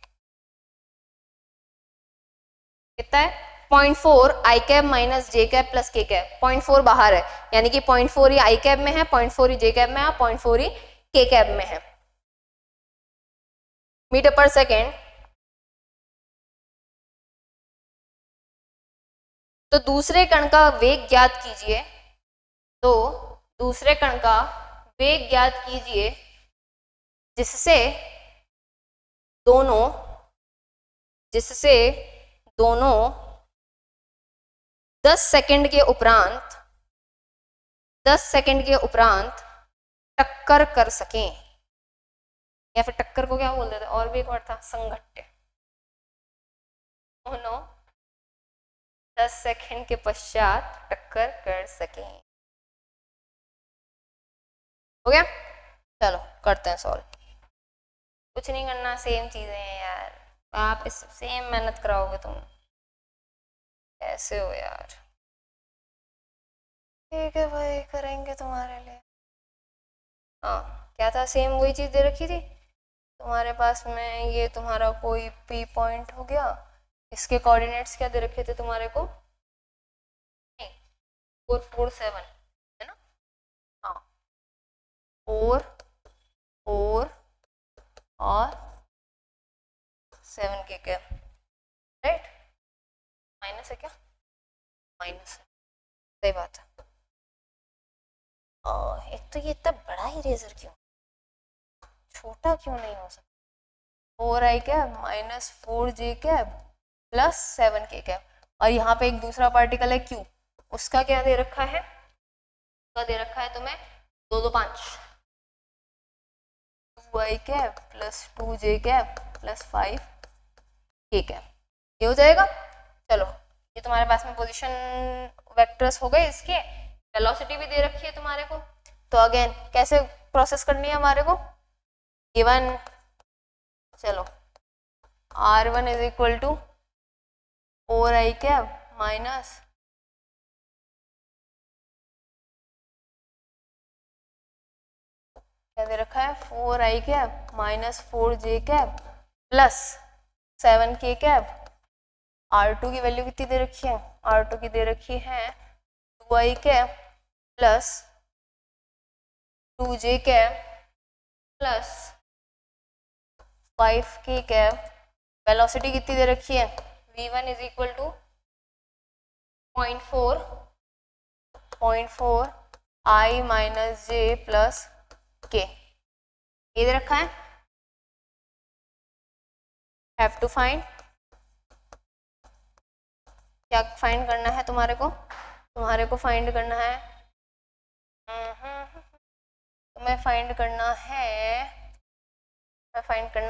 कितना है 0.4 I cap minus J cap plus K cap, 0.4 बाहर है यानी कि 0.4 ही I कैप में है, 0.4 ही J कैप में है, 0.4 ही K कैप में है। मीटर पर सेकेंड, तो दूसरे कण का वेग ज्ञात कीजिए। तो दूसरे कण का वेग ज्ञात कीजिए जिससे दोनों 10 सेकंड के उपरांत टक्कर कर सकें, या फिर टक्कर को क्या बोल देते, और भी एक वर्ड था, संघट्य। दोनों 10 सेकंड के पश्चात टक्कर कर सकें। हो गया? चलो करते हैं सॉल्व। कुछ नहीं करना, सेम चीजें हैं यार, आप इस सेम मेहनत कराओगे तुम, कैसे हो यार। ठीक है भाई, करेंगे तुम्हारे लिए। हाँ क्या था, सेम वही चीज दे रखी थी तुम्हारे पास में, ये तुम्हारा कोई P पॉइंट हो गया, इसके कोऑर्डिनेट्स क्या दे रखे थे तुम्हारे को, 4 4 7 है ना, हाँ 4 4 और 7 के क्या, राइट, माइनस है क्या, माइनस है, सही बात है। एक तो ये इतना बड़ा इरेजर क्यों, छोटा क्यों नहीं हो सकता, 4i cap minus 4j cap plus 7k cap, और यहाँ पे एक दूसरा पार्टिकल है Q, उसका क्या दे रखा है, उसका दे रखा है तुम्हें 2 2 5, 2i cap plus 2j cap plus 5k cap, ये हो जाएगा। चलो ये तुम्हारे पास में पोजीशन वेक्टर्स हो गए, इसके वेलोसिटी भी दे रखी है तुम्हारे को। तो अगेन कैसे प्रोसेस करनी है हमारे को, गिवन, चलो r1 is equal to 4i cap minus क्या दे रखा है, 4i cap minus 4j cap plus 7k cap, r2 की वैल्यू कितनी दे रखी है, r2 की दे रखी है 2i cap plus 2j cap plus 5k cap, velocity कितनी दे रखी है, v1 is equal to 0.4 i minus j plus k, ये दे रखा है। हैव टू फाइंड, क्या फाइंड करना है तुम्हारे को फाइंड करना है, तुम्हें फाइंड करना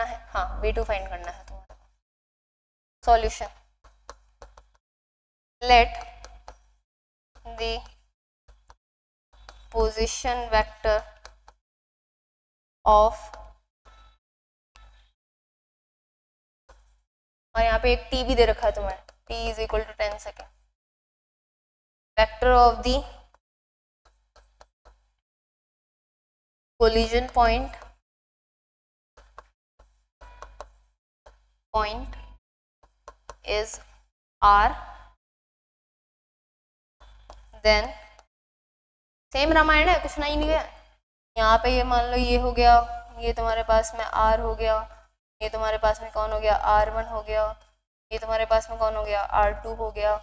है, हाँ v2 फाइंड करना है तुम्हारे को। Solution, let the position vector of, और यहाँ पे एक t भी दे रखा है तुम्हें, t is equal to 10 second, vector of the collision point is r, then same Ramayan है, कुछ नहीं गया यहाँ पे। ये मान लो ये हो गया, ये तुम्हारे पास में r हो गया, ये तुम्हारे पास में कौन हो गया, r1 हो गया, ये तुम्हारे पास में कौन हो गया, r2 हो गया,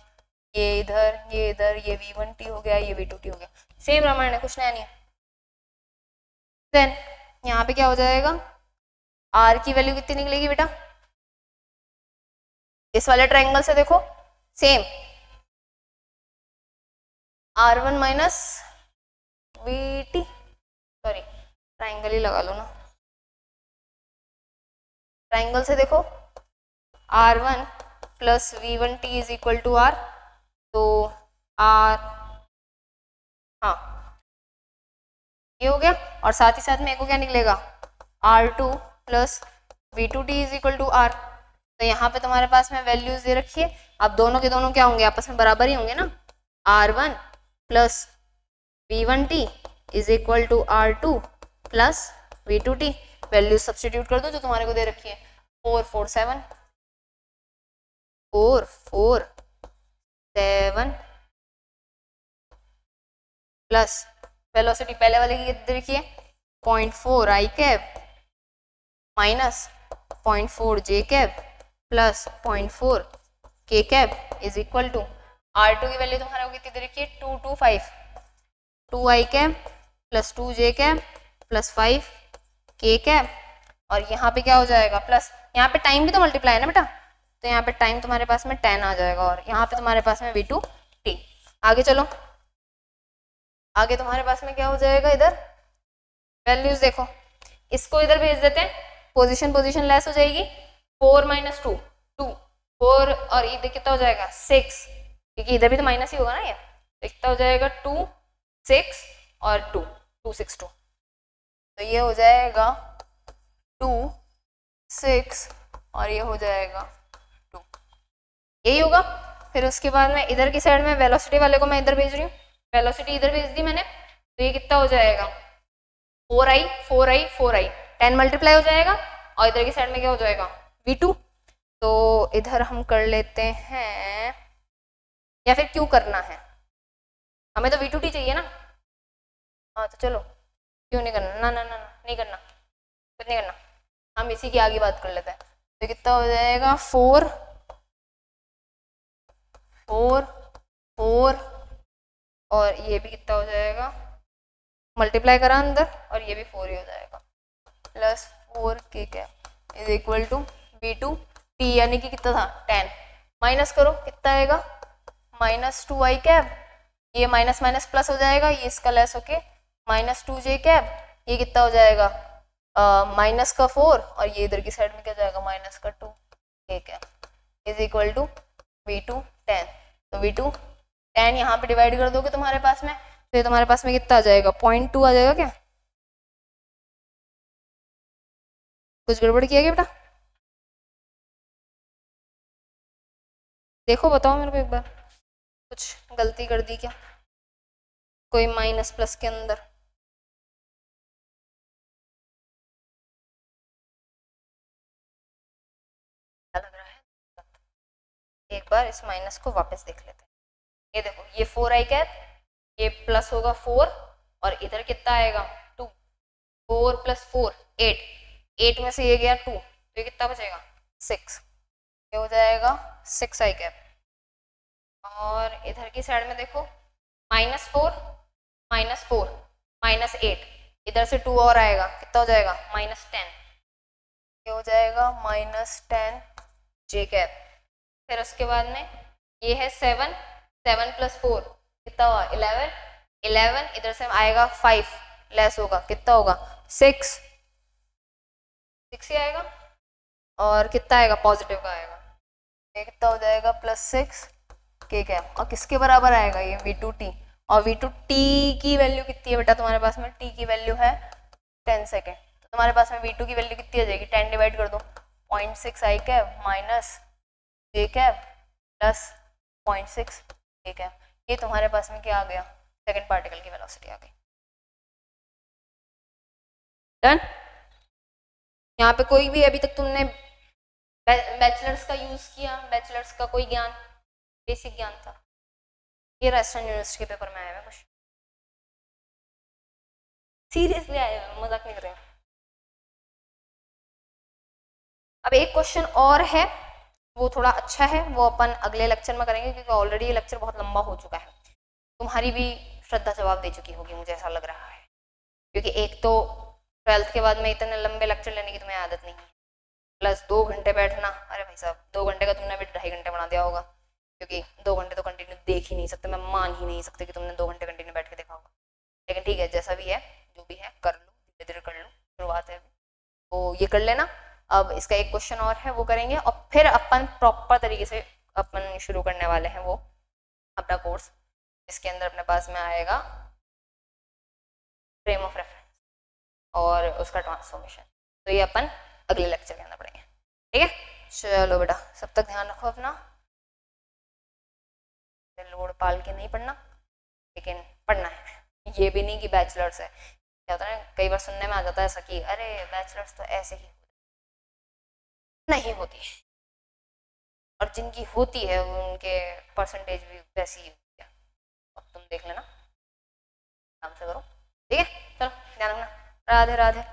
ये इधर, ये v1t हो गया, ये v2t हो गया, सेम रामायण है, कुछ नया नहीं है। देन यहाँ पे क्या हो जाएगा, r की वैल्यू कितनी निकलेगी बेटा, इस वाले ट्रायंगल से देखो, same r1 minus vt, sorry triangle ही लगा लो ना, ट्रायंगल से देखो r1 plus v1t is equal to r, तो r, हाँ ये हो गया, और साथ ही साथ में एक को क्या निकलेगा, r2 plus v2t is equal to r। तो यहाँ पे तुम्हारे पास में वैल्यूज दे रखी है, अब दोनों के दोनों क्या होंगे, आपस में बराबर ही होंगे ना, r1 plus v1t is equal to r2 plus v2t, values substitute कर दो जो तुम्हारे को दे रखी है, 4 4 7 प्लस वेलोसिटी पहले वाले की कितनी देखिए 0.4 i cap minus 0.4 J cap plus 0.4 के cap is equal to R2 की वैल्यू तुम्हारा होगी कितनी देखिए 225 2i कैप प्लस 2 जे कैप प्लस 5 के कैप और यहाँ पे क्या हो जाएगा प्लस यहाँ पे टाइम भी तो मल्टीप्लाई है ना बेटा, तो यहाँ पे टाइम तुम्हारे पास में 10 आ जाएगा और यहाँ पे तुम्हारे पास में V2t। आगे चलो, आगे तुम्हारे पास में क्या हो जाएगा, इधर वैल्यूज देखो, इसको इधर भेज देते हैं, पोजीशन पोजीशन लेस हो जाएगी, 4 - 2 2 4 और इधर कितना हो जाएगा 6, क्योंकि इधर भी तो माइनस ही होगा ना, ये तो कितना हो जाएगा 2 6 और 2 2 6 2, तो ये हो जाएगा 2 6 और ये हो जाएगा 2, यही होगा। फिर उसके बाद में इधर की साइड में वेलोसिटी वाले को मैं इधर भेज रही हूँ, वेलोसिटी इधर भेज दी मैंने, तो ये कितना हो जाएगा 4i 4i 4i 10 मल्टीप्लाई हो जाएगा और इधर की साइड में क्या हो जाएगा V2। तो इधर हम कर लेते हैं, या फिर क्यों करना है, हमें तो V2t चाहिए ना, हाँ तो चलो क्यों नहीं करना, ना ना ना, ना नहीं करना, कुछ नहीं करना, हम इसी की आगे बात कर लेते हैं। तो कितना हो जाएगा 4 4 4 और ये भी कितना हो जाएगा, मल्टीप्लाई करा अंदर और ये भी 4 ही हो जाएगा, प्लस 4 के cap is equal to V2t, यानी कि कितना था 10, माइनस करो कितना आएगा -2i कैप, ये माइनस माइनस प्लस हो जाएगा, ये इसका लेस होके -2j कैप, ये कितना हो जाएगा माइनस का 4 और ये इधर की साइड में क्या जाएगा माइनस का 2 के cap is equal to V2 10। तो V2 10 यहाँ पे डिवाइड कर दोगे तुम्हारे पास में, तो ये तुम्हारे पास में कितना आ जाएगा 0.2 आ जाएगा क्या, कुछ गड़बड़ किया क्या बेटा, देखो बताओ मेरे को एक बार, कुछ गलती कर दी क्या, कोई माइनस प्लस के अंदर, लग रहा है, एक बार इस माइनस को वापस देख लेते हैं। ये देखो ये 4i कैप, ये प्लस होगा 4 और इधर कितना आएगा 2, 4 + 4 8, 8 में से ये गया 2, तो ये कितना बचेगा 6, ये हो जाएगा 6i कैप। और इधर की साइड में देखो -4 -8, इधर से 2 और आएगा, कितना हो जाएगा -10, ये हो जाएगा -10 जे कैप। फिर उसके बाद में ये है 7 + 4 कितना हुआ 11, 11 इधर से आएगा 5 लेस होगा, कितना होगा 6 ही आएगा और कितना आएगा पॉजिटिव का आएगा, ये कितना हो जाएगा +6 के कैप, और किसके बराबर आएगा ये V2t, और V2t की वैल्यू कितनी है बेटा तुम्हारे पास में, t की वैल्यू है 10 सेकेंड, तो तुम्हारे पास में V2 की वैल्यू कितनी आ जाएगी, 10 डिवाइड कर दो 0.6i कैप माइनस जे कैप प्लस 0.6 के कैप, ये तुम्हारे पास में क्या आ गया सेकंड पार्टिकल की वेलोसिटी आ गई। डन। यहाँ पे कोई भी अभी तक तुमने बैचलर्स का यूज किया, बैचलर्स का कोई ज्ञान बेसिक ज्ञान था, ये राजस्थान यूनिवर्सिटी के पेपर में आया है कुछ, सीरियसली आया है, मजाक नहीं कर रहे। अब एक क्वेश्चन और है, वो थोड़ा अच्छा है, वो अपन अगले लेक्चर में करेंगे, क्योंकि ऑलरेडी ये लेक्चर बहुत लंबा हो चुका है, तुम्हारी भी श्रद्धा जवाब दे चुकी होगी मुझे ऐसा लग रहा है, क्योंकि एक तो 12th के बाद में इतने लंबे लेक्चर लेने की तुम्हें आदत नहीं है, प्लस 2 घंटे बैठना, अरे भाई साहब 2 घंटे का तुमने अभी 2.5 घंटे बना दिया होगा, क्योंकि 2 घंटे तो कंटिन्यू देख ही नहीं सकते, मैं मान ही नहीं सकते कि तुमने 2 घंटे कंटिन्यू बैठ के देखा होगा, लेकिन ठीक है जैसा भी है जो भी है कर लो, धीरे धीरे कर लो, शुरुआत है तो ये कर लेना। अब इसका एक क्वेश्चन और है वो करेंगे और फिर अपन प्रॉपर तरीके से अपन शुरू करने वाले हैं वो अपना कोर्स, इसके अंदर अपने पास में आएगा फ्रेम ऑफ रेफरेंस और उसका ट्रांसफॉर्मेशन, तो ये अपन अगले लेक्चर के अंदर पढ़ेंगे, ठीक है। चलो बेटा सब तक ध्यान रखो अपना, लोड पाल के नहीं पढ़ना, लेकिन पढ़ना है, ये भी नहीं कि बैचलर्स है, क्या होता है कई बार सुनने में आ जाता है ऐसा कि अरे बैचलर्स तो ऐसे ही नहीं होती है, और जिनकी होती है उनके परसेंटेज भी वैसी ही होती है, अब तुम देख लेना, काम से करो, ठीक है। चलो ध्यान रखना, राधे राधे।